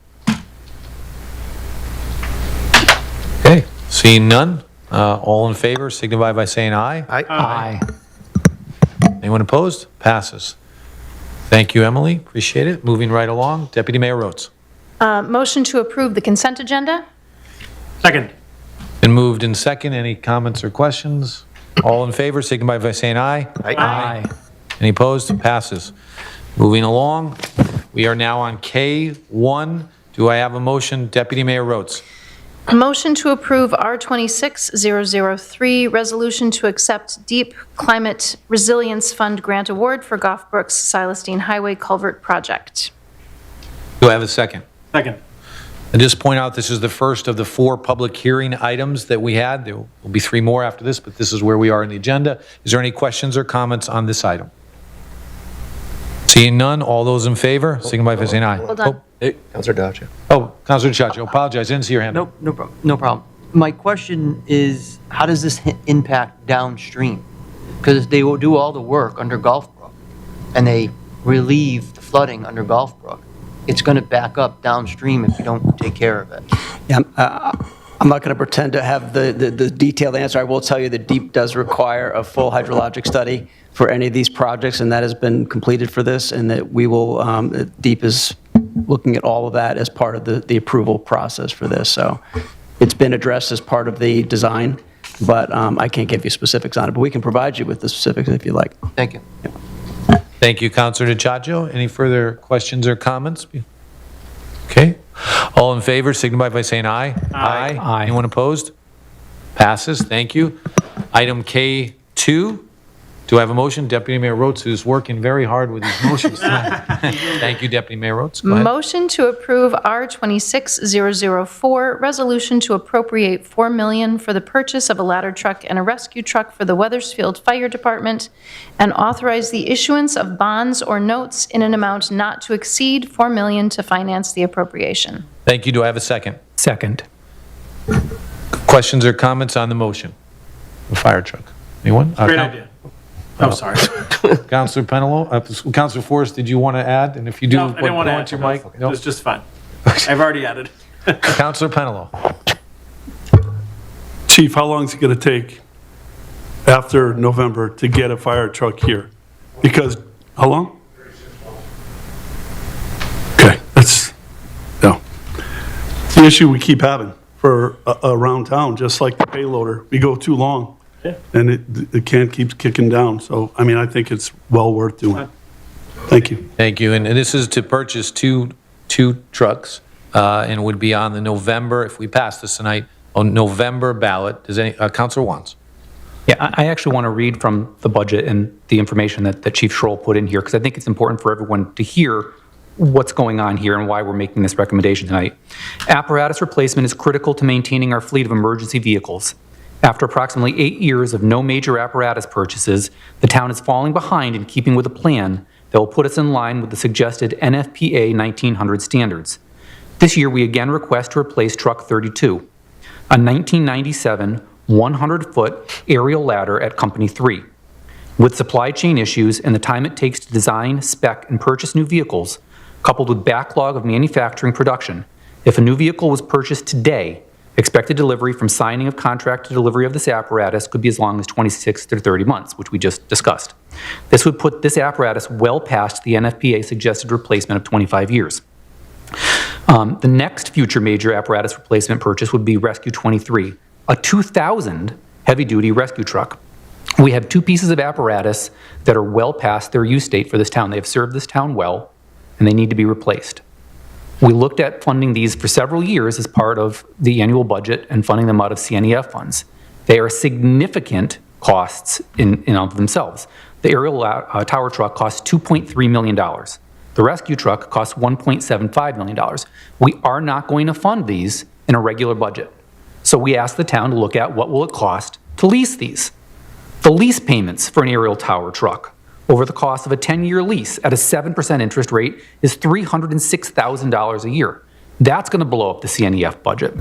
Okay, seeing none. All in favor signify by saying aye. Aye. Anyone opposed? Passes. Thank you, Emily. Appreciate it. Moving right along. Deputy Mayor Rhodes. Motion to approve the consent agenda. Second. Been moved in second. Any comments or questions? All in favor signify by saying aye. Aye. Any opposed? Passes. Moving along, we are now on K1. Do I have a motion? Deputy Mayor Rhodes. Motion to approve R26003, resolution to accept Deep Climate Resilience Fund grant award for Goff Brook's Silas Deane Highway Culvert project. Do I have a second? Second. I just point out this is the first of the 4 public hearing items that we had. There will be 3 more after this, but this is where we are in the agenda. Is there any questions or comments on this item? Seeing none, all those in favor, signify by saying aye. Hold on. Councilor DiCiaccio. Councilor DiCiaccio, apologize, I didn't see your hand. No problem. No problem. My question is, how does this impact downstream? Because they will do all the work under Gulf Brook, and they relieve the flooding under Gulf Brook. It's going to back up downstream if you don't take care of it. Yeah, I'm not going to pretend to have the detailed answer. I will tell you that DEEP does require a full hydrologic study for any of these projects, and that has been completed for this, and that we will, DEEP is looking at all of that as part of the approval process for this. So it's been addressed as part of the design, but I can't give you specifics on it, but we can provide you with the specifics if you like. Thank you. Yeah. Thank you, Councilor DiCiaccio. Any further questions or comments? Okay. All in favor, signify by saying aye. Aye. Anyone opposed? Passes. Thank you. Item K2. Do I have a motion? Deputy Mayor Rhodes, who's working very hard with these motions tonight. Thank you, Deputy Mayor Rhodes. Go ahead. Motion to approve R26004, resolution to appropriate $4 million for the purchase of a ladder truck and a rescue truck for the Wethersfield Fire Department, and authorize the issuance of bonds or notes in an amount not to exceed $4 million to finance the appropriation. Thank you. Do I have a second? Second. Questions or comments on the motion? The fire truck. Anyone? Great idea. I'm sorry. Councilor Penelo, Councilor Forrest, did you want to add? And if you do, No, I didn't want to go add into to your mic. it. No? It's just fine. I've already added. Councilor Penelo. Chief, how long is it going to take after November to get a fire truck here? Because, how long? Okay, that's, no. It's the issue we keep having for around town, just like the payloader. We go too long. And it can't keep kicking down. So, I mean, I think it's well worth doing. Thank you. Thank you. And this is to purchase two trucks. and would be on the November, if we pass this tonight, on November ballot. Does any, Councilor Wants? Yeah, I actually want to read from the budget and the information that Chief Schroll put in here, because I think it's important for everyone to hear what's going on here and why we're making this recommendation tonight. Apparatus replacement is critical to maintaining our fleet of emergency vehicles. After approximately 8 years of no major apparatus purchases, the town is falling behind in keeping with a plan that will put us in line with the suggested NFPA 1900 standards. This year, we again request to replace Truck 32, a 1997 100-foot aerial ladder at Company 3. With supply chain issues and the time it takes to design, spec, and purchase new vehicles, coupled with backlog of manufacturing production, if a new vehicle was purchased today, expected delivery from signing of contract to delivery of this apparatus could be as long as 26 to 30 months, which we just discussed. This would put this apparatus well past the NFPA suggested replacement of 25 years. The next future major apparatus replacement purchase would be Rescue 23, a 2,000 heavy-duty rescue truck. We have 2 pieces of apparatus that are well past their use date for this town. They have served this town well, and they need to be replaced. We looked at funding these for several years as part of the annual budget and funding them out of CNEF funds. They are significant costs in and of themselves. The aerial tower truck costs $2.3 million. The rescue truck costs $1.75 million. We are not going to fund these in a regular budget. So we asked the town to look at what will it cost to lease these. The lease payments for an aerial tower truck over the cost of a 10-year lease at a 7% interest rate is $306,000 a year. That's going to blow up the CNEF budget.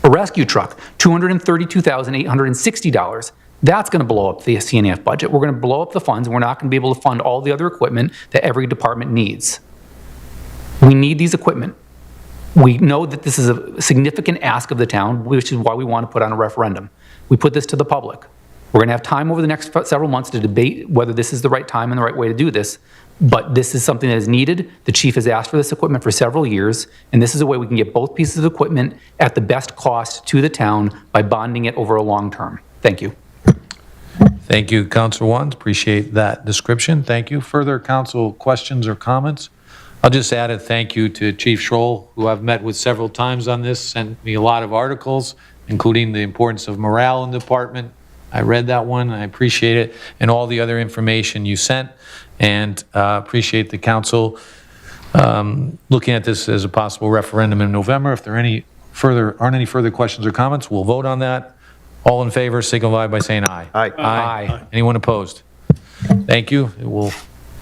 A rescue truck, $232,860. That's going to blow up the CNEF budget. We're going to blow up the funds, and we're not going to be able to fund all the other equipment that every department needs. We need these equipment. We know that this is a significant ask of the town, which is why we want to put on a referendum. We put this to the public. We're going to have time over the next several months to debate whether this is the right time and the right way to do this, but this is something that is needed. The chief has asked for this equipment for several years, and this is a way we can get both pieces of equipment at the best cost to the town by bonding it over a long term. Thank you. Thank you, Councilor Wands. Appreciate that description. Thank you. Further council questions or comments? I'll just add a thank you to Chief Schroll, who I've met with several times on this, sent me a lot of articles, including the importance of morale in the department. I read that one, I appreciate it, and all the other information you sent, and appreciate the council looking at this as a possible referendum in November. If there are aren't any further questions or comments, we'll vote on that. All in favor, signify by saying aye. Aye. Aye. Anyone opposed? Thank you.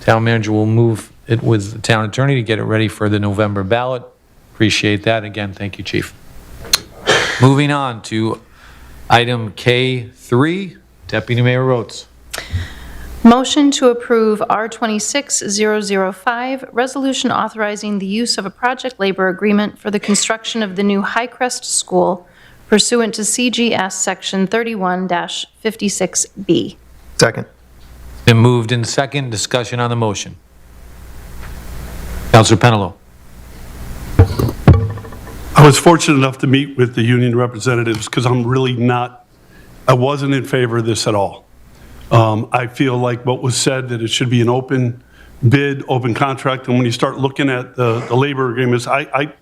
Town manager will move it with the town attorney to get it ready for the November ballot. Appreciate that. Again, thank you, Chief. Moving on to item K3, Deputy Mayor Rhodes. Motion to approve R26005, resolution authorizing the use of a project labor agreement for the construction of the new Highcrest School pursuant to C.G.S. Section 31-56B. Second. Been moved in second. Discussion on the motion. Councilor Penelo. I was fortunate enough to meet with the union representatives because I wasn't in favor of this at all. I feel like what was said, that it should be an open bid, open contract, and when you start looking at the labor agreements, I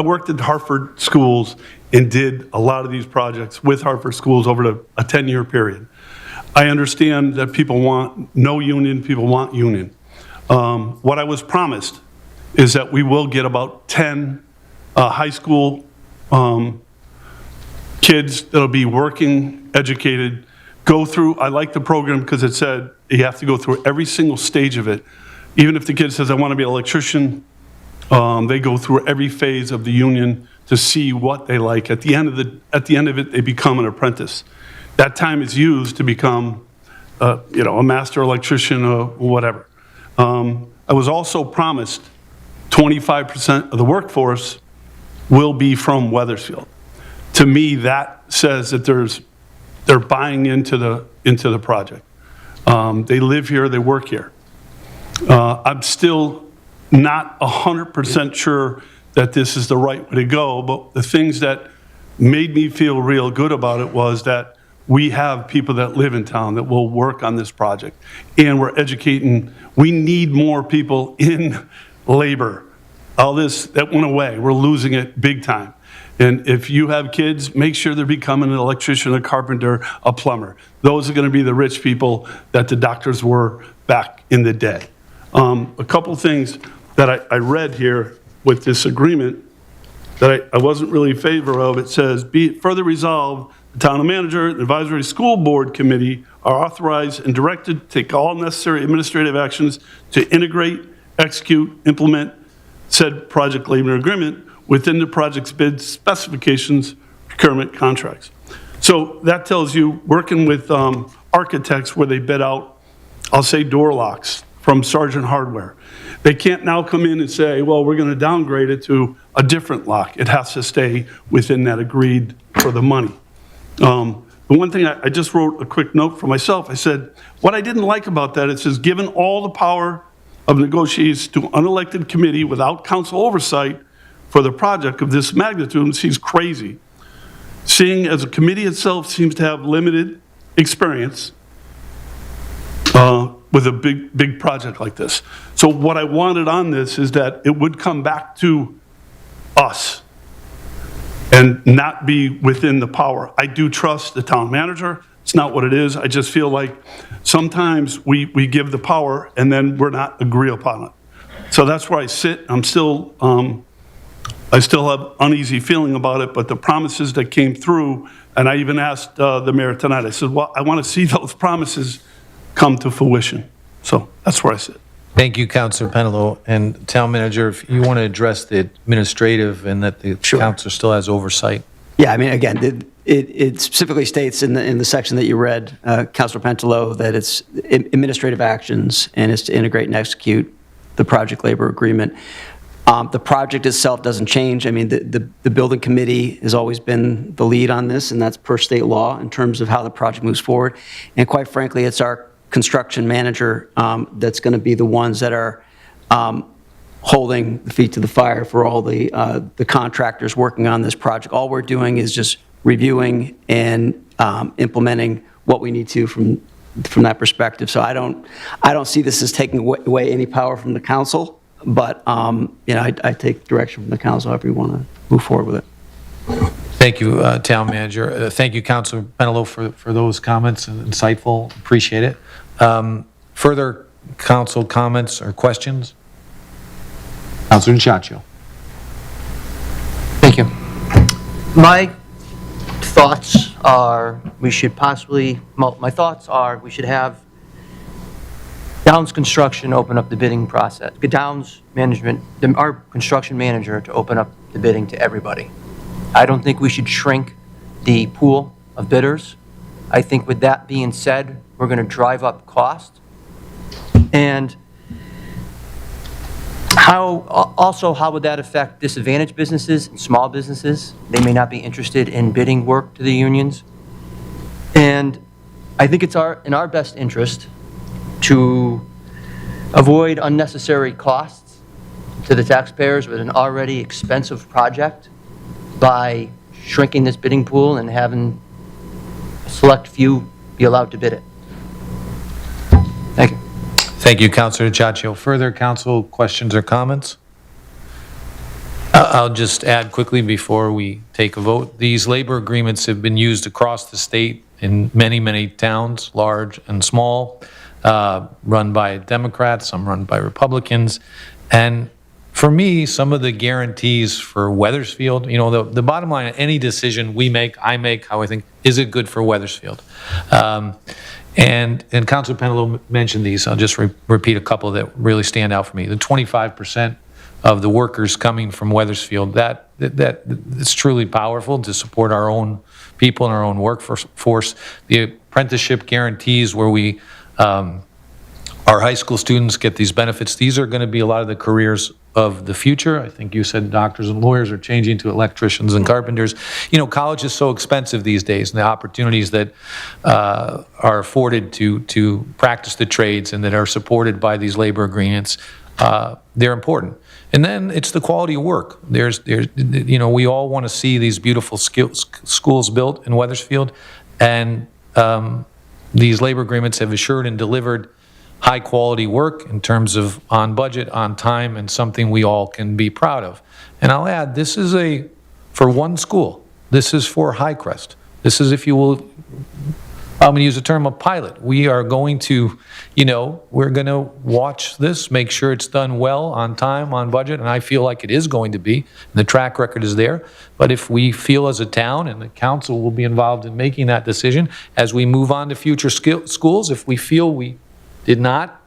worked at Hartford schools and did a lot of these projects with Hartford schools over a 10-year period. I understand that people want no union, people want union. What I was promised is that we will get about 10 high school kids that'll be working, educated, go through. I like the program because it said you have to go through every single stage of it. Even if the kid says, I want to be an electrician, they go through every phase of the union to see what they like. At the end of it, they become an apprentice. That time is used to become, a master electrician or whatever. I was also promised 25% of the workforce will be from Wethersfield. To me, that says that they're buying into the project. They live here, they work here. I'm still not 100% sure that this is the right way to go, but the things that made me feel real good about it was that we have people that live in town that will work on this project, and we're educating. We need more people in labor all this, that went away. We're losing it big time. And if you have kids, make sure they're becoming an electrician, a carpenter, a plumber. Those are going to be the rich people that the doctors were back in the day. A couple things that I read here with this agreement that I wasn't really in favor of. It says, be it further resolved, the town manager and advisory school board committee are authorized and directed to take all necessary administrative actions to integrate, execute, implement said project labor agreement within the project's bid specifications, procurement contracts. So that tells you, working with architects where they bid out, I'll say door locks from Sargent Hardware. They can't now come in and say, well, we're going to downgrade it to a different lock. It has to stay within that agreed for the money. The one thing I just wrote a quick note for myself. I said, what I didn't like about that, it says, given all the power of negotiations to unelected committee without council oversight for the project of this magnitude seems crazy. Seeing as a committee itself seems to have limited experience with a big project like this. So what I wanted on this is that it would come back to us and not be within the power. I do trust the town manager. It's not what it is. I just feel like sometimes we give the power and then we're not agree upon it. So that's where I sit. I'm still, I still have uneasy feeling about it, but the promises that came through, and I even asked the mayor tonight, I said, well, I want to see those promises come to fruition. So that's where I sit. Thank you, Councilor Penelo. And Town Manager, if you want to address the administrative and that the council still has oversight. Yeah, I mean, again, it specifically states in the section that you read, Councilor Pentelow, that it's administrative actions and is to integrate and execute the project labor agreement. The project itself doesn't change. I mean, the building committee has always been the lead on this, and that's per state law in terms of how the project moves forward. And quite frankly, it's our construction manager that's going to be the ones that are holding the feet to the fire for all the contractors working on this project. All we're doing is just reviewing and implementing what we need to from that perspective. So I don't see this as taking away any power from the council, but you know, I take direction from the council however you want to move forward with it. Thank you, Town Manager. Thank you, Councilor Penelo, for those comments. Insightful. Appreciate it. Further council comments or questions? Councilor Nachatio. Thank you. My thoughts are we should have Downs Construction open up the bidding process. Downs Management, our construction manager, to open up the bidding to everybody. I don't think we should shrink the pool of bidders. I think with that being said, we're going to drive up cost. And how would that affect disadvantaged businesses and small businesses? They may not be interested in bidding work to the unions. And I think it's in our best interest to avoid unnecessary costs to the taxpayers with an already expensive project by shrinking this bidding pool and having a select few be allowed to bid it. Thank you. Thank you, Councilor Nachatio. Further council questions or comments? I'll just add quickly before we take a vote. These labor agreements have been used across the state in many, many towns, large and small, run by Democrats, some run by Republicans. And for me, some of the guarantees for Wethersfield, you know, the bottom line of any decision we make, I make, how I think, is it good for Wethersfield? And Councilor Penelo mentioned these. I'll just repeat a couple that really stand out for me. The 25% of the workers coming from Wethersfield, that it's truly powerful to support our own people and our own workforce. The apprenticeship guarantees where we, our high school students get these benefits. These are going to be a lot of the careers of the future. I think you said doctors and lawyers are changing to electricians and carpenters. You know, college is so expensive these days, and the opportunities that are afforded to practice the trades and that are supported by these labor agreements, they're important. And then it's the quality of work. There's you know, we all want to see these beautiful schools built in Wethersfield, and these labor agreements have assured and delivered high-quality work in terms of on budget, on time, and something we all can be proud of. And I'll add, this is for one school. This is for Highcrest. This is, if you will, I'm going to use the term, a pilot. We are going to, we're going to watch this, make sure it's done well, on time, on budget, and I feel like it is going to be. The track record is there. But if we feel as a town, and the council will be involved in making that decision, as we move on to future schools, if we feel we did not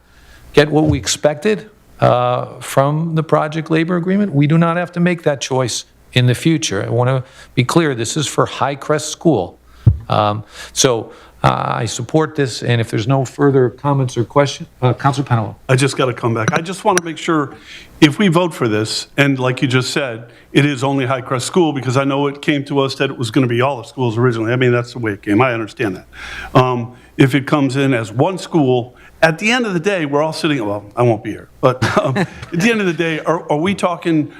get what we expected from the project labor agreement, we do not have to make that choice in the future. I want to be clear, this is for Highcrest School. I support this, and if there's no further comments or questions, Councilor Penello. I just got to come back. I just want to make sure, if we vote for this, and like you just said, it is only Highcrest School, because I know it came to us that it was going to be all the schools originally. I mean, that's the way it came. I understand that. If it comes in as one school, at the end of the day, we're all sitting, well, I won't be here, but at the end of the day, are we talking,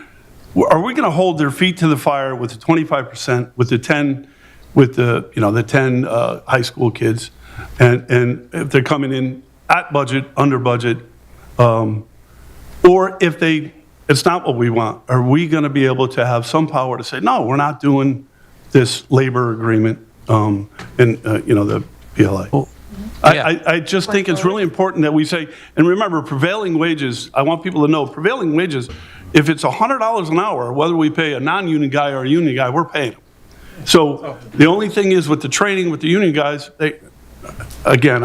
are we going to hold their feet to the fire with the 25%, with the 10, with the 10 high school kids, and if they're coming in at budget, under budget, or if it's not what we want, are we going to be able to have some power to say, no, we're not doing this labor agreement, the PLA? Well, yeah. I just think it's really important that we say, and remember, prevailing wages, I want people to know, prevailing wages, if it's $100 an hour, whether we pay a non-union guy or a union guy, we're paying them. So the only thing is with the training with the union guys, again,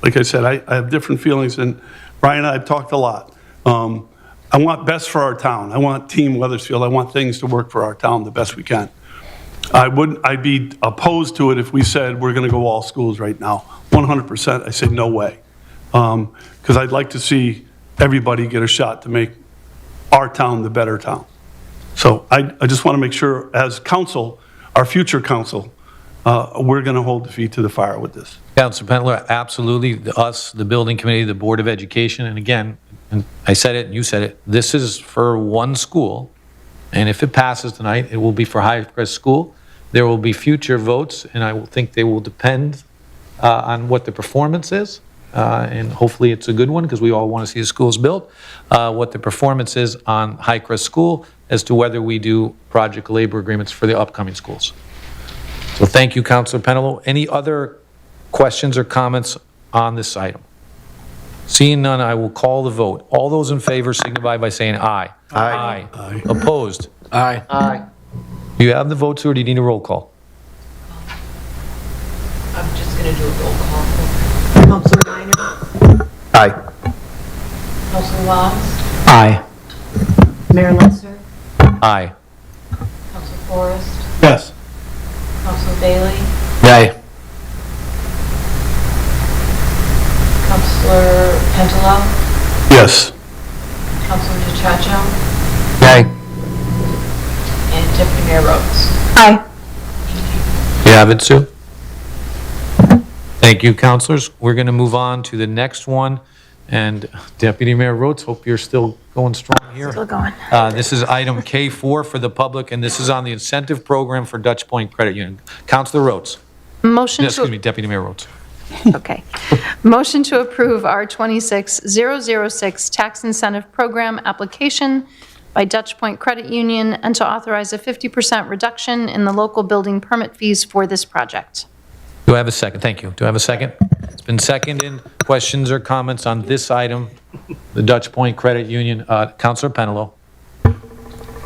like I said, I have different feelings, and Brian and I have talked a lot. I want best for our town. I want Team Wethersfield. I want things to work for our town the best we can. I'd be opposed to it if we said we're going to go all schools right now. 100%, I say no way. Because I'd like to see everybody get a shot to make our town the better town. So I just want to make sure, as council, our future council, we're going to hold the feet to the fire with this. Councilor Pentler, absolutely. Us, the building committee, the Board of Education, and again, and I said it and you said it, this is for one school, and if it passes tonight, it will be for Highcrest School. There will be future votes, and I will think they will depend on what the performance is, and hopefully it's a good one, because we all want to see the schools built, what the performance is on Highcrest School as to whether we do project labor agreements for the upcoming schools. So thank you, Councilor Penello. Any other questions or comments on this item? Seeing none, I will call the vote. All those in favor signify by saying aye. Aye. Aye. Opposed? Aye. Aye. Do you have the votes, or do you need a roll call? I'm just going to do a roll call. Councilor Minor? Aye. Councilor Watts? Aye. Mayor Lesser? Aye. Councilor Forrest? Yes. Councilor Bailey? Aye. Councilor Pentelow? Yes. Councilor DeChacho? Aye. And Deputy Mayor Rhodes? Aye. You have it, Sue? Thank you, councilors. We're going to move on to the next one. And Deputy Mayor Rhodes, hope you're still going strong here. Still going. This is item K4 for the public, and this is on the incentive program for Dutch Point Credit Union. Councilor Rhodes. Motion Excuse me, to, Deputy Mayor Rhodes. okay. Motion to approve R26006 Tax Incentive Program application by Dutch Point Credit Union, and to authorize a 50% reduction in the local building permit fees for this project. Do I have a second? Thank you. Do I have a second? It's been seconded. Questions or comments on this item, the Dutch Point Credit Union? Councilor Penello.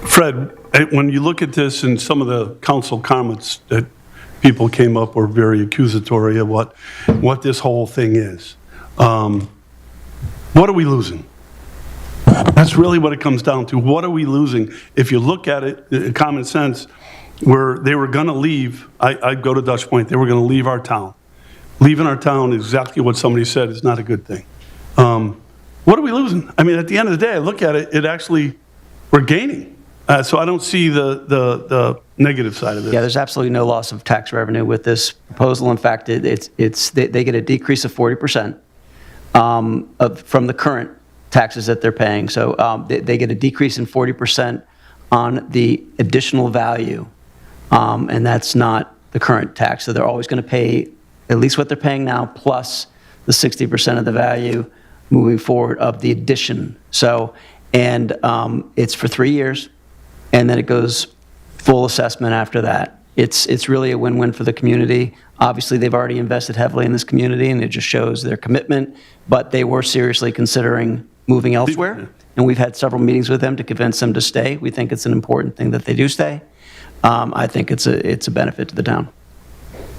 Fred, when you look at this, and some of the council comments that people came up were very accusatory of what this whole thing is. What are we losing? That's really what it comes down to. What are we losing? If you look at it, common sense, where they were going to leave, I'd go to Dutch Point, they were going to leave our town. Leaving our town, exactly what somebody said, is not a good thing. What are we losing? I mean, at the end of the day, I look at it, it actually, we're gaining. So I don't see the negative side of this. Yeah, there's absolutely no loss of tax revenue with this proposal. In fact, they get a decrease of 40% from the current taxes that they're paying. So they get a decrease in 40% on the additional value, and that's not the current tax. So they're always going to pay at least what they're paying now, plus the 60% of the value moving forward of the addition. So, and it's for 3 years, and then it goes full assessment after that. It's really a win-win for the community. Obviously, they've already invested heavily in this community, and it just shows their commitment, but they were seriously considering moving elsewhere, and we've had several meetings with them to convince them to stay. We think it's an important thing that they do stay. I think it's a benefit to the town.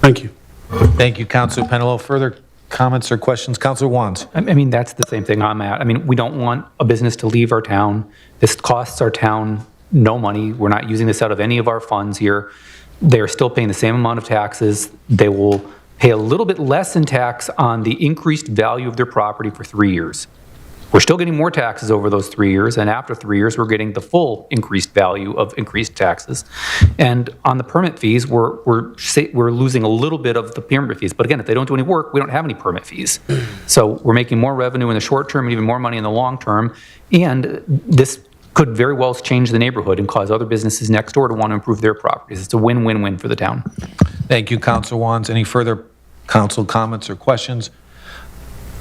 Thank you. Thank you, Councilor Penelo. Further comments or questions? Councilor Wands. I mean, that's the same thing I'm at. I mean, we don't want a business to leave our town. This costs our town no money. We're not using this out of any of our funds here. They're still paying the same amount of taxes. They will pay a little bit less in tax on the increased value of their property for 3 years. We're still getting more taxes over those 3 years, and after 3 years, we're getting the full increased value of increased taxes. And on the permit fees, we're losing a little bit of the permit fees. But again, if they don't do any work, we don't have any permit fees. So we're making more revenue in the short term and even more money in the long term. And this could very well change the neighborhood and cause other businesses next door to want to improve their properties. It's a win-win-win for the town. Thank you, Councilor Wands. Any further council comments or questions?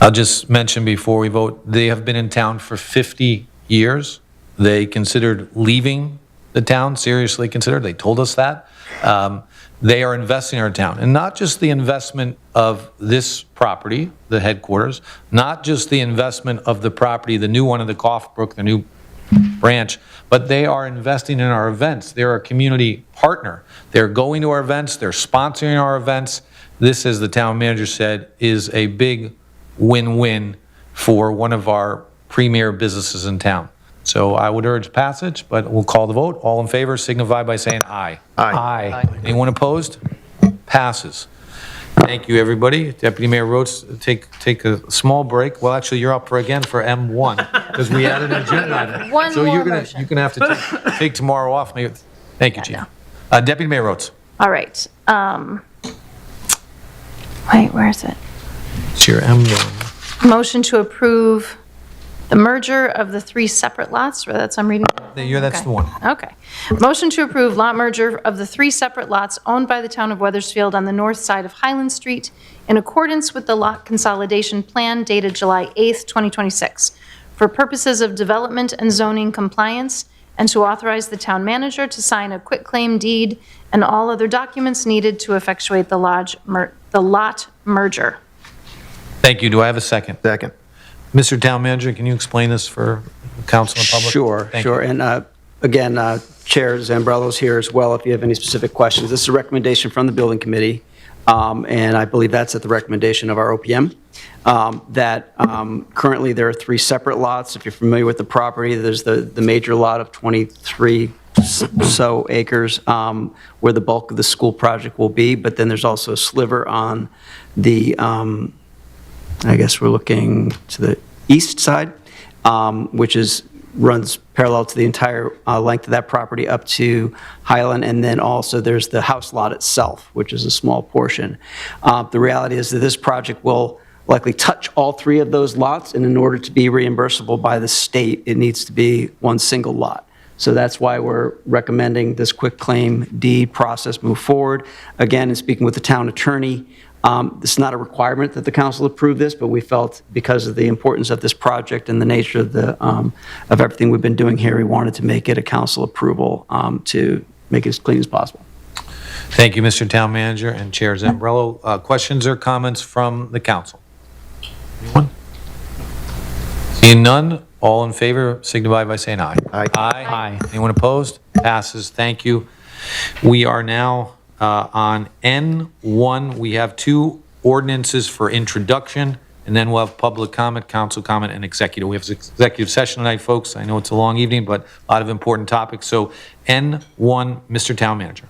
I'll just mention before we vote, they have been in town for 50 years. They considered leaving the town, seriously considered. They told us that. They are investing in our town. And not just the investment of this property, the headquarters, not just the investment of the property, the new one of the Goff, Brook, the new branch, but they are investing in our events. They're a community partner. They're going to our events. They're sponsoring our events. This, as the town manager said, is a big win-win for one of our premier businesses in town. So I would urge passage, but we'll call the vote. All in favor signify by saying aye. Aye. Anyone opposed? Passes. Thank you, everybody. Deputy Mayor Rhodes, take a small break. Well, actually, you're up again for M1 because we added an agenda item. One so more you're motion. going to have to take tomorrow off. Maybe. Thank you, Chief. Deputy Mayor Rhodes. All right. Wait, where is it? It's your M1. Motion to approve the merger of the 3 separate lots, or that's I'm reading? That's the one. Okay. Motion to approve lot merger of the 3 separate lots owned by the town of Wethersfield on the north side of Highland Street in accordance with the lot consolidation plan dated July 8th, 2026, for purposes of development and zoning compliance, and to authorize the town manager to sign a quitclaim deed and all other documents needed to effectuate the lot merger. Thank you. Do I have a second? Second. Mr. Town Manager, can you explain this for council and public? Sure, Thank sure. you. And again, Chair Zambrello's here as well if you have any specific questions. This is a recommendation from the Building Committee, and I believe that's at the recommendation of our OPM, that currently there are 3 separate lots. If you're familiar with the property, there's the major lot of 23 so acres where the bulk of the school project will be, but then there's also a sliver on the I guess we're looking to the east side, which runs parallel to the entire length of that property up to Highland, and then also there's the house lot itself, which is a small portion. The reality is that this project will likely touch all 3 of those lots, and in order to be reimbursable by the state, it needs to be one single lot. So that's why we're recommending this quitclaim deed process move forward. Again, in speaking with the town attorney, this is not a requirement that the council approve this, but we felt because of the importance of this project and the nature of everything we've been doing here, we wanted to make it a council approval to make it as clean as possible. Thank you, Mr. Town Manager and Chair Zambrello. Questions or comments from the council? Anyone? Seeing none, all in favor signify by saying aye. Aye. Aye. Anyone opposed? Passes. Thank you. We are now on N1. We have 2 ordinances for introduction, and then we'll have public comment, council comment, and executive. We have executive session tonight, folks. I know it's a long evening, but a lot of important topics. So N1, Mr. Town Manager.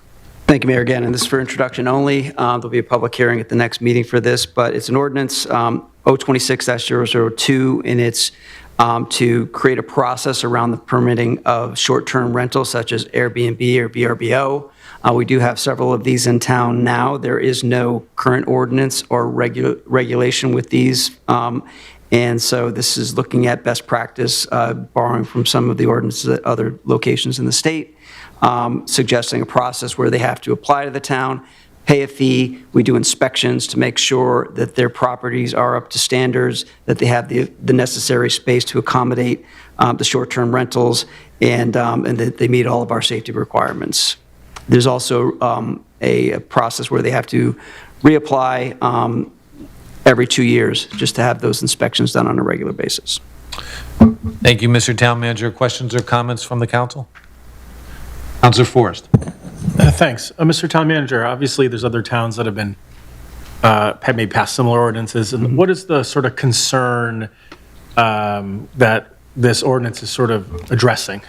Thank you, Mayor, again, and this is for introduction only. There'll be a public hearing at the next meeting for this, but it's an ordinance 026-002, and it's to create a process around the permitting of short-term rentals such as Airbnb or VRBO. We do have several of these in town now. There is no current ordinance or regulation with these. And so this is looking at best practice, borrowing from some of the ordinances at other locations in the state, suggesting a process where they have to apply to the town, pay a fee. We do inspections to make sure that their properties are up to standards, that they have the necessary space to accommodate the short-term rentals, and that they meet all of our safety requirements. There's also a process where they have to reapply every 2 years, just to have those inspections done on a regular basis. Thank you, Mr. Town Manager. Questions or comments from the council? Councilor Forrest. Thanks. Mr. Town Manager, obviously there's other towns that have been, have made past similar ordinances. And what is the sort of concern that this ordinance is sort of addressing?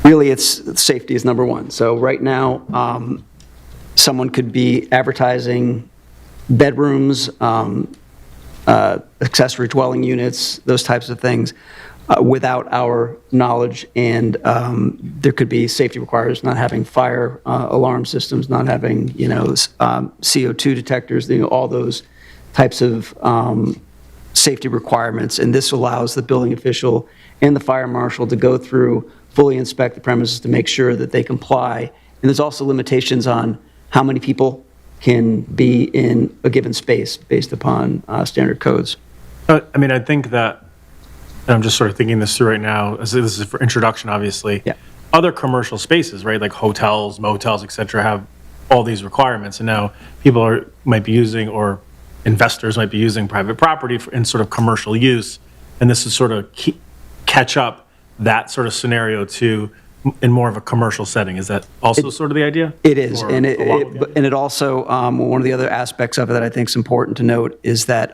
Really, it's safety is number one. So right now, someone could be advertising bedrooms, accessory dwelling units, those types of things, without our knowledge, and there could be safety requirements, not having fire alarm systems, not having, CO2 detectors, all those types of safety requirements. And this allows the building official and the fire marshal to go through, fully inspect the premises to make sure that they comply. And there's also limitations on how many people can be in a given space based upon standard codes. I mean, I think that, and I'm just sort of thinking this through right now, as this is for introduction, obviously. Yeah. Other commercial spaces, right, like hotels, motels, et cetera, have all these requirements. And now people might be using, or investors might be using private property in sort of commercial use. And this is sort of catch up that sort of scenario to in more of a commercial setting. Is that also sort of the idea? It is, and it also, one of the other aspects of it that I think is important to note is that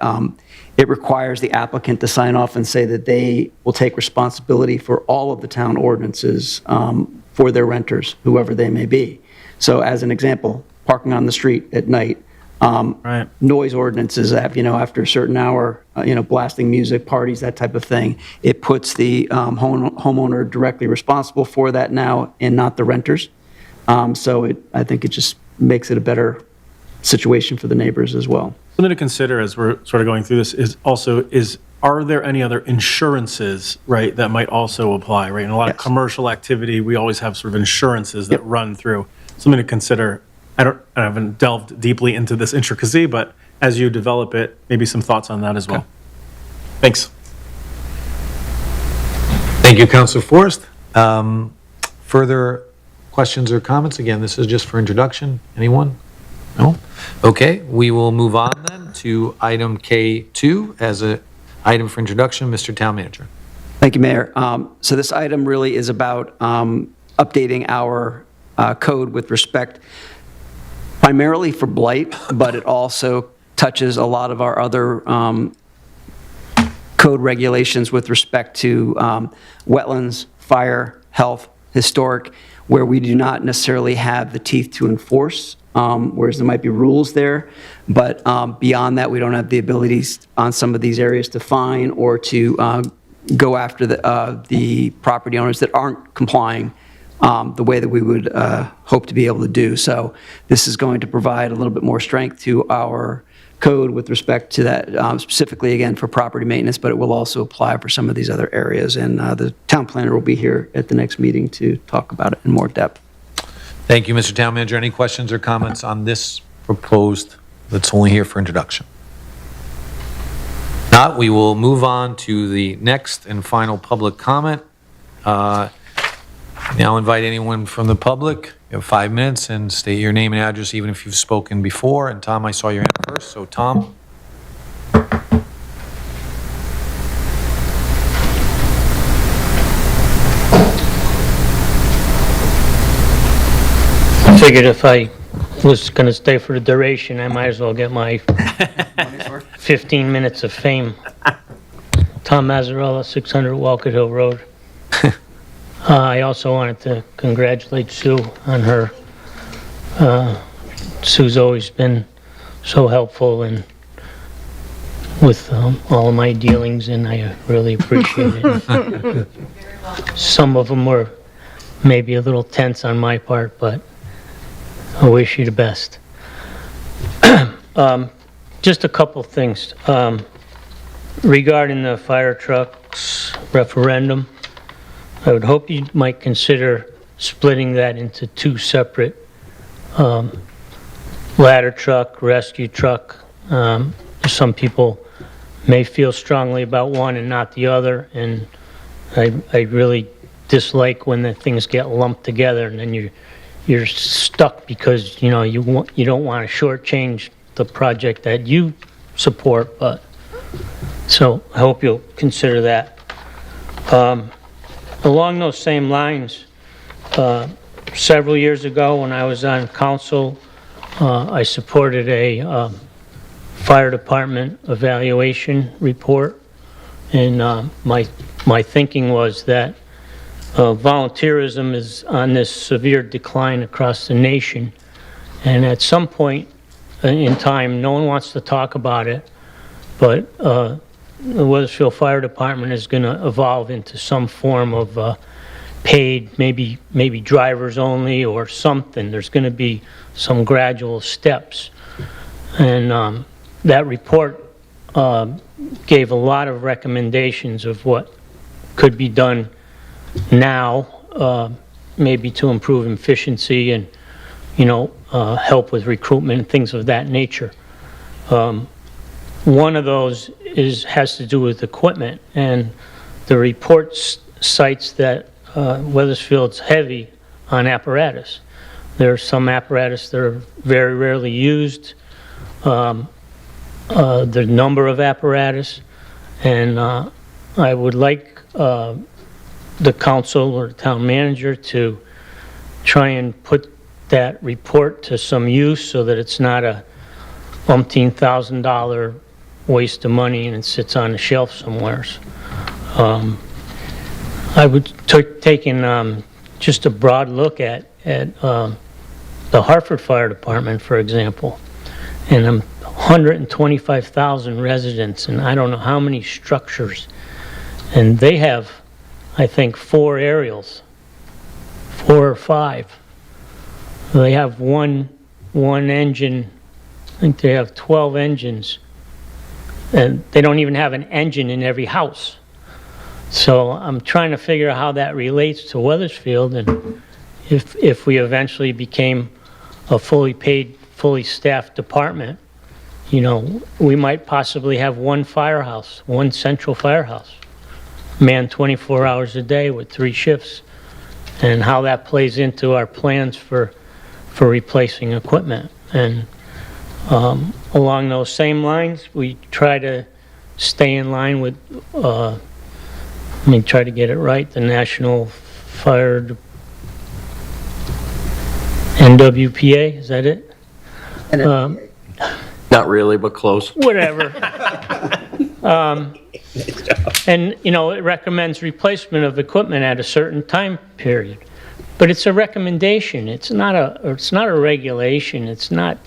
it requires the applicant to sign off and say that they will take responsibility for all of the town ordinances for their renters, whoever they may be. So as an example, parking on the street at night, right. Noise ordinances have, after a certain hour, blasting music, parties, that type of thing. It puts the homeowner directly responsible for that now and not the renters. So I think it just makes it a better situation for the neighbors as well. Something to consider as we're sort of going through this is are there any other insurances, right, that might also apply, right? In a lot of commercial activity, we always have sort of insurances that run through. Something to consider. I haven't delved deeply into this intricacy, but as you develop it, maybe some thoughts on that as well. Okay. Thanks. Thank you, Councilor Forrest. Further questions or comments? Again, this is just for introduction. Anyone? No? Okay, we will move on then to item K2 as an item for introduction. Mr. Town Manager. Thank you, Mayor. So this item really is about updating our code with respect primarily for blight, but it also touches a lot of our other code regulations with respect to wetlands, fire, health, historic, where we do not necessarily have the teeth to enforce, whereas there might be rules there. But beyond that, we don't have the abilities on some of these areas to fine or to go after the property owners that aren't complying the way that we would hope to be able to do. So this is going to provide a little bit more strength to our code with respect to that, specifically, again, for property maintenance, but it will also apply for some of these other areas. And the town planner will be here at the next meeting to talk about it in more depth. Thank you, Mr. Town Manager. Any questions or comments on this proposed that's only here for introduction? Not, we will move on to the next and final public comment. Now invite anyone from the public. You have 5 minutes and state your name and address even if you've spoken before. And Tom, I saw your hand first, so Tom. I figured if I was going to stay for the duration, I might as well get my 15 minutes of fame. Tom Mazzarella, 600 Walcott Hill Road. I also wanted to congratulate Sue on her. Sue's always been so helpful and with all of my dealings, and I really appreciate it. Some of them were maybe a little tense on my part, but I wish you the best. Just a couple things. Regarding the fire trucks referendum, I would hope you might consider splitting that into two separate ladder truck, rescue truck. Some people may feel strongly about one and not the other, and I really dislike when the things get lumped together and then you're stuck because, you know, you don't want to shortchange the project that you support, but, so I hope you'll consider that. Along those same lines, several years ago when I was on council, I supported a fire department evaluation report, and my thinking was that volunteerism is on this severe decline across the nation, and at some point in time, no one wants to talk about it, but the Wethersfield Fire Department is going to evolve into some form of paid, maybe drivers only or something. There's going to be some gradual steps, and that report gave a lot of recommendations of what could be done now, maybe to improve efficiency and, you know, help with recruitment and things of that nature. One of those has to do with equipment, and the report cites that Wethersfield's heavy on apparatus. There's some apparatus that are very rarely used, the number of apparatus, and I would like the council or the town manager to try and put that report to some use so that it's not a $umpteen-thousand waste of money and it sits on a shelf somewhere. I would taking just a broad look at the Hartford Fire Department, for example, and 125,000 residents, and I don't know how many structures, and they have, I think, 4 aerials, 4 or 5. They have one engine. I think they have 12 engines, and they don't even have an engine in every house. So I'm trying to figure out how that relates to Wethersfield, and if we eventually became a fully paid, fully staffed department, you know, we might possibly have one firehouse, one central firehouse, manned 24 hours a day with 3 shifts, and how that plays into our plans for replacing equipment. And along those same lines, we try to stay in line with, let me try to get it right, the National Fire, NWPA, is that it? Not really, but close. Whatever. And, you know, it recommends replacement of equipment at a certain time period. But it's a recommendation. It's not a regulation. It's not,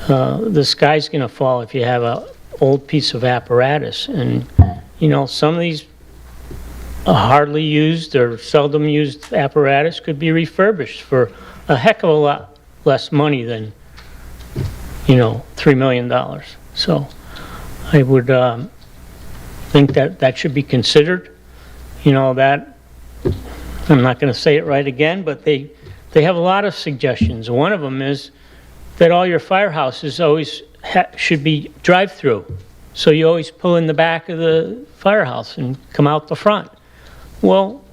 the sky's going to fall if you have an old piece of apparatus. And, you know, some of these hardly used or seldom used apparatus could be refurbished for a heck of a lot less money than, you know, $3 million. So I would think that should be considered. You know, that, I'm not going to say it right again, but they have a lot of suggestions. One of them is that all your firehouses always should be drive-through. So you always pull in the back of the firehouse and come out the front. Well,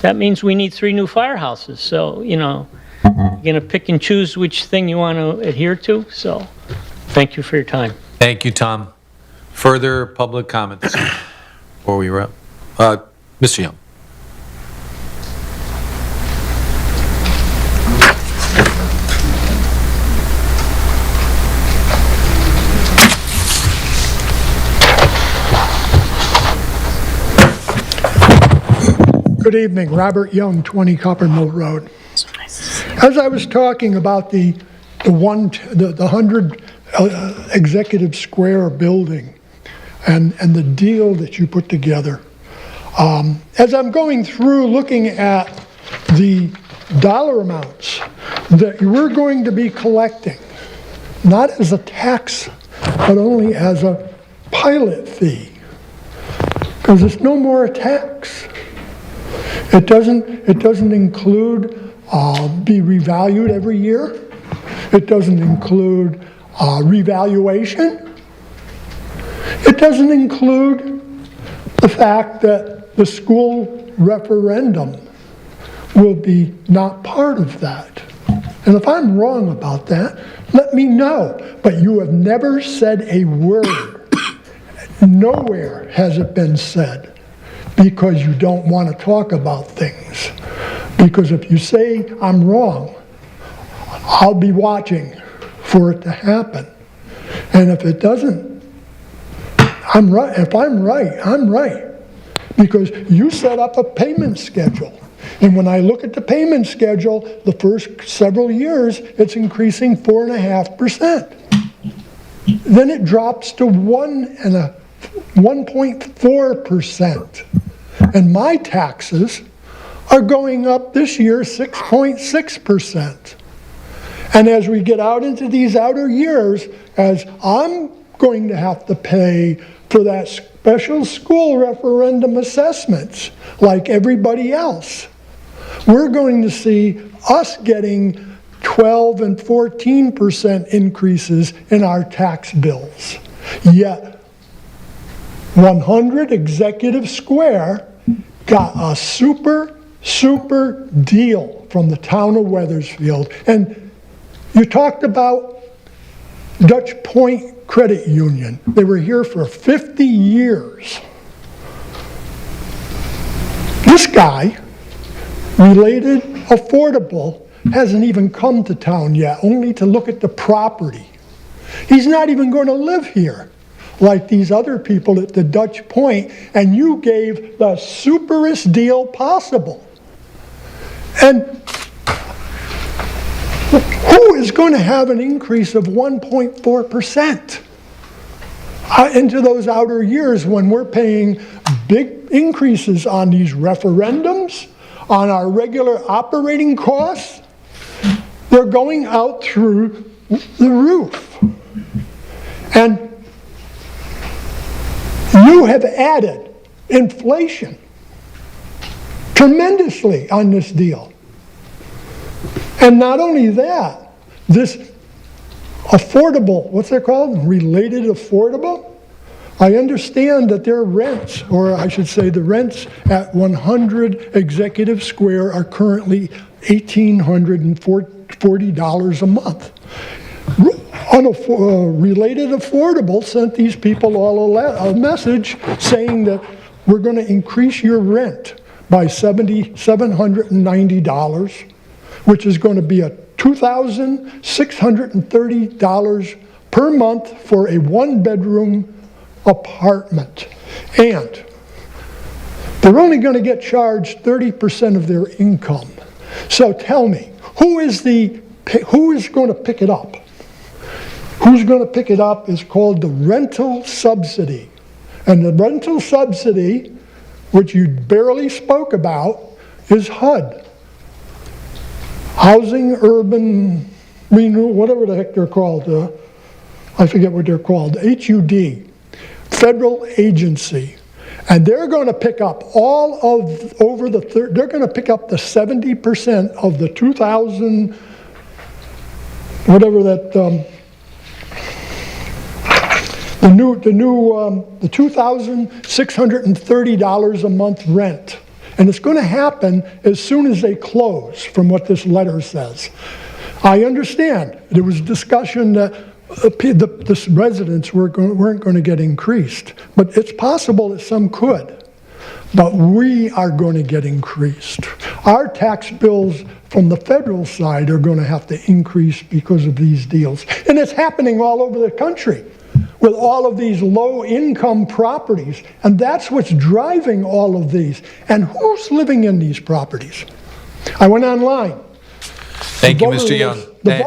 that means we need 3 new firehouses. So, you know, you're going to pick and choose which thing you want to adhere to. So thank you for your time. Thank you, Tom. Further public comments before we wrap? Mr. Young. Good evening, Robert Young, 20 Copper Mill Road. As I was talking about the 100 Executive Square building and the deal that you put together, as I'm going through looking at the dollar amounts that we're going to be collecting, not as a tax, but only as a pilot fee, because it's no more a tax. It doesn't include be revalued every year. It doesn't include revaluation. It doesn't include the fact that the school referendum will be not part of that. And if I'm wrong about that, let me know. But you have never said a word. Nowhere has it been said, because you don't want to talk about things. Because if you say I'm wrong, I'll be watching for it to happen. And if it doesn't, I'm right. If I'm right, I'm right. Because you set up a payment schedule. And when I look at the payment schedule, the first several years, it's increasing 4.5%. Then it drops to 1.4%. And my taxes are going up this year 6.6%. And as we get out into these outer years, as I'm going to have to pay for that special school referendum assessments like everybody else, we're going to see us getting 12 and 14% increases in our tax bills. Yet 100 Executive Square got a super deal from the town of Wethersfield. And you talked about Dutch Point Credit Union. They were here for 50 years. This guy, Related Affordable, hasn't even come to town yet, only to look at the property. He's not even going to live here like these other people at the Dutch Point, and you gave the superest deal possible. And who is going to have an increase of 1.4% into those outer years when we're paying big increases on these referendums, on our regular operating costs? They're going out through the roof. And you have added inflation tremendously on this deal. And not only that, this affordable, what's it called? Related Affordable? I understand that their rents, or I should say the rents at 100 Executive Square are currently $1,840 a month. Related Affordable sent these people all a message saying that we're going to increase your rent by $790, which is going to be a $2,630 per month for a one-bedroom apartment. And they're only going to get charged 30% of their income. So tell me, who is going to pick it up? Who's going to pick it up is called the rental subsidy. And the rental subsidy, which you barely spoke about, is HUD. Housing Urban Renewal, whatever the heck they're called. I forget what they're called. HUD. Federal agency. And they're going to pick up all of, they're going to pick up the 70% of the 2,000, whatever that, the $2,630 a month rent. And it's going to happen as soon as they close, from what this letter says. I understand there was discussion that the residents weren't going to get increased, but it's possible that some could. But we are going to get increased. Our tax bills from the federal side are going to have to increase because of these deals. And it's happening all over the country with all of these low-income properties. And that's what's driving all of these. And who's living in these properties? I went online. Thank you, Mr. Young. The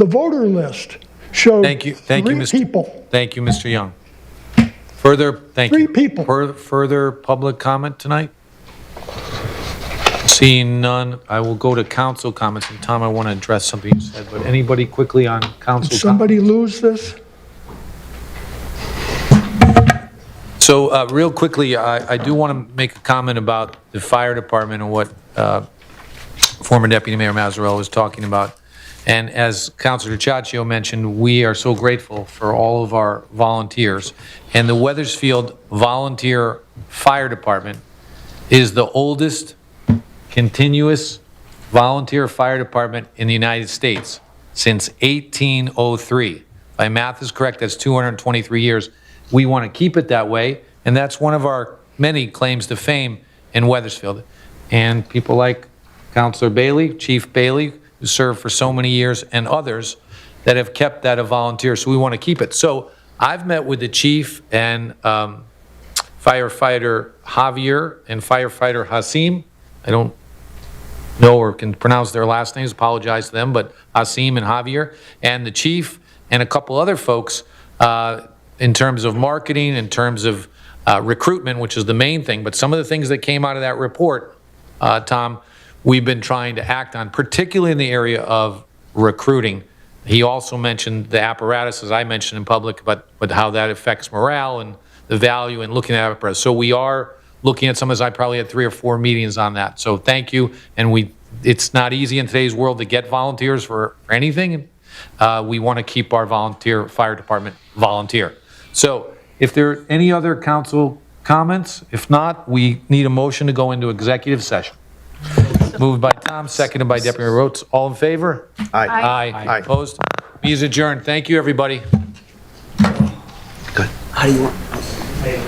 voter list showed three people. Thank you, Mr. Young. Further people. Further public comment tonight? Seeing none, I will go to council comments. And Tom, I want to address something you said, but anybody quickly on council? Did somebody lose this? So real quickly, I do want to make a comment about the fire department and what former Deputy Mayor Mazzarella was talking about. And as Councilor Ciaccio mentioned, we are so grateful for all of our volunteers. And the Wethersfield Volunteer Fire Department is the oldest continuous volunteer fire department in the United States since 1803. If my math is correct, that's 223 years. We want to keep it that way, and that's one of our many claims to fame in Wethersfield. And people like Councilor Bailey, Chief Bailey, who served for so many years, and others that have kept that a volunteer, so we want to keep it. So I've met with the chief and firefighter Javier and firefighter Hasim. I don't know or can pronounce their last names, apologize to them, but Hasim and Javier, and the chief and a couple other folks in terms of marketing, in terms of recruitment, which is the main thing. But some of the things that came out of that report, Tom, we've been trying to act on, particularly in the area of recruiting. He also mentioned the apparatus, as I mentioned in public, but how that affects morale and the value in looking at apparatus. So we are looking at some, as I probably had 3 or 4 meetings on that. So thank you. And it's not easy in today's world to get volunteers for anything. We want to keep our volunteer fire department volunteer. So if there are any other council comments, if not, we need a motion to go into executive session. Moved by Tom, seconded by Deputy Mayor Rhodes. All in favor? Aye. Aye. Opposed? Meeting is adjourned. Thank you, everybody. How do you want?